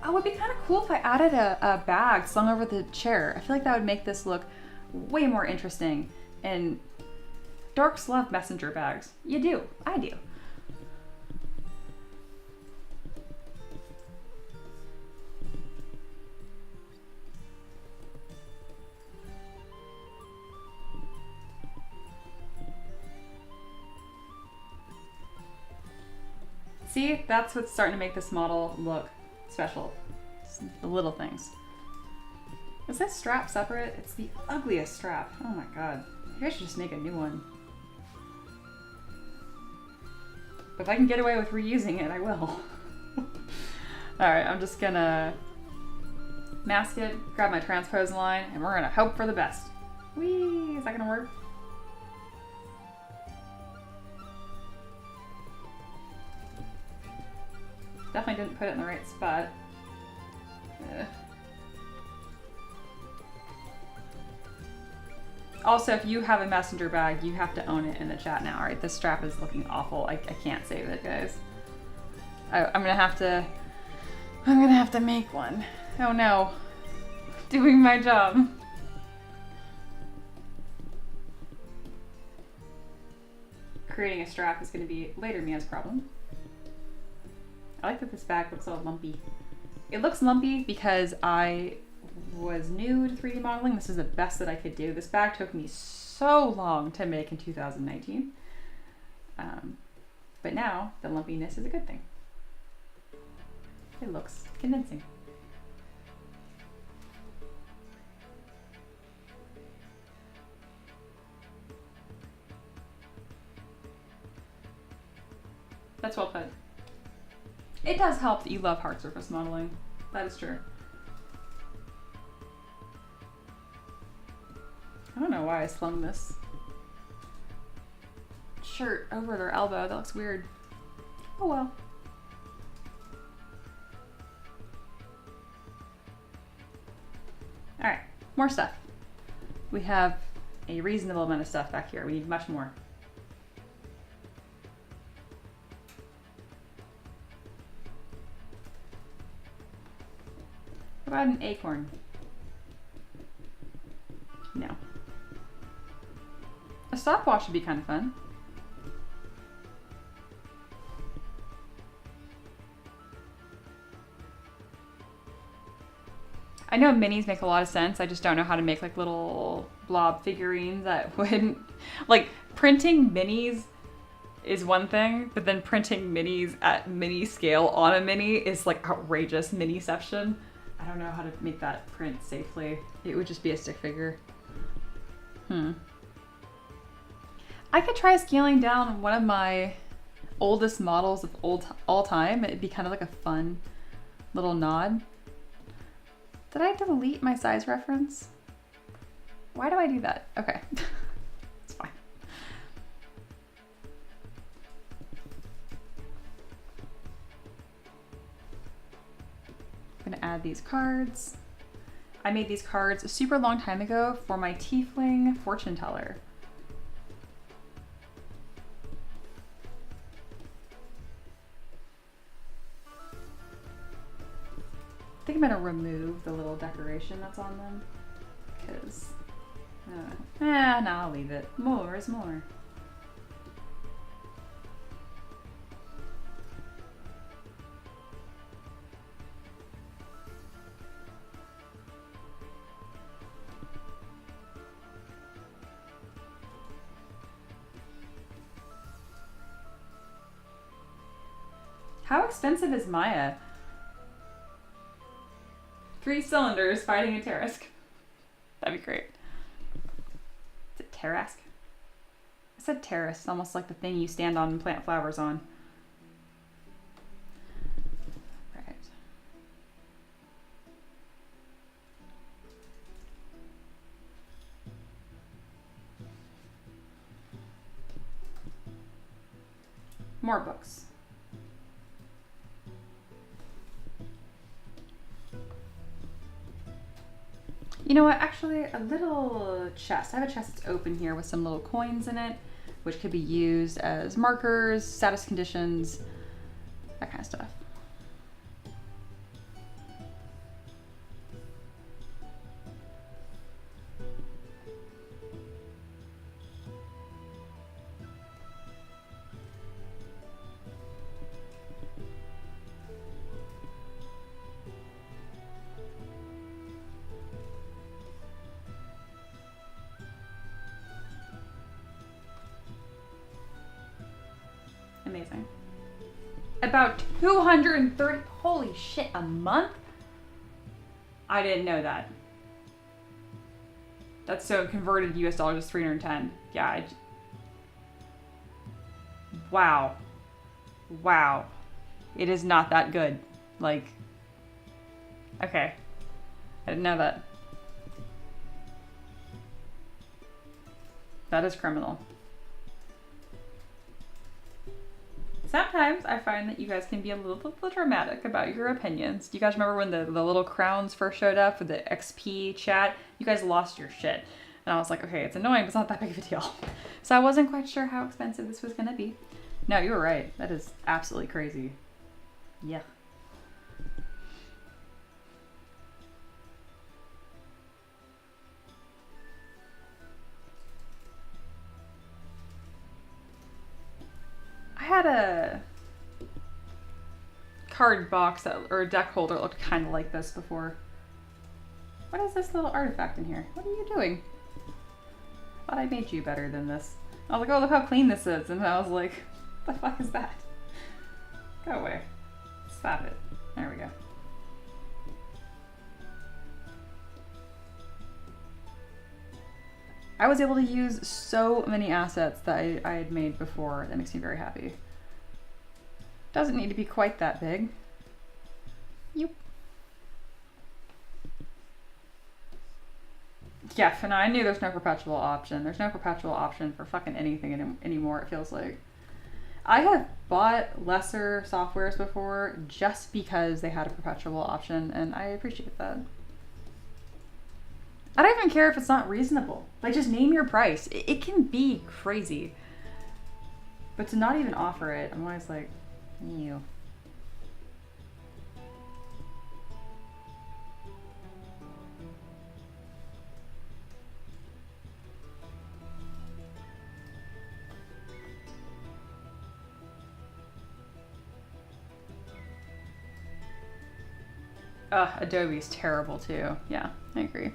Oh, it would be kind of cool if I added a bag slung over the chair. I feel like that would make this look way more interesting. And dorks love messenger bags. You do. I do. See, that's what's starting to make this model look special. It's the little things. Is this strap separate? It's the ugliest strap. Oh my god. Maybe I should just make a new one. But if I can get away with reusing it, I will. Alright, I'm just gonna mask it, grab my transpose line, and we're gonna hope for the best. Whee! Is that gonna work? Definitely didn't put it in the right spot. Ugh. Also, if you have a messenger bag, you have to own it in the chat now, right? This strap is looking awful. I can't save it, guys. I'm gonna have to make one. Oh no. Doing my job. Creating a strap is gonna be later Mia's problem. I like that this bag looks all lumpy. It looks lumpy because I was new to 3D modeling. This is the best that I could do. This bag took me so long to make in 2019. But now the lumpiness is a good thing. It looks convincing. That's well put. It does help that you love hard surface modeling. That is true. I don't know why I slung this shirt over their elbow. That looks weird. Oh well. All right, more stuff. We have a reasonable amount of stuff back here. We need much more. What about an acorn? No. A stopwatch would be kind of fun. I know minis make a lot of sense. I just don't know how to make like little blob figurines that wouldn't... Like, printing minis is one thing, but then printing minis at mini scale on a mini is like outrageous miniception. I don't know how to make that print safely. It would just be a stick figure. I could try scaling down one of my oldest models of all time. It'd be kind of like a fun little nod. Did I delete my size reference? Why do I do that? Okay. It's fine. I'm gonna add these cards. I made these cards a super long time ago for my tiefling fortune teller. I think I'm gonna remove the little decoration that's on them because, no, I'll leave it. More is more. How expensive is Maya? 3 cylinders fighting a Tarask. That'd be great. Is it Tarask? I said terrace, almost like the thing you stand on and plant flowers on. Right. More books. You know what, actually a little chest. I have a chest that's open here with some little coins in it, which could be used as markers, status conditions, that kind of stuff. Amazing. About 230, holy shit, a month? I didn't know that. That's so converted US dollars is 310. Yeah. Wow. Wow. It is not that good. Like, okay. I didn't know that. That is criminal. Sometimes I find that you guys can be a little dramatic about your opinions. Do you guys remember when the little crowns first showed up with the XP chat? You guys lost your shit. And I was like, okay, it's annoying, but it's not that big of a deal. So I wasn't quite sure how expensive this was gonna be. No, you were right. That is absolutely crazy. Yeah. I had a card box or a deck holder that looked kind of like this before. What is this little artifact in here? What are you doing? Thought I made you better than this. I was like, oh, look how clean this is. And I was like, what the fuck is that? Go away. Stop it. There we go. I was able to use so many assets that I had made before. That makes me very happy. Doesn't need to be quite that big. Yep. Yeah, and I knew there's no perpetual option. There's no perpetual option for fucking anything anymore, it feels like. I have bought lesser softwares before just because they had a perpetual option, and I appreciate that. I don't even care if it's not reasonable. Like, just name your price. It can be crazy. But to not even offer it, I'm always like, ew. Adobe's terrible too. Yeah, I agree.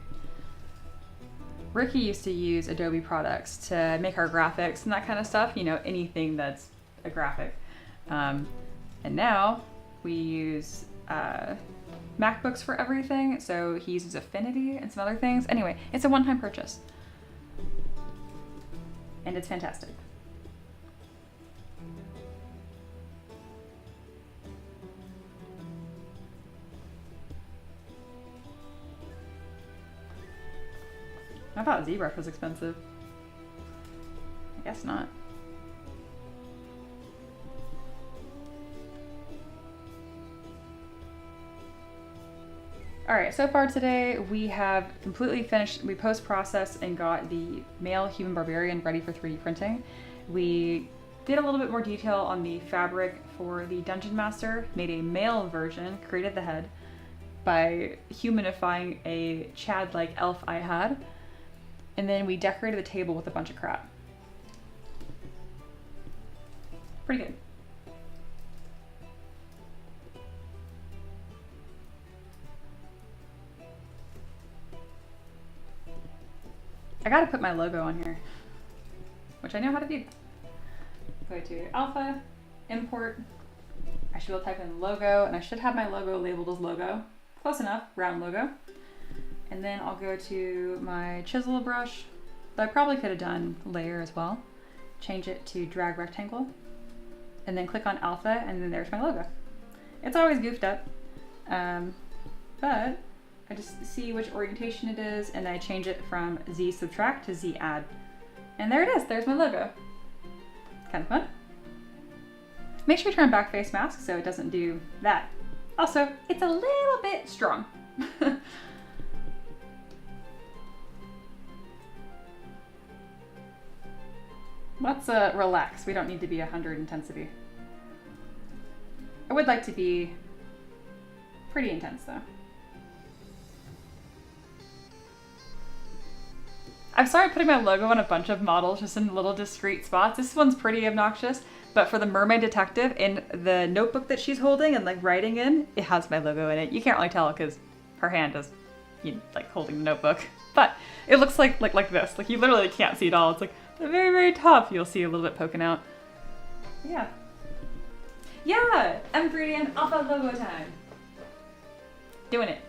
Ricky used to use Adobe products to make our graphics and that kind of stuff, you know, anything that's a graphic. And now we use MacBooks for everything, so he uses Affinity and some other things. Anyway, it's a one-time purchase. And it's fantastic. I thought ZBrush was expensive. I guess not. All right, so far today we have completely finished, we post-processed and got the male human barbarian ready for 3D printing. We did a little bit more detail on the fabric for the Dungeon Master, made a male version, created the head by humanifying a Chad-like elf I had, and then we decorated the table with a bunch of crap. Pretty good. I gotta put my logo on here, which I know how to do. Go to Alpha, Import. I should be able to type in logo, and I should have my logo labeled as logo. Close enough, round logo. And then I'll go to my chisel brush, but I probably could have done layer as well. Change it to drag rectangle, and then click on Alpha, and then there's my logo. It's always goofed up, but I just see which orientation it is, and I change it from Z subtract to Z add. And there it is, there's my logo. Kind of fun. Make sure you turn back face mask so it doesn't do that. Also, it's a little bit strong. Let's relax. We don't need to be 100 intensity. I would like to be pretty intense though. I've started putting my logo on a bunch of models just in little discreet spots. This one's pretty obnoxious, but for the Mermaid Detective, in the notebook that she's holding and like writing in, it has my logo in it. You can't really tell because her hand is like holding the notebook, but it looks like this. Like you literally can't see it all. It's like the very, very top. You'll see a little bit poking out. Yeah. Yeah, M3DM Alpha logo time. Doing it.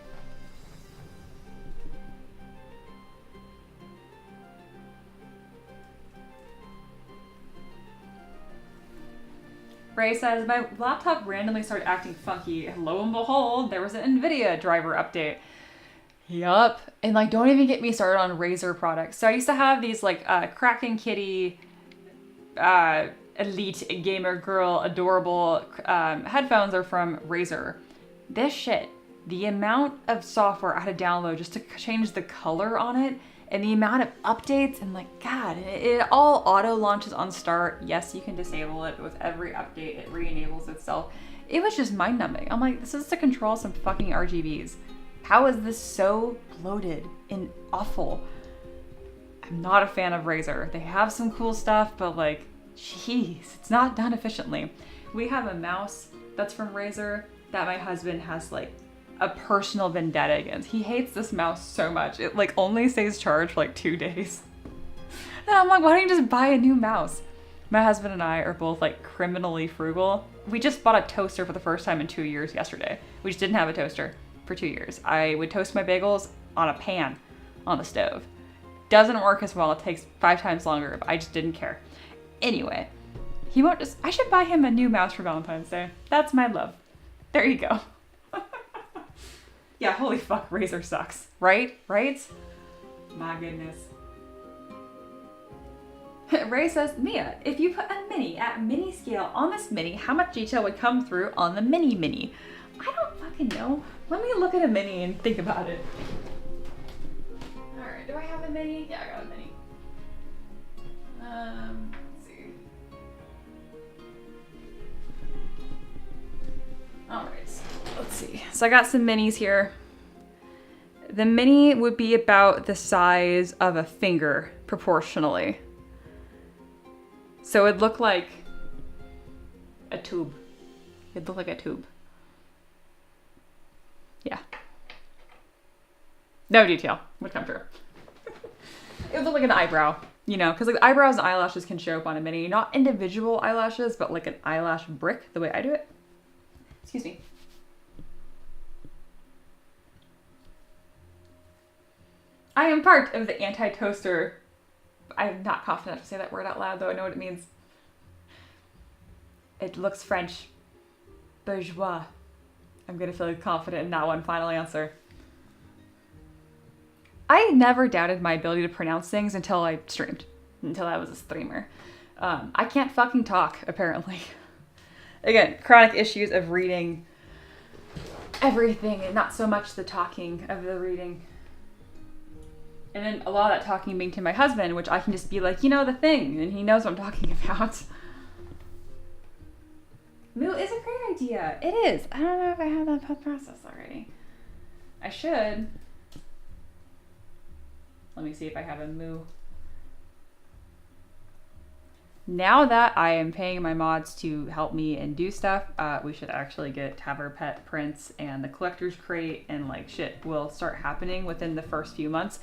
Ray says, my laptop randomly started acting funky. Lo and behold, there was an NVIDIA driver update. Yup. And like, don't even get me started on Razer products. So I used to have these like Kraken Kitty, elite gamer girl, adorable headphones are from Razer. This shit, the amount of software I had to download just to change the color on it, and the amount of updates, and like, God, it all auto launches on start. Yes, you can disable it, but with every update, it re-enables itself. It was just mind numbing. I'm like, this is to control some fucking RGBs. How is this so bloated and awful? I'm not a fan of Razer. They have some cool stuff, but like, jeez, it's not done efficiently. We have a mouse that's from Razer that my husband has like a personal vendetta against. He hates this mouse so much. It like only stays charged for like 2 days. And I'm like, why don't you just buy a new mouse? My husband and I are both like criminally frugal. We just bought a toaster for the first time in 2 years yesterday. We just didn't have a toaster for 2 years. I would toast my bagels on a pan on the stove. Doesn't work as well. It takes 5 times longer, but I just didn't care. Anyway, he won't just, I should buy him a new mouse for Valentine's Day. That's my love. There you go. Yeah, holy fuck, Razer sucks. Right? Right? My goodness. Ray says, Mia, if you put a mini at mini scale on this mini, how much detail would come through on the mini mini? I don't fucking know. Let me look at a mini and think about it. Alright, do I have a mini? Yeah, I got a mini. Let's see. Alright. Let's see. So I got some minis here. The mini would be about the size of a finger proportionally. So it'd look like a tube. It'd look like a tube. Yeah. No detail would come through. It would look like an eyebrow, you know, because like eyebrows and eyelashes can show up on a mini. Not individual eyelashes, but like an eyelash brick, the way I do it. Excuse me. I am part of the anti-toaster. I'm not confident enough to say that word out loud, though I know what it means. It looks French. Bourgeois. I'm gonna feel confident in that one final answer. I never doubted my ability to pronounce things until I streamed. Until I was a streamer. I can't fucking talk, apparently. Again, chronic issues of reading everything and not so much the talking of the reading. And then a lot of that talking being to my husband, which I can just be like, you know, the thing, and he knows what I'm talking about. Moo is a great idea. It is. I don't know if I have that process already. I should. Let me see if I have a Moo. Now that I am paying my mods to help me and do stuff, we should actually get Taver Pet prints, and the collector's crate and like shit will start happening within the first few months.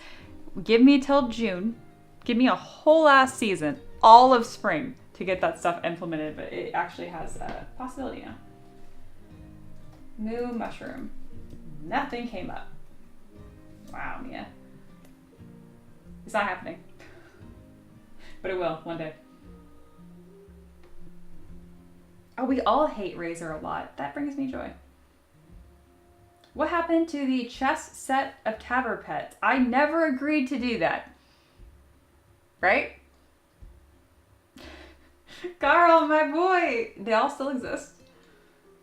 Give me till June. Give me a whole ass season, all of spring, to get that stuff implemented, but it actually has a possibility now. Moo mushroom. Nothing came up. Wow, Mia. It's not happening. But it will one day. Oh, we all hate Razor a lot. That brings me joy. What happened to the chess set of Taver Pets? I never agreed to do that. Right? Carl, my boy! They all still exist.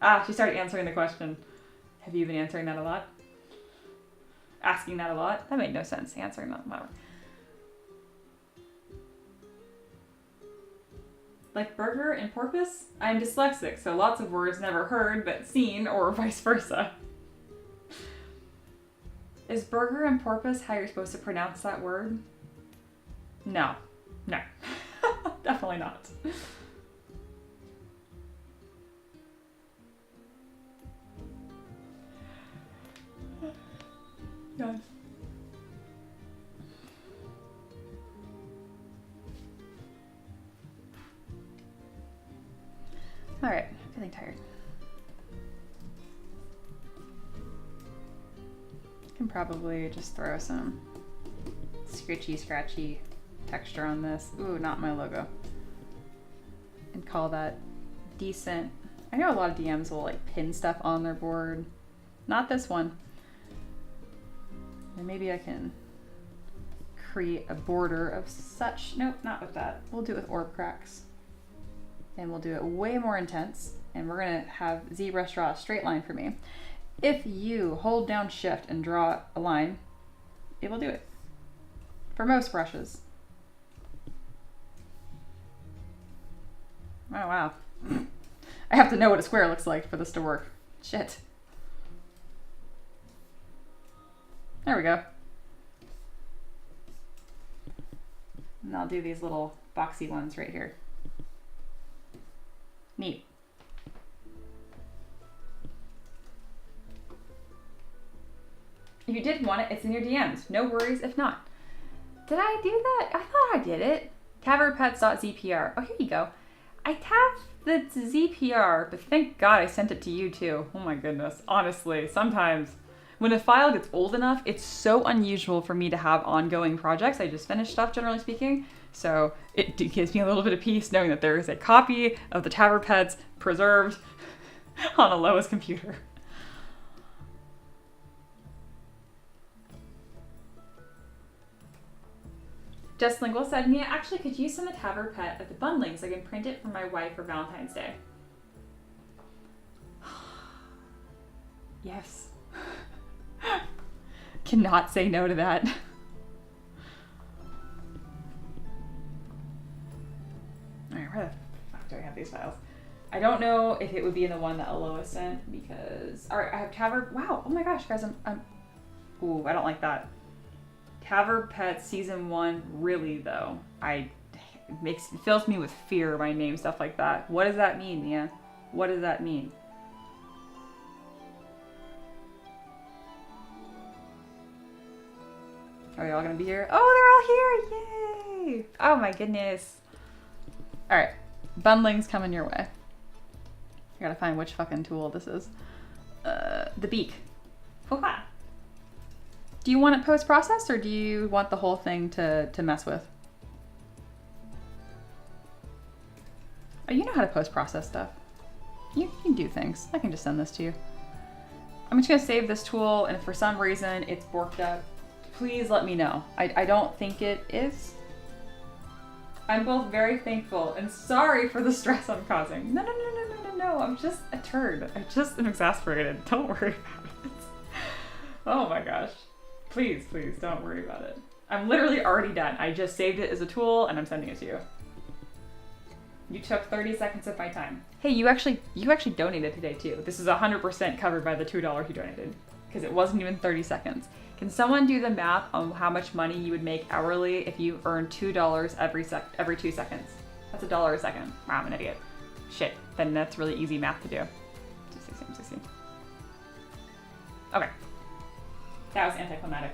Ah, she started answering the question. Have you been answering that a lot? Asking that a lot? That made no sense. Answering that, whatever. Like burger and porpoise? I'm dyslexic, so lots of words never heard but seen, or vice versa. Is burger and porpoise how you're supposed to pronounce that word? No. No. Definitely not. God. All right, I'm feeling tired. I can probably just throw some scratchy texture on this. Ooh, not my logo. And call that decent. I know a lot of DMs will like pin stuff on their board. Not this one. And maybe I can create a border of such. Nope, not with that. We'll do it with orb cracks. And we'll do it way more intense. And we're gonna have ZBrush draw a straight line for me. If you hold down shift and draw a line, it will do it. For most brushes. Oh wow. I have to know what a square looks like for this to work. Shit. There we go. And I'll do these little boxy ones right here. Neat. If you did want it, it's in your DMs. No worries if not. Did I do that? I thought I did it. Taverpets.zpr. Oh, here you go. I tapped the ZPR, but thank God I sent it to you too. Oh my goodness. Honestly, sometimes when a file gets old enough, it's so unusual for me to have ongoing projects. I just finished stuff, generally speaking. So it gives me a little bit of peace knowing that there is a copy of the Taver Pets preserved on a Lois computer. Just Lingual said, Mia, actually could use some of the Taver Pet at the bundling so I can print it for my wife for Valentine's Day. Yes. Cannot say no to that. Alright, where the fuck do I have these files? I don't know if it would be in the one that Aloha sent because... Alright, I have Taver... Wow, oh my gosh, guys, I'm... Ooh, I don't like that. Taver Pets Season 1, really though. It fills me with fear by name stuff like that. What does that mean, Mia? What does that mean? Are y'all gonna be here? Oh, they're all here! Yay! Oh my goodness. Alright, bundling's coming your way. I gotta find which fucking tool this is. The beak. Hoo-ha! Do you want it post-processed or do you want the whole thing to mess with? Oh, you know how to post-process stuff. You can do things. I can just send this to you. I'm just gonna save this tool, and if for some reason it's borked up, please let me know. I don't think it is. I'm both very thankful and sorry for the stress I'm causing. No, no, no, no, no, no, know. I'm just a turd. I just am exasperated. Don't worry about it. Oh my gosh. Please, please don't worry about it. I'm literally already done. I just saved it as a tool and I'm sending it to you. You took 30 seconds of my time. Hey, you actually donated today too. This is 100% covered by the $2 you donated because it wasn't even 30 seconds. Can someone do the math on how much money you would make hourly if you earned $2 every 2 seconds? That's $1 a second. Wow, I'm an idiot. Shit, then that's really easy math to do. 260. Okay. That was anticlimactic.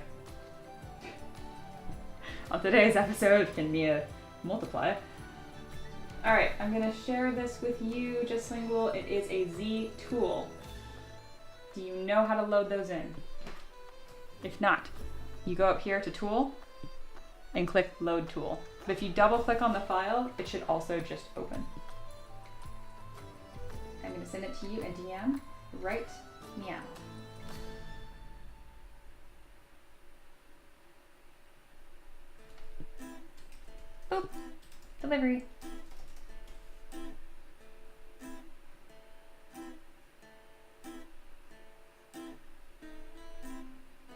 On today's episode, can Mia multiply? Alright, I'm gonna share this with you, just lingual. It is a Z tool. Do you know how to load those in? If not, you go up here to Tool and click Load Tool. But if you double click on the file, it should also just open. I'm gonna send it to you in DM right now. Boop. Delivery.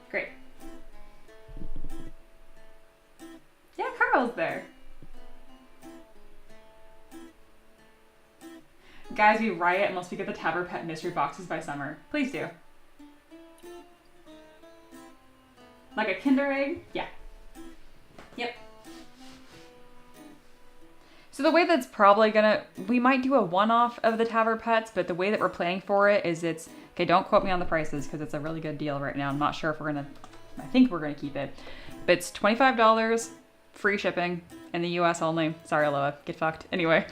Great. Yeah, Carl's there. Guys, we riot unless we get the Tabber Pet mystery boxes by summer. Please do. Like a Kinder Egg? Yeah. Yep. So the way that's probably we might do a one-off of the Tabber Pets, but the way that we're planning for it is okay, don't quote me on the prices because it's a really good deal right now. I'm not sure if I think we're gonna keep it. But it's $25, free shipping in the US only. Sorry, Aloha, get fucked. Anyway,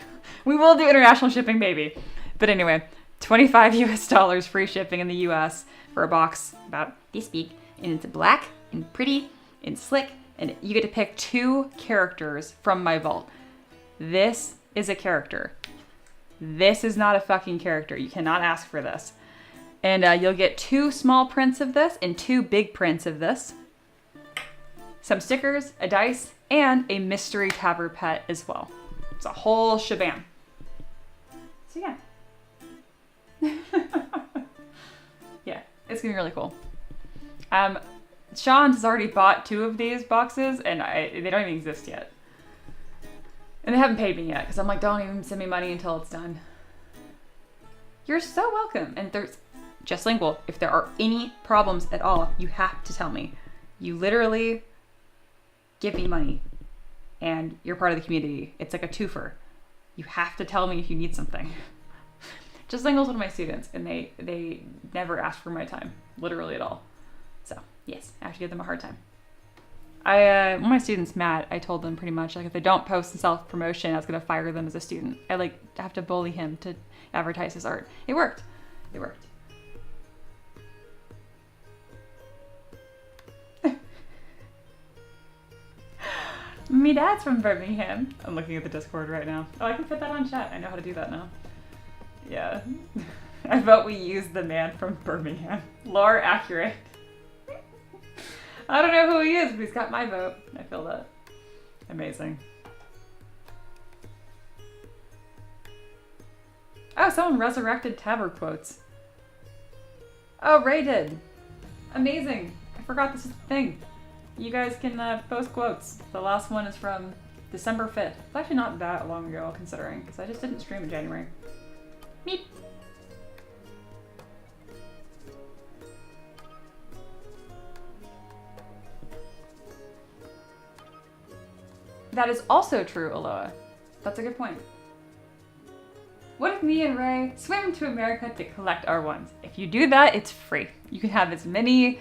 we will do international shipping, maybe. But anyway, $25 US free shipping in the US for a box about this big. And it's black and pretty and slick. And you get to pick 2 characters from my vault. This is a character. This is not a fucking character. You cannot ask for this. And you'll get 2 small prints of this and 2 big prints of this. Some stickers, a dice, and a mystery Tabber Pet as well. It's a whole shebang. So yeah. Yeah, it's gonna be really cool. Sean has already bought 2 of these boxes and they don't even exist yet. And they haven't paid me yet because I'm like, don't even send me money until it's done. You're so welcome. And there's just lingual. If there are any problems at all, you have to tell me. You literally give me money and you're part of the community. It's like a twofer. You have to tell me if you need something. Just lingual's one of my students and they never ask for my time, literally at all. So yes, I have to give them a hard time. One of my students, Matt, I told them pretty much, like, if they don't post in self-promotion, I was going to fire them as a student. I, have to bully him to advertise his art. It worked. It worked. Me dad's from Birmingham. I'm looking at the Discord right now. Oh, I can put that on chat. I know how to do that now. Yeah. I vote we use the man from Birmingham. Lore accurate. I don't know who he is, but he's got my vote. I feel that. Amazing. Oh, someone resurrected Tabber quotes. Oh, Ray did. Amazing. I forgot this is a thing. You guys can post quotes. The last one is from December 5th. It's actually not that long ago, considering, because I just didn't stream in January. Meep. That is also true, Aloha. That's a good point. What if me and Ray swim to America to collect our ones? If you do that, it's free. You can have as many,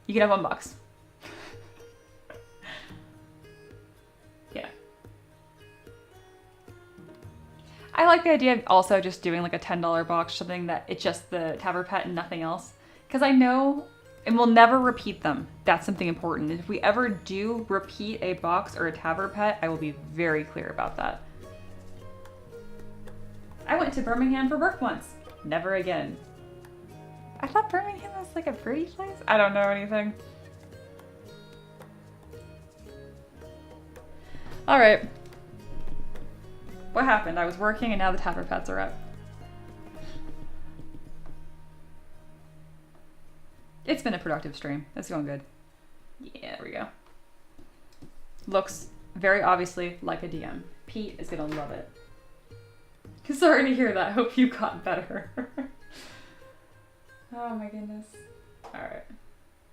you can have $1. Yeah. I like the idea of also just doing like a $10 box, something that it's just the Tabber Pet and nothing else. Because I know, and we'll never repeat them. That's something important. If we ever do repeat a box or a Tabber Pet, I will be very clear about that. I went to Birmingham for work once. Never again. I thought Birmingham was like a pretty place. I don't know anything. All right. What happened? I was working and now the Tabber Pets are up. It's been a productive stream. It's going good. Yeah, there we go. Looks very obviously like a DM. Pete is gonna love it. Sorry to hear that. Hope you got better. Oh my goodness. All right.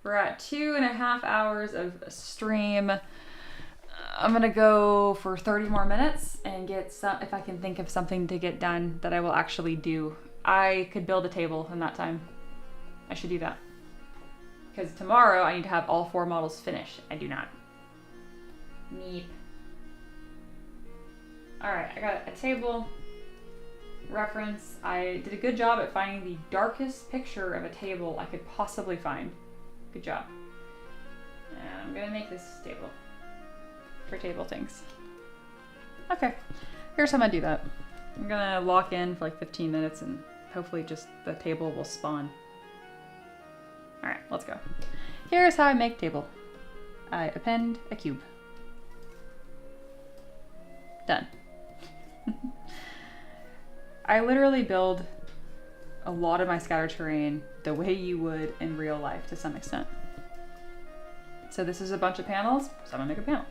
We're at 2.5 hours of stream. I'm gonna go for 30 more minutes and get some, if I can think of something to get done that I will actually do. I could build a table in that time. I should do that. Because tomorrow I need to have all 4 models finished. I do not. Neat. All right, I got a table reference. I did a good job at finding the darkest picture of a table I could possibly find. Good job. And I'm gonna make this table for table things. Okay, here's how I'm gonna do that. I'm gonna lock in for like 15 minutes and hopefully just the table will spawn. All right, let's go. Here's how I make table. I append a cube. Done. I literally build a lot of my scatter terrain the way you would in real life to some extent. So this is a bunch of panels, so I'm gonna make a panel.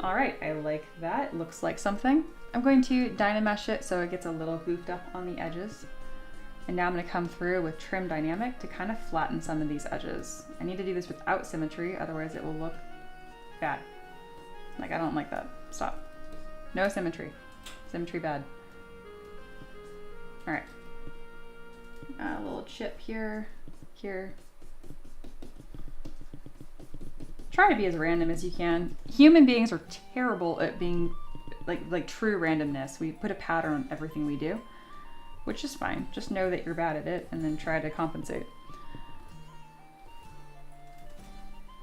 All right, I like that. It looks like something. I'm going to Dynamesh it so it gets a little goofed up on the edges. And now I'm gonna come through with Trim Dynamic to kind of flatten some of these edges. I need to do this without symmetry, otherwise it will look bad. Like, I don't like that. Stop. No symmetry. Symmetry bad. All right. A little chip here, here. Try to be as random as you can. Human beings are terrible at being like true randomness. We put a pattern on everything we do, which is fine. Just know that you're bad at it and then try to compensate.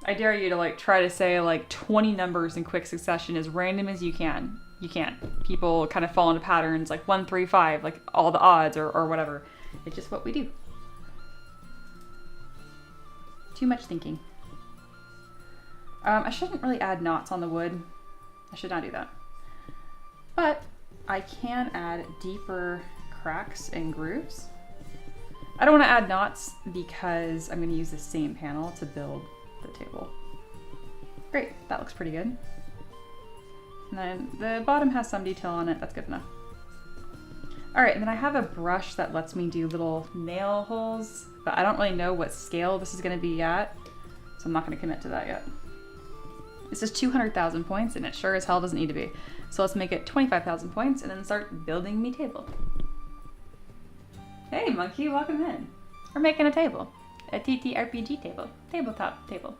I dare you to like try to say like 20 numbers in quick succession as random as you can. You can't. People kind of fall into patterns like 1, 3, 5, like all the odds or whatever. It's just what we do. Too much thinking. I shouldn't really add knots on the wood. I should not do that. But I can add deeper cracks and grooves. I don't want to add knots because I'm going to use the same panel to build the table. Great, that looks pretty good. And then the bottom has some detail on it, that's good enough. All right, and then I have a brush that lets me do little nail holes, but I don't really know what scale this is gonna be at, so I'm not gonna commit to that yet. This is 200,000 points, and it sure as hell doesn't need to be. So let's make it 25,000 points and then start building me table. Hey monkey, welcome in. We're making a table. A TTRPG table. Tabletop table.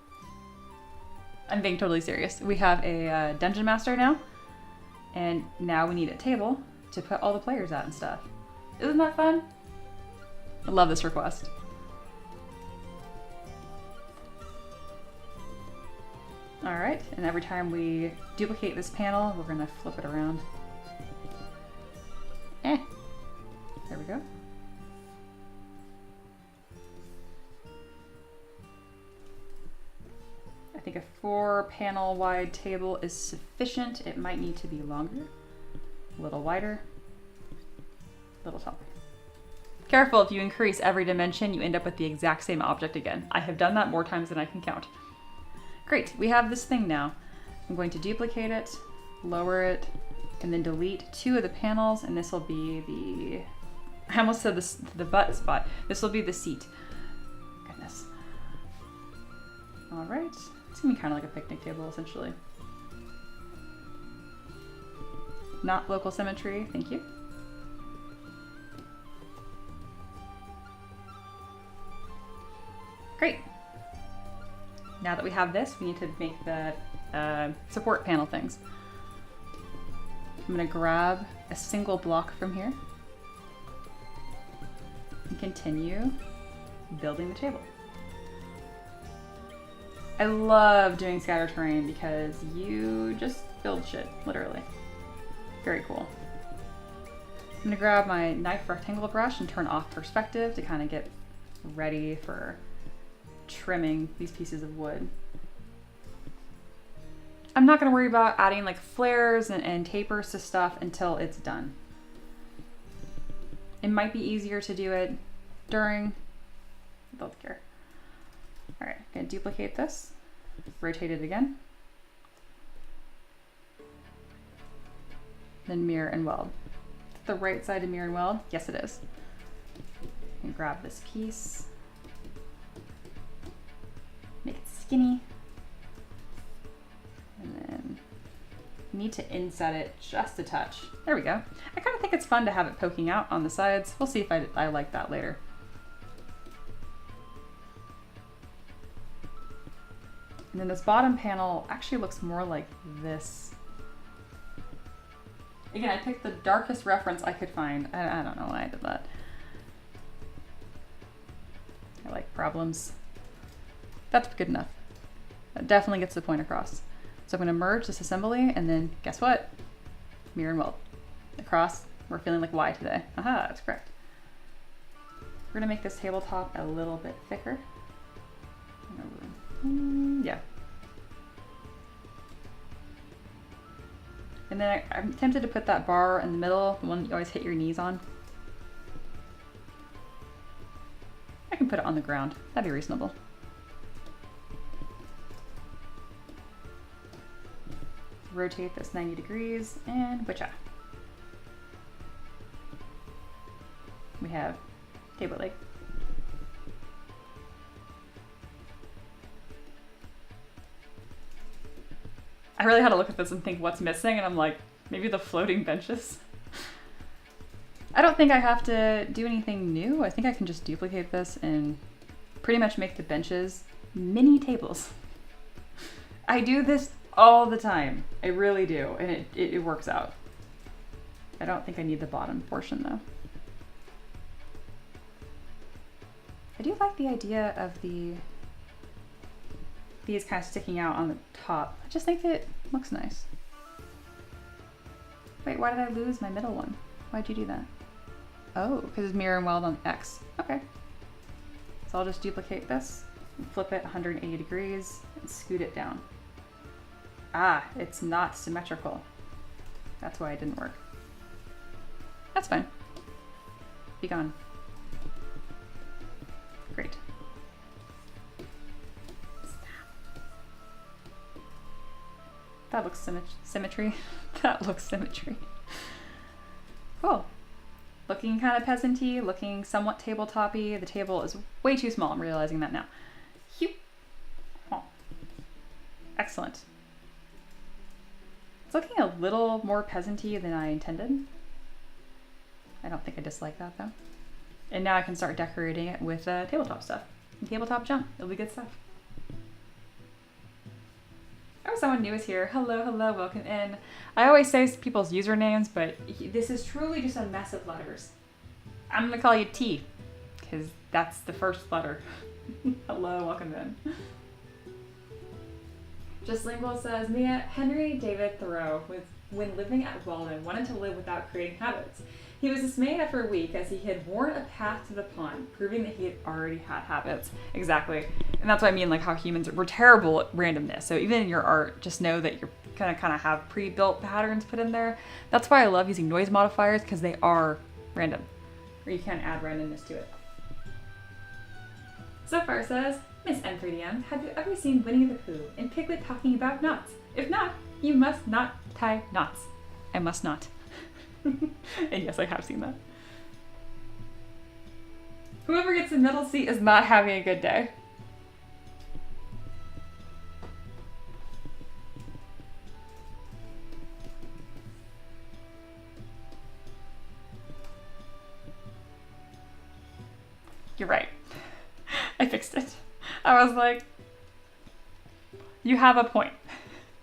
I'm being totally serious. We have a dungeon master now, and now we need a table to put all the players at and stuff. Isn't that fun? I love this request. All right, and every time we duplicate this panel, we're gonna flip it around. There we go. I think a 4-panel wide table is sufficient. It might need to be longer, a little wider, a little taller. Careful, if you increase every dimension, you end up with the exact same object again. I have done that more times than I can count. Great, we have this thing now. I'm going to duplicate it, lower it, and then delete 2 of the panels, and this will be the, I almost said this, the butt spot. This will be the seat. Goodness. All right, it's gonna be kind of like a picnic table, essentially. Not local symmetry, thank you. Great. Now that we have this, we need to make the support panel things. I'm gonna grab a single block from here and continue building the table. I love doing scatter terrain because you just build shit, literally. Very cool. I'm gonna grab my knife rectangle brush and turn off perspective to kind of get ready for trimming these pieces of wood. I'm not going to worry about adding like flares and tapers to stuff until it's done. It might be easier to do it during, Don't care. All right, I'm gonna duplicate this, rotate it again, then mirror and weld. The right side to mirror and weld? Yes, it is. And grab this piece, make it skinny, and then need to inset it just a touch. There we go. I kind of think it's fun to have it poking out on the sides. We'll see if I like that later. And then this bottom panel actually looks more like this. Again, I picked the darkest reference I could find. I don't know why I did that. I like problems. That's good enough. That definitely gets the point across. So I'm gonna merge this assembly and then guess what? Mirror and weld. Across, we're feeling like Y today. Aha, that's correct. We're gonna make this tabletop a little bit thicker. Yeah. And then I'm tempted to put that bar in the middle, the one that you always hit your knees on. I can put it on the ground. That'd be reasonable. Rotate this 90 degrees and witcha. We have table leg. I really had to look at this and think what's missing, and I'm like, maybe the floating benches. I don't think I have to do anything new. I think I can just duplicate this and pretty much make the benches mini tables. I do this all the time. I really do, and it works out. I don't think I need the bottom portion though. I do like the idea of these kind of sticking out on the top. I just think it looks nice. Wait, why did I lose my middle one? Why'd you do that? Oh, because it's mirror and weld on X. Okay. So I'll just duplicate this, and flip it 180 degrees, and scoot it down. Ah, it's not symmetrical. That's why it didn't work. That's fine. Be gone. Great. That looks symmetry. That looks symmetry. Cool. Looking kind of peasant-y, looking somewhat tabletop-y. The table is way too small. I'm realizing that now. Oh. Excellent. It's looking a little more peasant-y than I intended. I don't think I dislike that though. And now I can start decorating it with tabletop stuff. And tabletop junk. It'll be good stuff. Oh, someone new is here. Hello, hello, welcome in. I always say people's usernames, but this is truly just a mess of letters. I'm gonna call you T, because that's the first letter. Hello, welcome in. Just Lingual says, Mia, Henry David Thoreau, when living at Walden, wanted to live without creating habits. He was dismayed after a week as he had worn a path to the pond, proving that he had already had habits. Exactly. And that's what I mean, like how humans we're terrible at randomness. So even in your art, just know that you're gonna kind of have pre-built patterns put in there. That's why I love using noise modifiers, because they are random, or you can add randomness to it. So far says, Miss M3DM, have you ever seen Winnie the Pooh and Piglet talking about knots? If not, you must not tie knots. I must not. And yes, I have seen that. Whoever gets the middle seat is not having a good day. You're right. I fixed it. I was like, you have a point.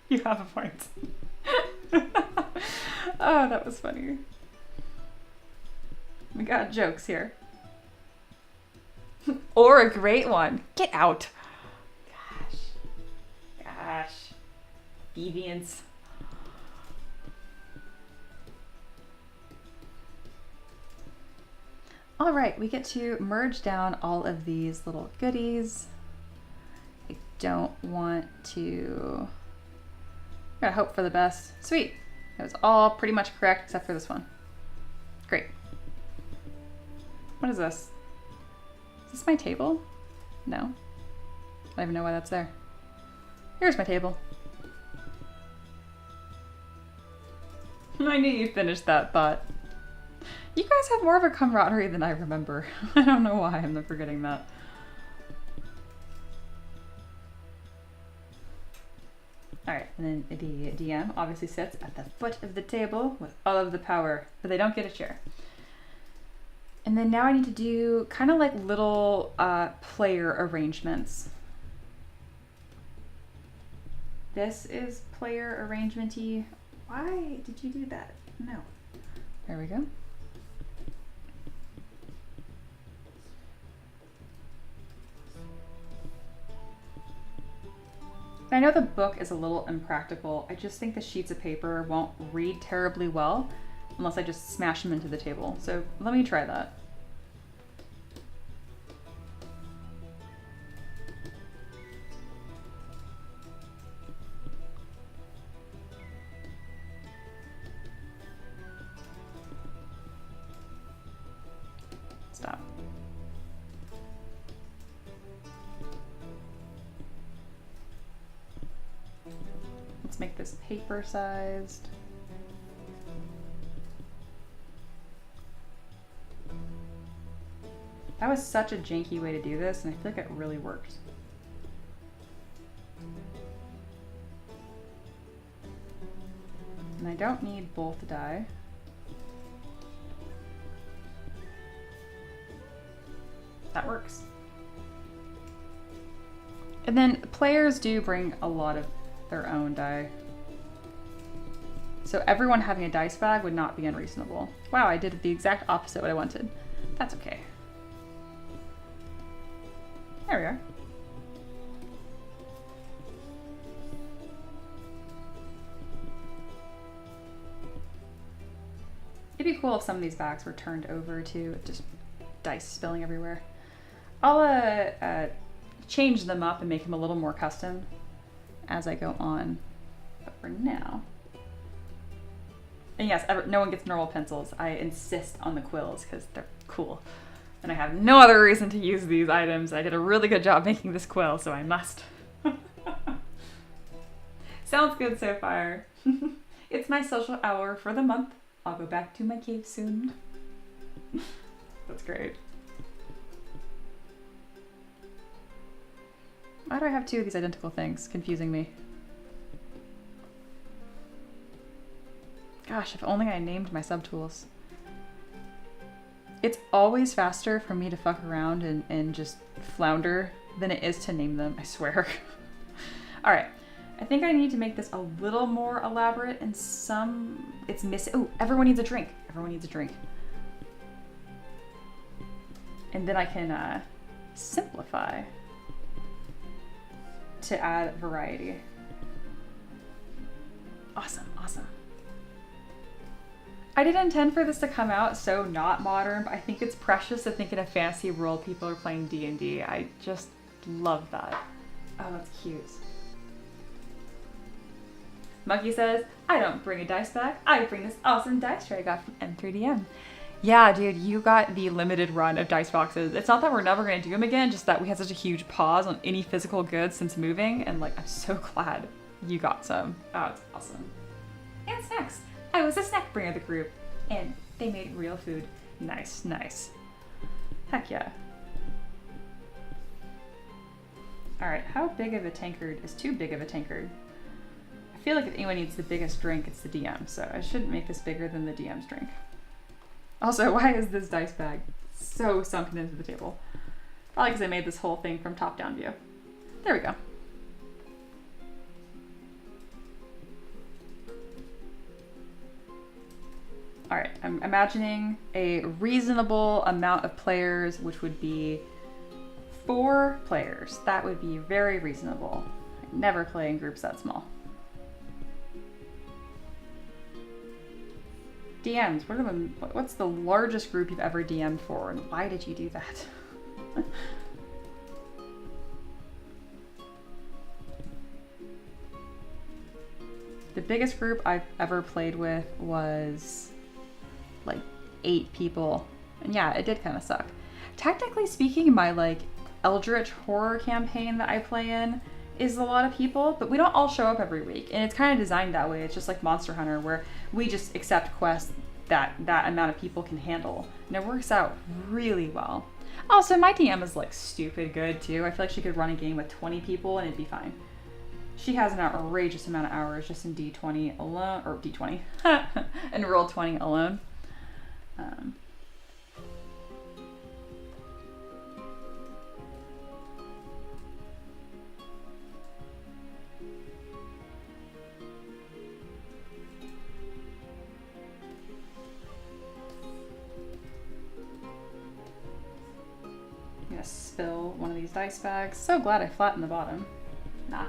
You have a point. Oh, that was funny. We got jokes here. Or a great one. Get out. Gosh. Deviants. All right, we get to merge down all of these little goodies. I don't want to... Gotta hope for the best. Sweet. That was all pretty much correct except for this one. Great. What is this? Is this my table? No. I don't even know why that's there. Here's my table. I knew you finished that thought. You guys have more of a camaraderie than I remember. I don't know why I'm forgetting that. Alright, and then the DM obviously sits at the foot of the table with all of the power, but they don't get a chair. And then now I need to do kind of like little player arrangements. This is player arrangement-y. Why did you do that? No. There we go. I know the book is a little impractical. I just think the sheets of paper won't read terribly well unless I just smash them into the table. So let me try that. Stop. Let's make this paper sized. That was such a janky way to do this, and I feel like it really worked. And I don't need both die. That works. And then players do bring a lot of their own die. So everyone having a dice bag would not be unreasonable. Wow, I did the exact opposite what I wanted. That's okay. There we are. It'd be cool if some of these bags were turned over to just dice spilling everywhere. I'll change them up and make them a little more custom as I go on. But for now, and yes, no one gets normal pencils. I insist on the quills because they're cool. And I have no other reason to use these items. I did a really good job making this quill, so I must. Sounds good so far. It's my social hour for the month. I'll go back to my cave soon. That's great. Why do I have two of these identical things? Confusing me. Gosh, if only I named my subtools. It's always faster for me to fuck around and just flounder than it is to name them, I swear. All right, I think I need to make this a little more elaborate and it's missing. Oh, everyone needs a drink. Everyone needs a drink. And then I can simplify to add variety. Awesome, awesome. I didn't intend for this to come out so not modern, but I think it's precious to think in a fantasy world people are playing D&D. I just love that. Oh, that's cute. Monkey says, I don't bring a dice bag. I bring this awesome dice tray I got from M3DM. Yeah, dude, you got the limited run of dice boxes. It's not that we're never going to do them again, just that we had such a huge pause on any physical goods since moving, and like, I'm so glad you got some. Oh, it's awesome. And snacks. I was a snack bringer of the group, and they made real food. Nice, nice. Heck yeah. All right, how big of a tankard is too big of a tankard? I feel like if anyone needs the biggest drink, it's the DM, so I shouldn't make this bigger than the DM's drink. Also, why is this dice bag so sunken into the table? Probably because I made this whole thing from top-down view. There we go. All right, I'm imagining a reasonable amount of players, which would be 4 players. That would be very reasonable. I never play in groups that small. DMs, what's the largest group you've ever DM'd for, and why did you do that? The biggest group I've ever played with was like 8 people. And yeah, it did kind of suck. Technically speaking, my like Eldritch horror campaign that I play in is a lot of people, but we don't all show up every week. And it's kind of designed that way. It's just like Monster Hunter, where we just accept quests that amount of people can handle. And it works out really well. Also, my DM is like stupid good too. I feel like she could run a game with 20 people and it'd be fine. She has an outrageous amount of hours just in D20 alone, or D20, and Roll20 alone. I'm gonna spill one of these dice bags. So glad I flattened the bottom. Not.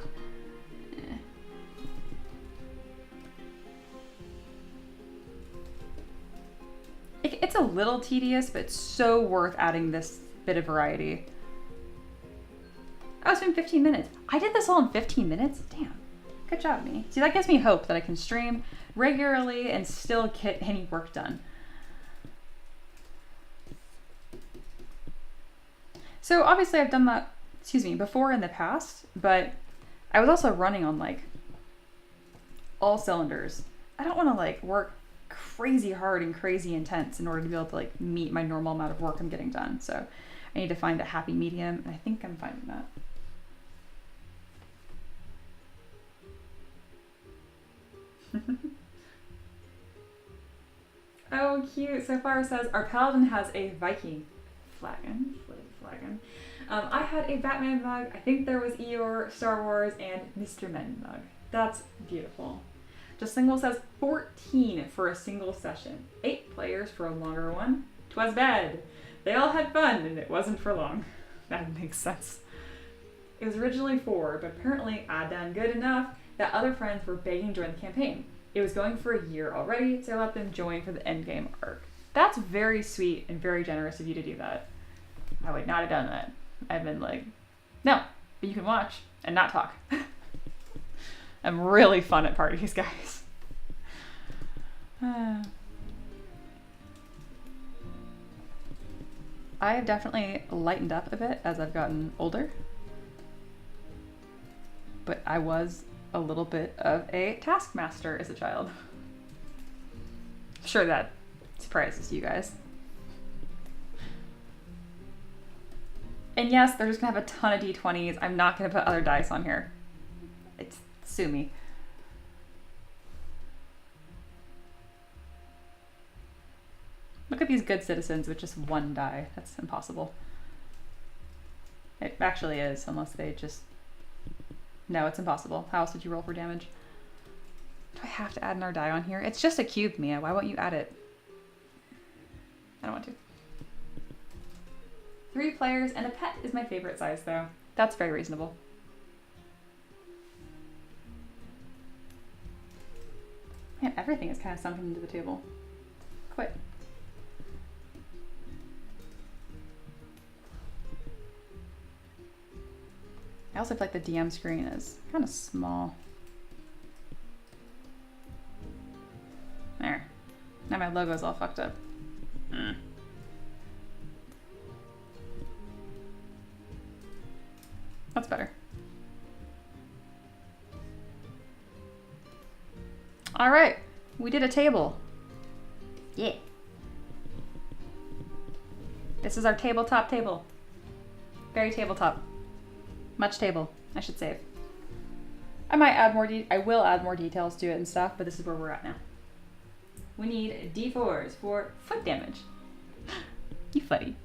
It's a little tedious, but it's so worth adding this bit of variety. Oh, it's been 15 minutes. I did this all in 15 minutes? Damn. Good job, me. See, that gives me hope that I can stream regularly and still get any work done. So obviously I've done that, before in the past, but I was also running on like all cylinders. I don't want to like work crazy hard and crazy intense in order to be able to like meet my normal amount of work I'm getting done. So I need to find a happy medium, and I think I'm finding that. Oh, cute. So far says our paladin has a Viking flagon. I had a Batman mug. I think there was Eeyore, Star Wars, and Mr. Men mug. That's beautiful. Just Single says 14 for a single session. 8 players for a longer one. 'Twas bad. They all had fun, and it wasn't for long. That makes sense. It was originally 4, but apparently I done good enough that other friends were begging to join the campaign. It was going for a year already, so I let them join for the endgame arc. That's very sweet and very generous of you to do that. I would not have done that. I've been like, no, but you can watch and not talk. I'm really fun at parties, guys. I have definitely lightened up a bit as I've gotten older. But I was a little bit of a taskmaster as a child. I'm sure that surprises you guys. And yes, they're just gonna have a ton of D20s. I'm not gonna put other dice on here. It's sue me. Look at these good citizens with just 1 die. That's impossible. It actually is, unless they just... No, it's impossible. How else would you roll for damage? Do I have to add another die on here? It's just a cube, Mia. Why won't you add it? I don't want to. 3 players and a pet is my favorite size, though. That's very reasonable. Man, everything is kind of sunken into the table. Quit. I also feel like the DM screen is kind of small. There. Now my logo's all fucked up. That's better. All right, we did a table. Yeah. This is our tabletop table. Very tabletop. Much table, I should save. I might add more, I will add more details to it and stuff, but this is where we're at now. We need D4s for foot damage. You funny.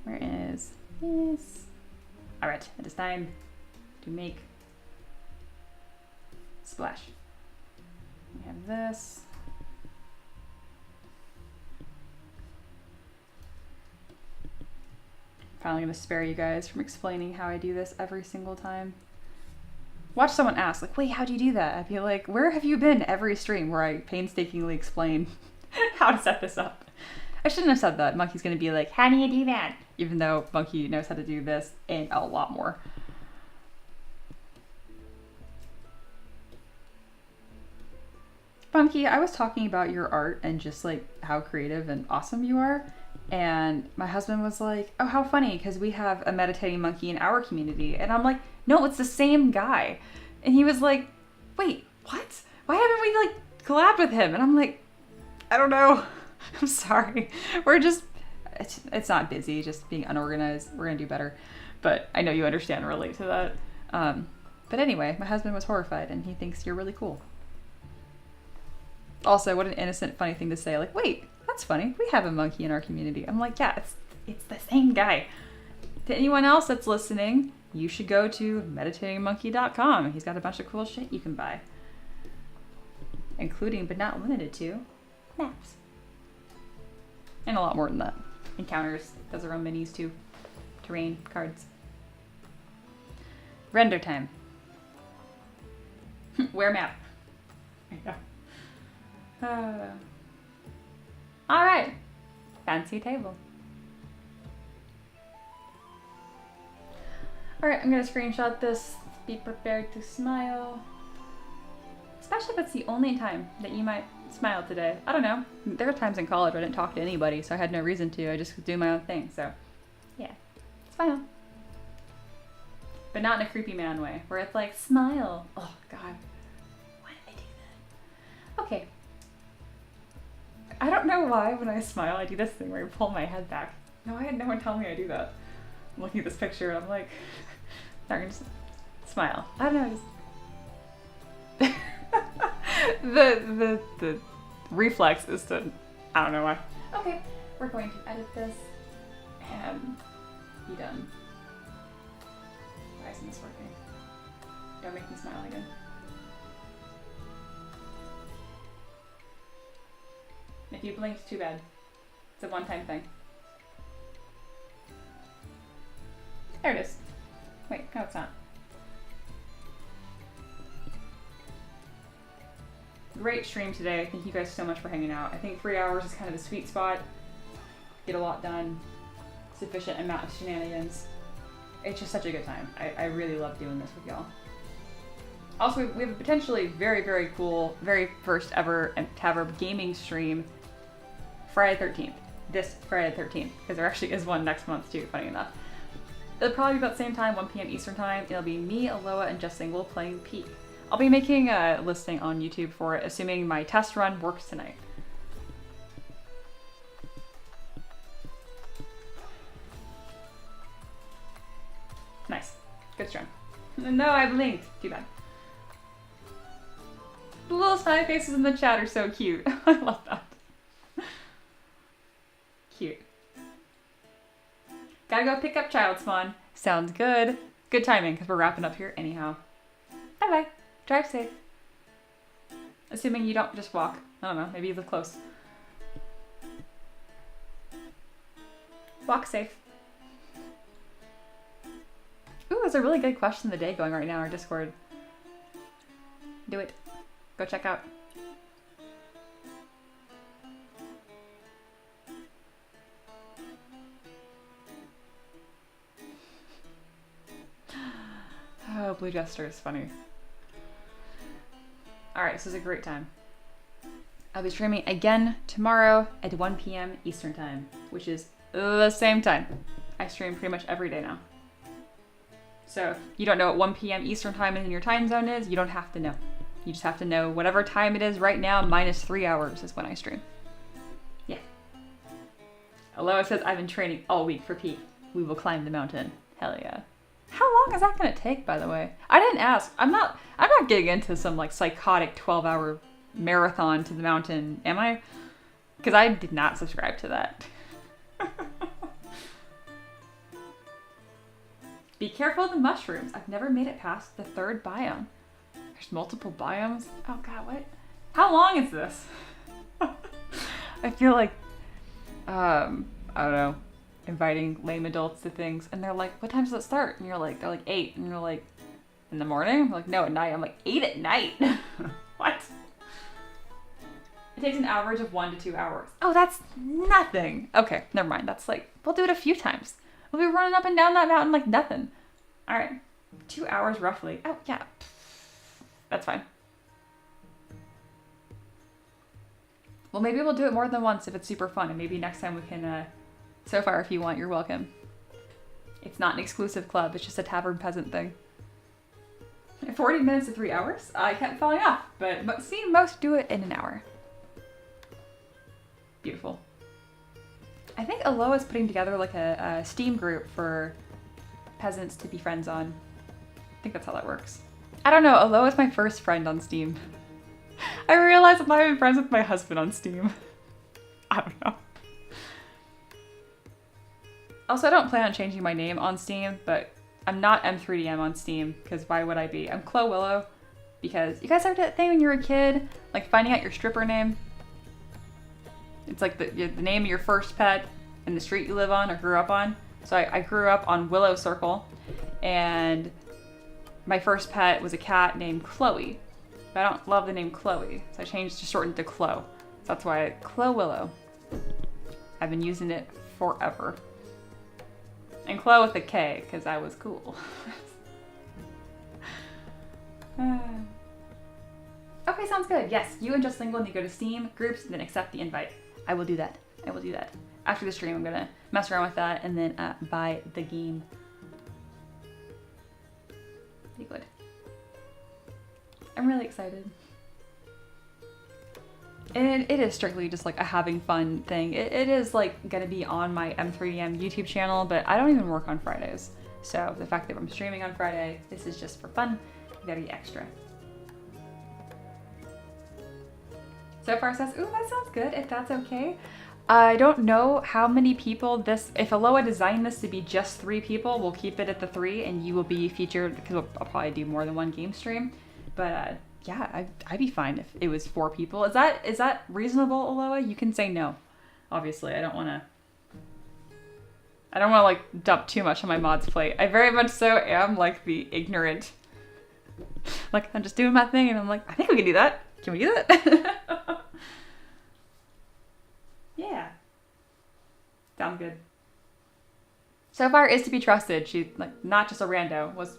Where is this? All right, it is time to make splash. We have this. Finally gonna spare you guys from explaining how I do this every single time. Watch someone ask, like, wait, how do you do that? I'd be like, where have you been every stream where I painstakingly explain how to set this up? I shouldn't have said that. Monkey's gonna be like, how do you do that? Even though Monkey knows how to do this and a lot more. Monkey, I was talking about your art and just like how creative and awesome you are. And my husband was like, oh, how funny, because we have a meditating monkey in our community. And I'm like, no, it's the same guy. And he was like, wait, what? Why haven't we like collabed with him? And I'm like, I don't know. I'm sorry. We're just, it's not busy, just being unorganized. We're going to do better. But I know you understand and relate to that. But anyway, my husband was horrified and he thinks you're really cool. Also, what an innocent, funny thing to say. Like, wait, that's funny. We have a monkey in our community. I'm like, yeah, it's the same guy. To anyone else that's listening, you should go to meditatingmonkey.com. He's got a bunch of cool shit you can buy. Including, but not limited to, maps. And a lot more than that. Encounters, does their own minis too. Terrain, cards. Render time. Where map? Yeah. All right, fancy table. All right, I'm gonna screenshot this. Be prepared to smile. Especially if it's the only time that you might smile today. I don't know. There were times in college where I didn't talk to anybody, so I had no reason to. I just do my own thing, so yeah, smile. But not in a creepy man way, where it's like, smile. Oh, God. Why did I do that? Okay. I don't know why when I smile I do this thing where I pull my head back. No, I had no one tell me I do that. I'm looking at this picture and I'm like, I'm gonna just smile. I don't know, just the reflex is to, I don't know why. Okay, we're going to edit this and be done. Why isn't this working? Don't make me smile again. If you blinked, too bad. It's a one-time thing. There it is. Wait, no it's not. Great stream today. Thank you guys so much for hanging out. I think 3 hours is kind of the sweet spot. Get a lot done. Sufficient amount of shenanigans. It's just such a good time. I really love doing this with y'all. Also, we have a potentially very, very cool, very first ever Taverb gaming stream Friday 13th. This Friday 13th. Because there actually is one next month too, funny enough. It'll probably be about the same time, 1 p.m. Eastern time. It'll be me, Aloha, and Just Single playing Peak. I'll be making a listing on YouTube for it, assuming my test run works tonight. Nice. Good stream. No, I blinked. Too bad. The little smiley faces in the chat are so cute. I love that. Cute. Gotta go pick up child spawn. Sounds good. Good timing, because we're wrapping up here anyhow. Bye-bye. Drive safe. Assuming you don't just walk. I don't know, maybe you live close. Walk safe. Ooh, there's a really good question of the day going right now in our Discord. Do it. Go check out. Oh, Blue Jester is funny. Alright, this is a great time. I'll be streaming again tomorrow at 1 p.m. Eastern time, which is the same time. I stream pretty much every day now. So if you don't know what 1 p.m. Eastern time in your time zone is, you don't have to know. You just have to know whatever time it is right now, minus 3 hours is when I stream. Yeah. Aloha says, I've been training all week for Peak. We will climb the mountain. Hell yeah. How long is that gonna take, by the way? I didn't ask. I'm not getting into some like psychotic 12-hour marathon to the mountain, am I? Because I did not subscribe to that. Be careful of the mushrooms. I've never made it past the 3rd biome. There's multiple biomes. Oh god, what? How long is this? I feel like, I don't know, inviting lame adults to things, and they're like, what time does it start? And you're like, they're like 8, and you're like, in the morning? I'm like, no, at night. I'm like, 8 at night? What? It takes an average of 1 to 2 hours. Oh, that's nothing. Okay, never mind. That's like, we'll do it a few times. We'll be running up and down that mountain like nothing. All right, 2 hours roughly. Oh, yeah. That's fine. Well, maybe we'll do it more than once if it's super fun, and maybe next time we can So far, if you want, you're welcome. It's not an exclusive club, it's just a tavern peasant thing. 40 minutes to 3 hours? I kept falling off, but see, most do it in an hour. Beautiful. I think Aloha is putting together like a Steam group for peasants to be friends on. I think that's how that works. I don't know, Aloha is my first friend on Steam. I realized I'm not even friends with my husband on Steam. I don't know. Also, I don't plan on changing my name on Steam, but I'm not M3DM on Steam, because why would I be? I'm Chloe Willow, because you guys have that thing when you were a kid, like finding out your stripper name? It's like the name of your first pet and the street you live on or grew up on. So I grew up on Willow Circle, and my first pet was a cat named Chloe. But I don't love the name Chloe, so I changed to shorten to Chloe. So that's why Chloe Willow. I've been using it forever. And Chloe with a K, because I was cool. Okay, sounds good. Yes, you and Just Lingual need to go to Steam groups and then accept the invite. I will do that. I will do that. After the stream, I'm gonna mess around with that and then buy the game. Be good. I'm really excited. And it is strictly just like a having fun thing. It is like gonna be on my M3DM YouTube channel, but I don't even work on Fridays. So the fact that I'm streaming on Friday, this is just for fun, very extra. So far says, ooh, that sounds good, if that's okay. I don't know how many people if Aloha designed this to be just 3 people, we'll keep it at the 3 and you will be featured, because I'll probably do more than one game stream. But yeah, I'd be fine if it was 4 people. Is that reasonable, Aloha? You can say no. Obviously, I don't want to like dump too much on my mod's plate. I very much so am like the ignorant. Like, I'm just doing my thing and I'm like, I think we can do that. Can we do that? Yeah. Sounds good. So far is to be trusted. She's like not just a rando, was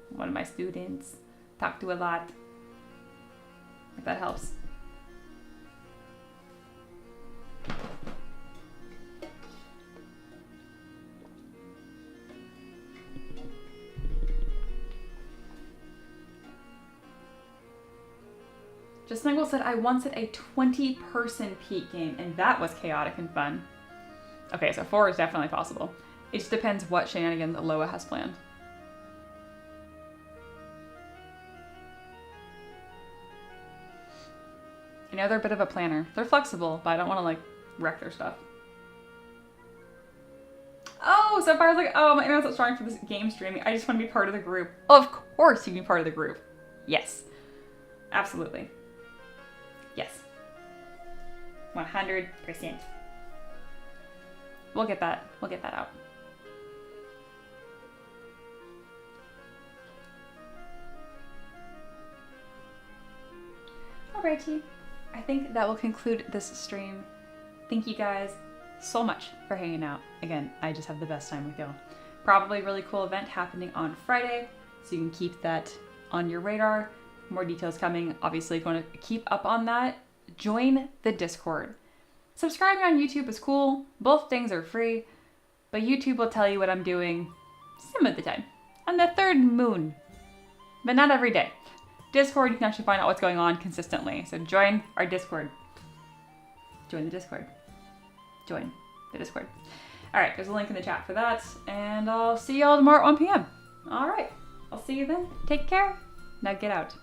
one of my students. Talked to a lot. If that helps. Just Snuggle said, I once did a 20-person peak game, and that was chaotic and fun. Okay, so 4 is definitely possible. It just depends what shenanigans Aloha has planned. You know, they're a bit of a planner. They're flexible, but I don't want to, like, wreck their stuff. Oh, so far I was like, oh, my internet's not strong for this game streaming. I just want to be part of the group. Of course you can be part of the group. Yes. Absolutely. Yes. 100%. We'll get that. We'll get that out. Alrighty. I think that will conclude this stream. Thank you guys so much for hanging out. Again, I just have the best time with y'all. Probably a really cool event happening on Friday, so you can keep that on your radar. More details coming. Obviously, if you want to keep up on that, join the Discord. Subscribing on YouTube is cool. Both things are free, but YouTube will tell you what I'm doing some of the time. On the 3rd moon, but not every day. Discord, you can actually find out what's going on consistently. So join our Discord. Join the Discord. Join the Discord. All right, there's a link in the chat for that, and I'll see y'all tomorrow at 1 p.m. All right, I'll see you then. Take care. Now get out.